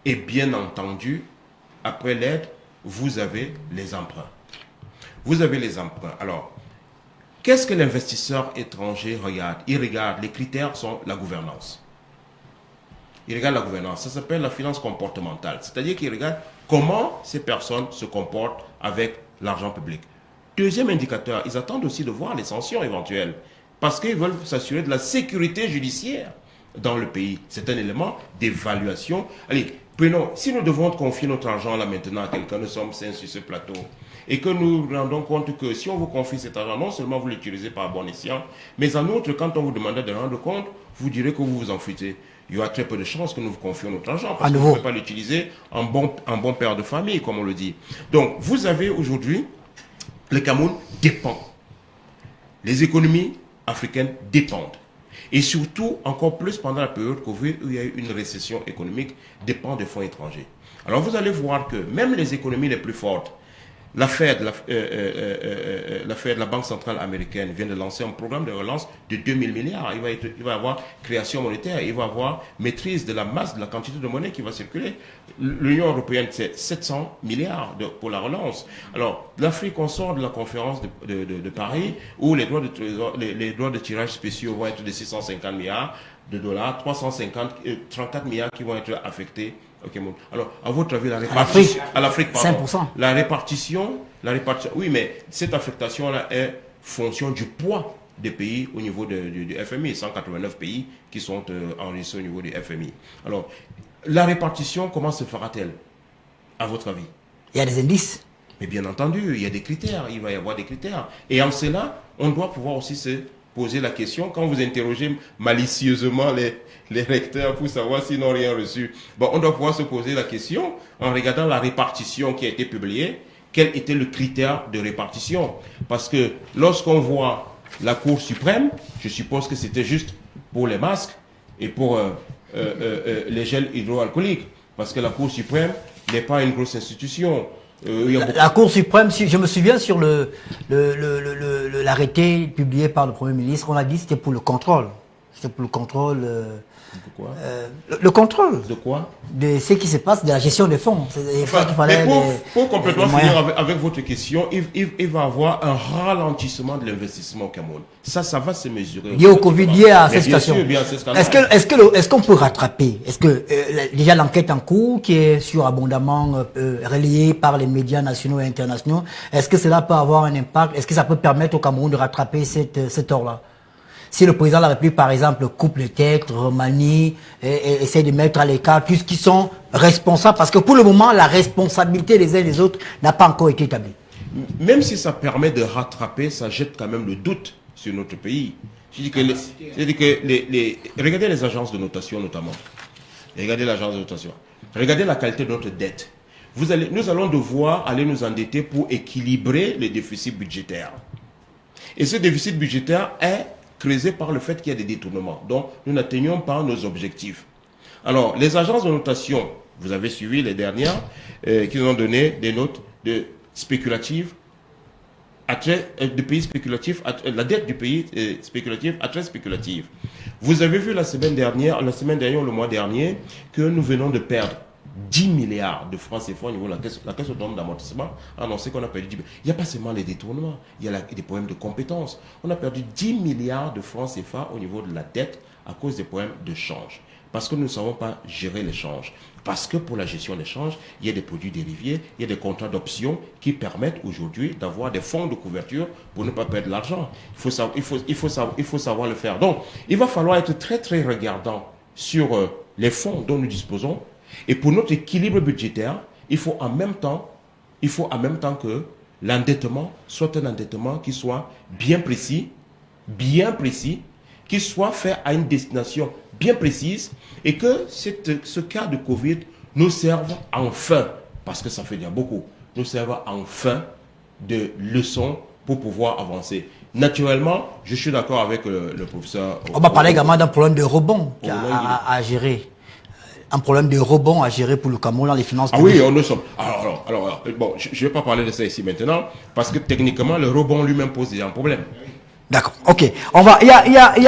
et bien entendu, après l'aide, vous avez les emprunts. Vous avez les emprunts. Alors, qu'est-ce que l'investisseur étranger regarde? Il regarde, les critères sont la gouvernance. Il regarde la gouvernance. Ça s'appelle la finance comportementale. C'est-à-dire qu'il regarde comment ces personnes se comportent avec l'argent public. Deuxième indicateur, ils attendent aussi de voir les sanctions éventuelles. Parce qu'ils veulent s'assurer de la sécurité judiciaire dans le pays. C'est un élément d'évaluation. Allez, prenons, si nous devons confier notre argent là maintenant à quelqu'un, nous sommes 5 sur ce plateau, et que nous rendons compte que si on vous confie cet argent, non seulement vous l'utilisez par bon escient, mais en outre, quand on vous demande de rendre compte, vous direz que vous vous en foutez. Il y aura très peu de chances que nous vous confions notre argent, parce que vous ne pouvez pas l'utiliser en bon père de famille, comme on le dit. Donc, vous avez aujourd'hui, le Cameroun dépend. Les économies africaines dépendent. Et surtout, encore plus pendant la période Covid, où il y a eu une récession économique, dépend des fonds étrangers. Alors, vous allez voir que même les économies les plus fortes, la Fed, la Banque centrale américaine, vient de lancer un programme de relance de 2000 milliards. Il va y avoir création monétaire, il va y avoir maîtrise de la masse, de la quantité de monnaie qui va circuler. L'Union européenne, c'est 700 milliards pour la relance. Alors, l'Afrique, on sort de la conférence de Paris, où les droits de tirage spéciaux vont être de 650 milliards de dollars, 34 milliards qui vont être affectés. Okay, bon. Alors, à votre avis, la répartition... À l'Afrique, pardon. 5%. La répartition... Oui, mais cette affectation-là est fonction du poids des pays au niveau du FMI. 189 pays qui sont enregistrés au niveau du FMI. Alors, la répartition, comment se fera-t-elle, à votre avis? Il y a des indices. Mais bien entendu, il y a des critères. Il va y avoir des critères. Et en cela, on doit pouvoir aussi se poser la question, quand vous interrogez malicieusement les recteurs pour savoir s'ils n'ont rien reçu, bon, on doit pouvoir se poser la question en regardant la répartition qui a été publiée, quel était le critère de répartition. Parce que lorsqu'on voit la Cour suprême, je suppose que c'était juste pour les masques et pour les gels hydroalcooliques, parce que la Cour suprême n'est pas une grosse institution. La Cour suprême, si je me souviens sur l'arrêté publié par le Premier ministre, on a dit que c'était pour le contrôle. C'était pour le contrôle. De quoi le contrôle. De quoi? De ce qui se passe, de la gestion des fonds. Pour complètement finir avec votre question, il va y avoir un ralentissement de l'investissement au Cameroun. Ça va se mesurer. Lié au Covid, lié à cette situation. Est-ce qu'on peut rattraper? Est-ce que déjà l'enquête en cours, qui est sur abondamment relayée par les médias nationaux et internationaux, est-ce que cela peut avoir un impact? Est-ce que ça peut permettre au Cameroun de rattraper cet or-là? Si le président de la République, par exemple, coupe les têtes, remanie, et essaie de mettre à l'écart tous ceux qui sont responsables, parce que pour le moment, la responsabilité des uns et des autres n'a pas encore été établie. Même si ça permet de rattraper, ça jette quand même le doute sur notre pays. Regardez les agences de notation notamment. Regardez l'agence de notation. Regardez la qualité de notre dette. Nous allons devoir aller nous endetter pour équilibrer les déficits budgétaires. Et ce déficit budgétaire est creusé par le fait qu'il y a des détournements. Donc, nous n'atteignons pas nos objectifs. Alors, les agences de notation, vous avez suivi les dernières, qui nous ont donné des notes spéculatives, de pays spéculatifs, la dette du pays spéculatif à très spéculative. Vous avez vu la semaine dernière, le mois dernier, que nous venons de perdre 10 milliards de francs CFA au niveau de la caisse autonome d'amortissement a annoncé qu'on a perdu 10 milliards. Il n'y a pas seulement les détournements, il y a des problèmes de compétences. On a perdu 10 milliards de francs CFA au niveau de la dette à cause des problèmes de change. Parce que nous ne savons pas gérer l'échange. Parce que pour la gestion de l'échange, il y a des produits dérivés, il y a des contrats d'options qui permettent aujourd'hui d'avoir des fonds de couverture pour ne pas perdre l'argent. Il faut savoir le faire. Donc, il va falloir être très, très regardant sur les fonds dont nous disposons. Et pour notre équilibre budgétaire, il faut en même temps que l'endettement soit un endettement qui soit bien précis, qui soit fait à une destination bien précise et que ce cas de Covid nous serve enfin, parce que ça fait déjà beaucoup, nous serve enfin de leçons pour pouvoir avancer. Naturellement, je suis d'accord avec le professeur. On va parler également d'un problème de rebond à gérer. Un problème de rebond à gérer pour le Cameroun dans les finances publiques. Oui, nous sommes. Alors, bon, je ne vais pas parler de ça ici maintenant, parce que techniquement, le rebond lui-même pose déjà un problème. D'accord, ok. On va. Il y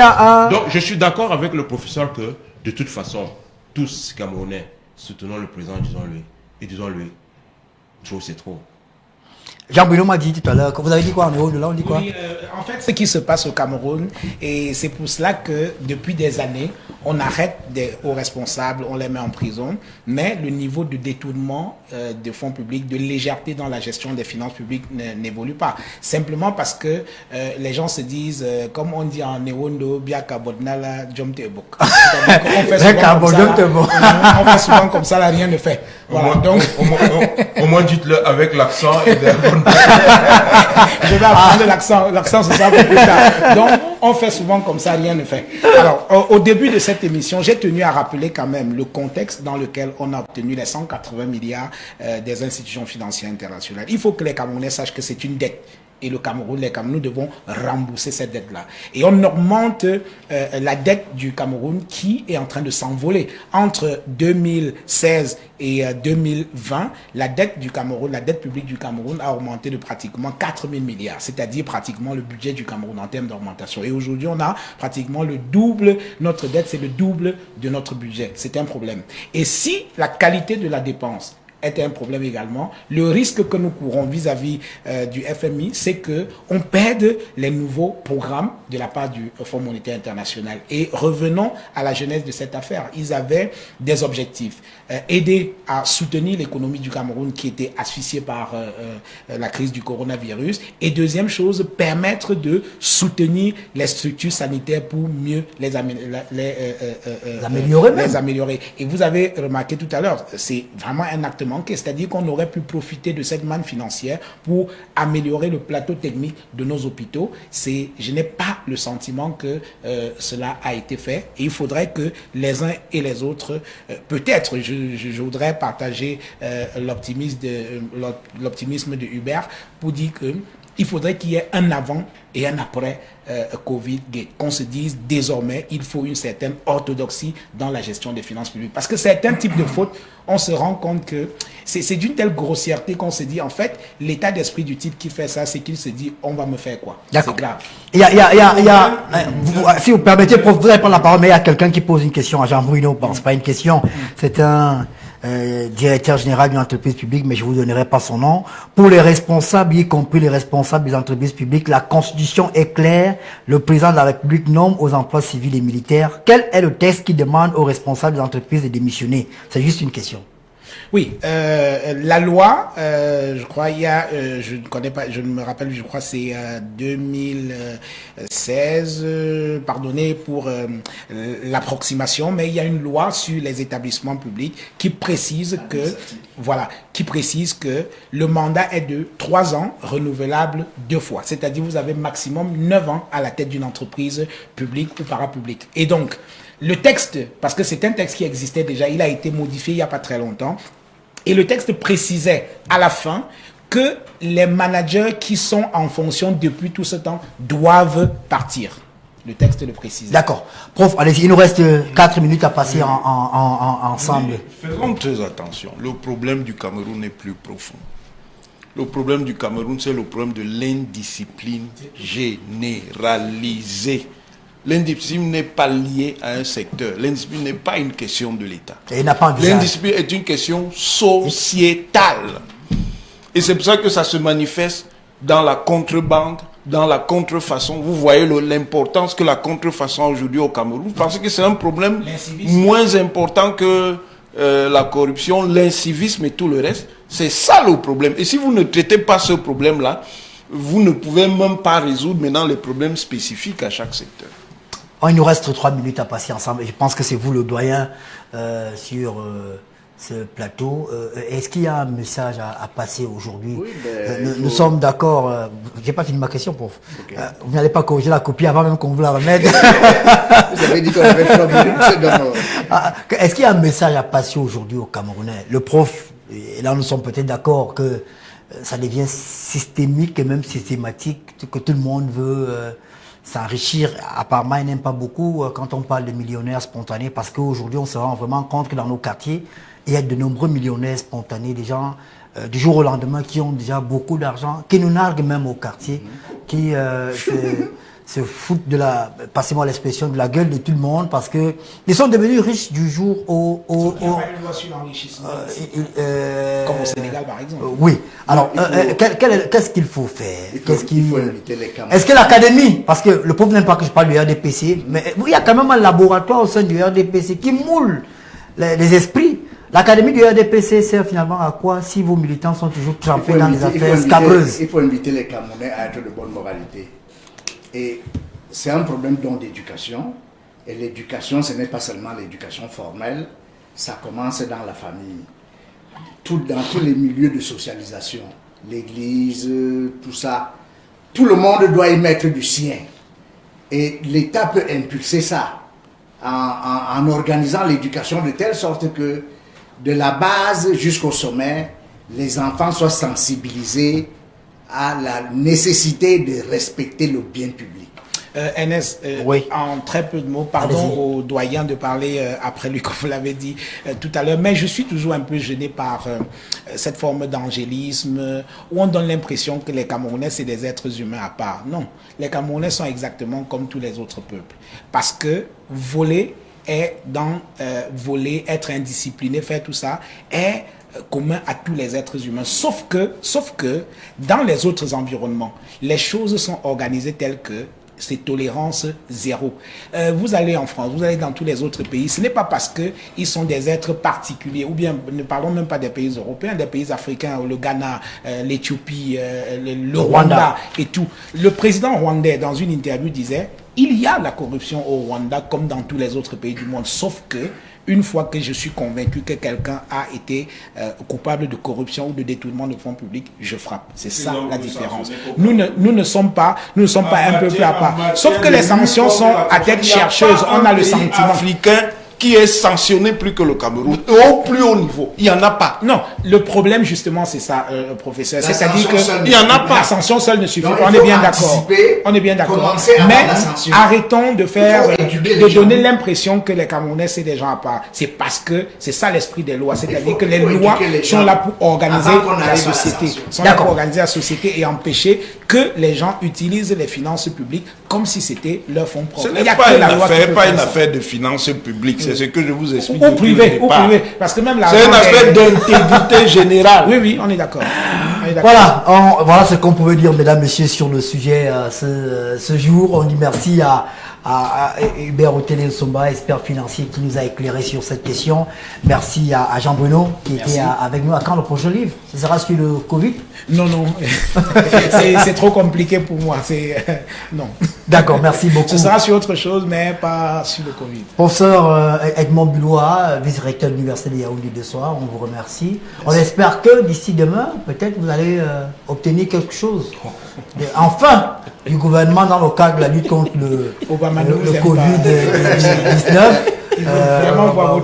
a Donc, je suis d'accord avec le professeur que, de toute façon, tous Camerounais, soutenons le président, disons-lui, trop c'est trop. Jean-Bruno m'a dit tout à l'heure que vous avez dit quoi en héros de là, on dit quoi? Oui, en fait, ce qui se passe au Cameroun, et c'est pour cela que depuis des années, on arrête aux responsables, on les met en prison, mais le niveau de détournement de fonds publics, de légèreté dans la gestion des finances publiques n'évolue pas. Simplement parce que les gens se disent, comme on dit en Néondo, Biaka Bodnala, Jomtebok. On fait souvent comme ça, là, rien ne fait. Voilà, donc... au moins dites-le avec l'accent et je vais apprendre l'accent ce sera plus tard. Donc, on fait souvent comme ça, rien ne fait. Alors, au début de cette émission, j'ai tenu à rappeler quand même le contexte dans lequel on a obtenu les 180 milliards des institutions financières internationales. Il faut que les Camerounais sachent que c'est une dette. Et le Cameroun, nous devons rembourser cette dette-là. Et on augmente la dette du Cameroun qui est en train de s'envoler. Entre 2016 et 2020, la dette du Cameroun, la dette publique du Cameroun a augmenté de pratiquement 4 000 milliards, c'est-à-dire pratiquement le budget du Cameroun en termes d'augmentation. Et aujourd'hui, on a pratiquement le double, notre dette, c'est le double de notre budget. C'est un problème. Et si la qualité de la dépense est un problème également, le risque que nous courons vis-à-vis du FMI, c'est que on perde les nouveaux programmes de la part du Fonds monétaire international. Et revenons à la genèse de cette affaire. Ils avaient des objectifs. Aider à soutenir l'économie du Cameroun qui était asphyxiée par la crise du coronavirus. Et deuxième chose, permettre de soutenir les structures sanitaires pour mieux les améliorer. Et vous avez remarqué tout à l'heure, c'est vraiment un acte manqué, c'est-à-dire qu'on aurait pu profiter de cette manne financière pour améliorer le plateau technique de nos hôpitaux. Je n'ai pas le sentiment que cela a été fait et il faudrait que les uns et les autres, peut-être, je voudrais partager l'optimisme de Hubert pour dire que il faudrait qu'il y ait un avant et un après Covid-Gate. Qu'on se dise désormais, il faut une certaine orthodoxie dans la gestion des finances publiques. Parce que certains types de fautes, on se rend compte que c'est d'une telle grossièreté qu'on se dit, en fait, l'état d'esprit du type qui fait ça, c'est qu'il se dit, on va me faire quoi? C'est grave. Si vous permettez, vous allez prendre la parole, mais il y a quelqu'un qui pose une question à Jean-Bruno. Bon, c'est pas une question, c'est un... directeur général d'une entreprise publique, mais je vous donnerai pas son nom. Pour les responsables, y compris les responsables des entreprises publiques, la Constitution est claire. Le président de la République nomme aux emplois civils et militaires. Quel est le texte qui demande aux responsables des entreprises de démissionner? C'est juste une question. Oui, la loi, je crois, il y a, je ne connais pas, je ne me rappelle, je crois c'est 2016, pardonnez pour l'approximation, mais il y a une loi sur les établissements publics qui précise que, voilà, qui précise que le mandat est de 3 ans, renouvelable 2 fois. C'est-à-dire vous avez maximum 9 ans à la tête d'une entreprise publique ou parapublique. Et donc, le texte, parce que c'est un texte qui existait déjà, il a été modifié il n'y a pas très longtemps, et le texte précisait à la fin que les managers qui sont en fonction depuis tout ce temps doivent partir. Le texte le précise. D'accord. Prof, allez-y, il nous reste 4 minutes à passer ensemble. Faisons très attention. Le problème du Cameroun est plus profond. Le problème du Cameroun, c'est le problème de l'indiscipline généralisée. L'indiscipline n'est pas liée à un secteur. L'indiscipline n'est pas une question de l'État. L'indiscipline est une question sociétale. Et c'est pour ça que ça se manifeste dans la contrebande, dans la contrefaçon. Vous voyez l'importance que la contrefaçon a aujourd'hui au Cameroun. Vous pensez que c'est un problème moins important que la corruption, l'incivisme et tout le reste? C'est ça le problème. Et si vous ne traitez pas ce problème-là, vous ne pouvez même pas résoudre maintenant les problèmes spécifiques à chaque secteur. Il nous reste 3 minutes à passer ensemble. Je pense que c'est vous le doyen sur ce plateau. Est-ce qu'il y a un message à passer aujourd'hui? Oui, nous sommes d'accord. J'ai pas fini ma question, prof. Okay. Vous n'allez pas corriger la copie avant même qu'on vous la remette. Vous avez dit qu'on avait 3 minutes. Est-ce qu'il y a un message à passer aujourd'hui aux Camerounais? Le prof, et là nous sommes peut-être d'accord que ça devient systémique et même systématique, que tout le monde veut s'enrichir. Apparemment, ils n'aiment pas beaucoup quand on parle de millionnaires spontanés, parce qu'aujourd'hui, on se rend vraiment compte que dans nos quartiers, il y a de nombreux millionnaires spontanés, des gens du jour au lendemain qui ont déjà beaucoup d'argent, qui nous narguent même au quartier, qui se foutent de la, passez-moi l'expression, de la gueule de tout le monde, parce que ils sont devenus riches du jour au comme au Sénégal par exemple. Oui. Alors, qu'est-ce qu'il faut faire? Il faut inviter les Camerounais. Est-ce que l'académie, parce que le pauvre n'aime pas que je parle du RDPC, mais il y a quand même un laboratoire au sein du RDPC qui moule les esprits. L'académie du RDPC sert finalement à quoi si vos militants sont toujours trempés dans des affaires scabreuses? Il faut inviter les Camerounais à être de bonne moralité. Et c'est un problème d'éducation. Et l'éducation, ce n'est pas seulement l'éducation formelle, ça commence dans la famille. Dans tous les milieux de socialisation, l'église, tout ça, tout le monde doit y mettre du sien. Et l'État peut impulser ça en organisant l'éducation de telle sorte que de la base jusqu'au sommet, les enfants soient sensibilisés à la nécessité de respecter le bien public. NS, oui. En très peu de mots, pardon au doyen de parler après lui, comme vous l'avez dit tout à l'heure, mais je suis toujours un peu gêné par cette forme d'angélisme où on donne l'impression que les Camerounais, c'est des êtres humains à part. Non, les Camerounais sont exactement comme tous les autres peuples. Parce que voler, être indiscipliné, faire tout ça, est commun à tous les êtres humains, sauf que dans les autres environnements, les choses sont organisées telles que c'est tolérance zéro. Vous allez en France, vous allez dans tous les autres pays, ce n'est pas parce qu'ils sont des êtres particuliers, ou bien ne parlons même pas des pays européens, des pays africains, le Ghana, l'Éthiopie, le Rwanda et tout. Le président rwandais, dans une interview, disait « Il y a la corruption au Rwanda comme dans tous les autres pays du monde, sauf que une fois que je suis convaincu que quelqu'un a été coupable de corruption ou de détournement de fonds publics, je frappe. C'est ça la différence. Nous ne sommes pas un peuple à part. Sauf que les sanctions sont à tête chercheuse. On a le sentiment africain qui est sanctionné plus que le Cameroun, au plus haut niveau. Il n'y en a pas. Non, le problème justement c'est ça, professeur. C'est-à-dire qu'il n'y en a pas. La sanction seule ne suffit pas. On est bien d'accord. On est bien d'accord. Mais arrêtons de faire, de donner l'impression que les Camerounais c'est des gens à part. C'est parce que c'est ça l'esprit des lois. C'est-à-dire que les lois sont là pour organiser la société. Sont là pour organiser la société et empêcher que les gens utilisent les finances publiques comme si c'était leur fonds propre. Ce n'est pas une affaire de finances publiques. C'est ce que je vous explique. Ou privé, parce que même c'est une affaire d'intégrité générale. Oui, on est d'accord. Voilà, voilà ce qu'on pouvait dire, mesdames, messieurs, sur le sujet ce jour. On dit merci à Hubert Otélé Somba, expert financier, qui nous a éclairé sur cette question. Merci à Jean Bruno qui était avec nous. À quand le prochain livre? Ce sera sur le Covid? Non. C'est trop compliqué pour moi. Non. D'accord, merci beaucoup. Ce sera sur autre chose, mais pas sur le Covid. Professeur Edmond Bulois, vice-recteur de l'Université de Yaoundé de soir, on vous remercie. Merci. On espère que d'ici demain, peut-être vous allez obtenir quelque chose. Enfin, du gouvernement dans le cadre de la lutte contre le Covid-19.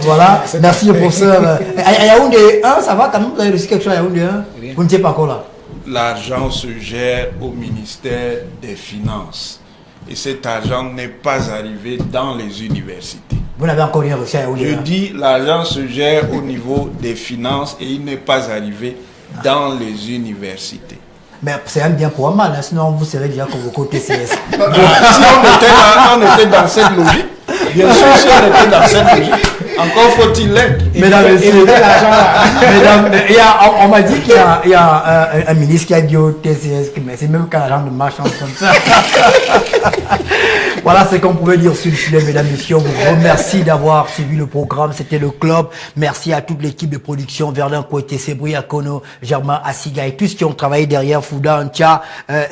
Voilà, merci le professeur. À Yaoundé 1, ça va quand même? Vous avez reçu quelque chose à Yaoundé 1? Vous n'étiez pas encore là? L'argent se gère au ministère des Finances. Et cet argent n'est pas arrivé dans les universités. Vous n'avez encore rien reçu à Yaoundé? Je dis, l'argent se gère au niveau des finances et il n'est pas arrivé dans les universités. Mais c'est un bien pour un mal, hein, sinon vous serez déjà convoqué au TCS. Si on était dans cette logique, bien sûr, si on était dans cette logique, Encore faut-il l'être. Mesdames, messieurs, on m'a dit qu'il y a un ministre qui a dit au TCS, mais c'est même quand l'argent de marchand comme ça. Voilà ce qu'on pouvait dire sur le filet, mesdames, messieurs. On vous remercie d'avoir suivi le programme. C'était le club. Merci à toute l'équipe de production, Verdun Kouete, Sebri, Akono, Germain, Asiga et tous qui ont travaillé derrière, Fouda, Antia,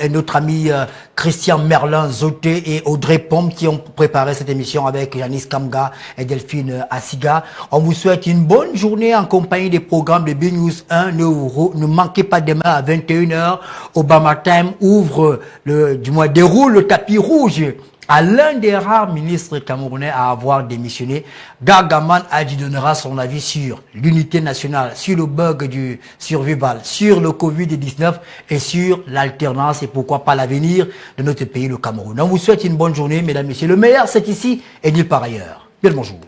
et notre ami Christian Merlin, Zoté et Audrey Pomme qui ont préparé cette émission avec Janice Kamga et Delphine Asiga. On vous souhaite une bonne journée en compagnie des programmes de B-News 1. Ne manquez pas demain à 21h. Obama Time ouvre, déroule le tapis rouge à l'un des rares ministres camerounais à avoir démissionné. Gargaman Adji donnera son avis sur l'unité nationale, sur le bug du survival, sur le Covid-19 et sur l'alternance et pourquoi pas l'avenir de notre pays, le Cameroun. On vous souhaite une bonne journée, mesdames et messieurs. Le meilleur, c'est ici et nulle part ailleurs. Bien le bonjour.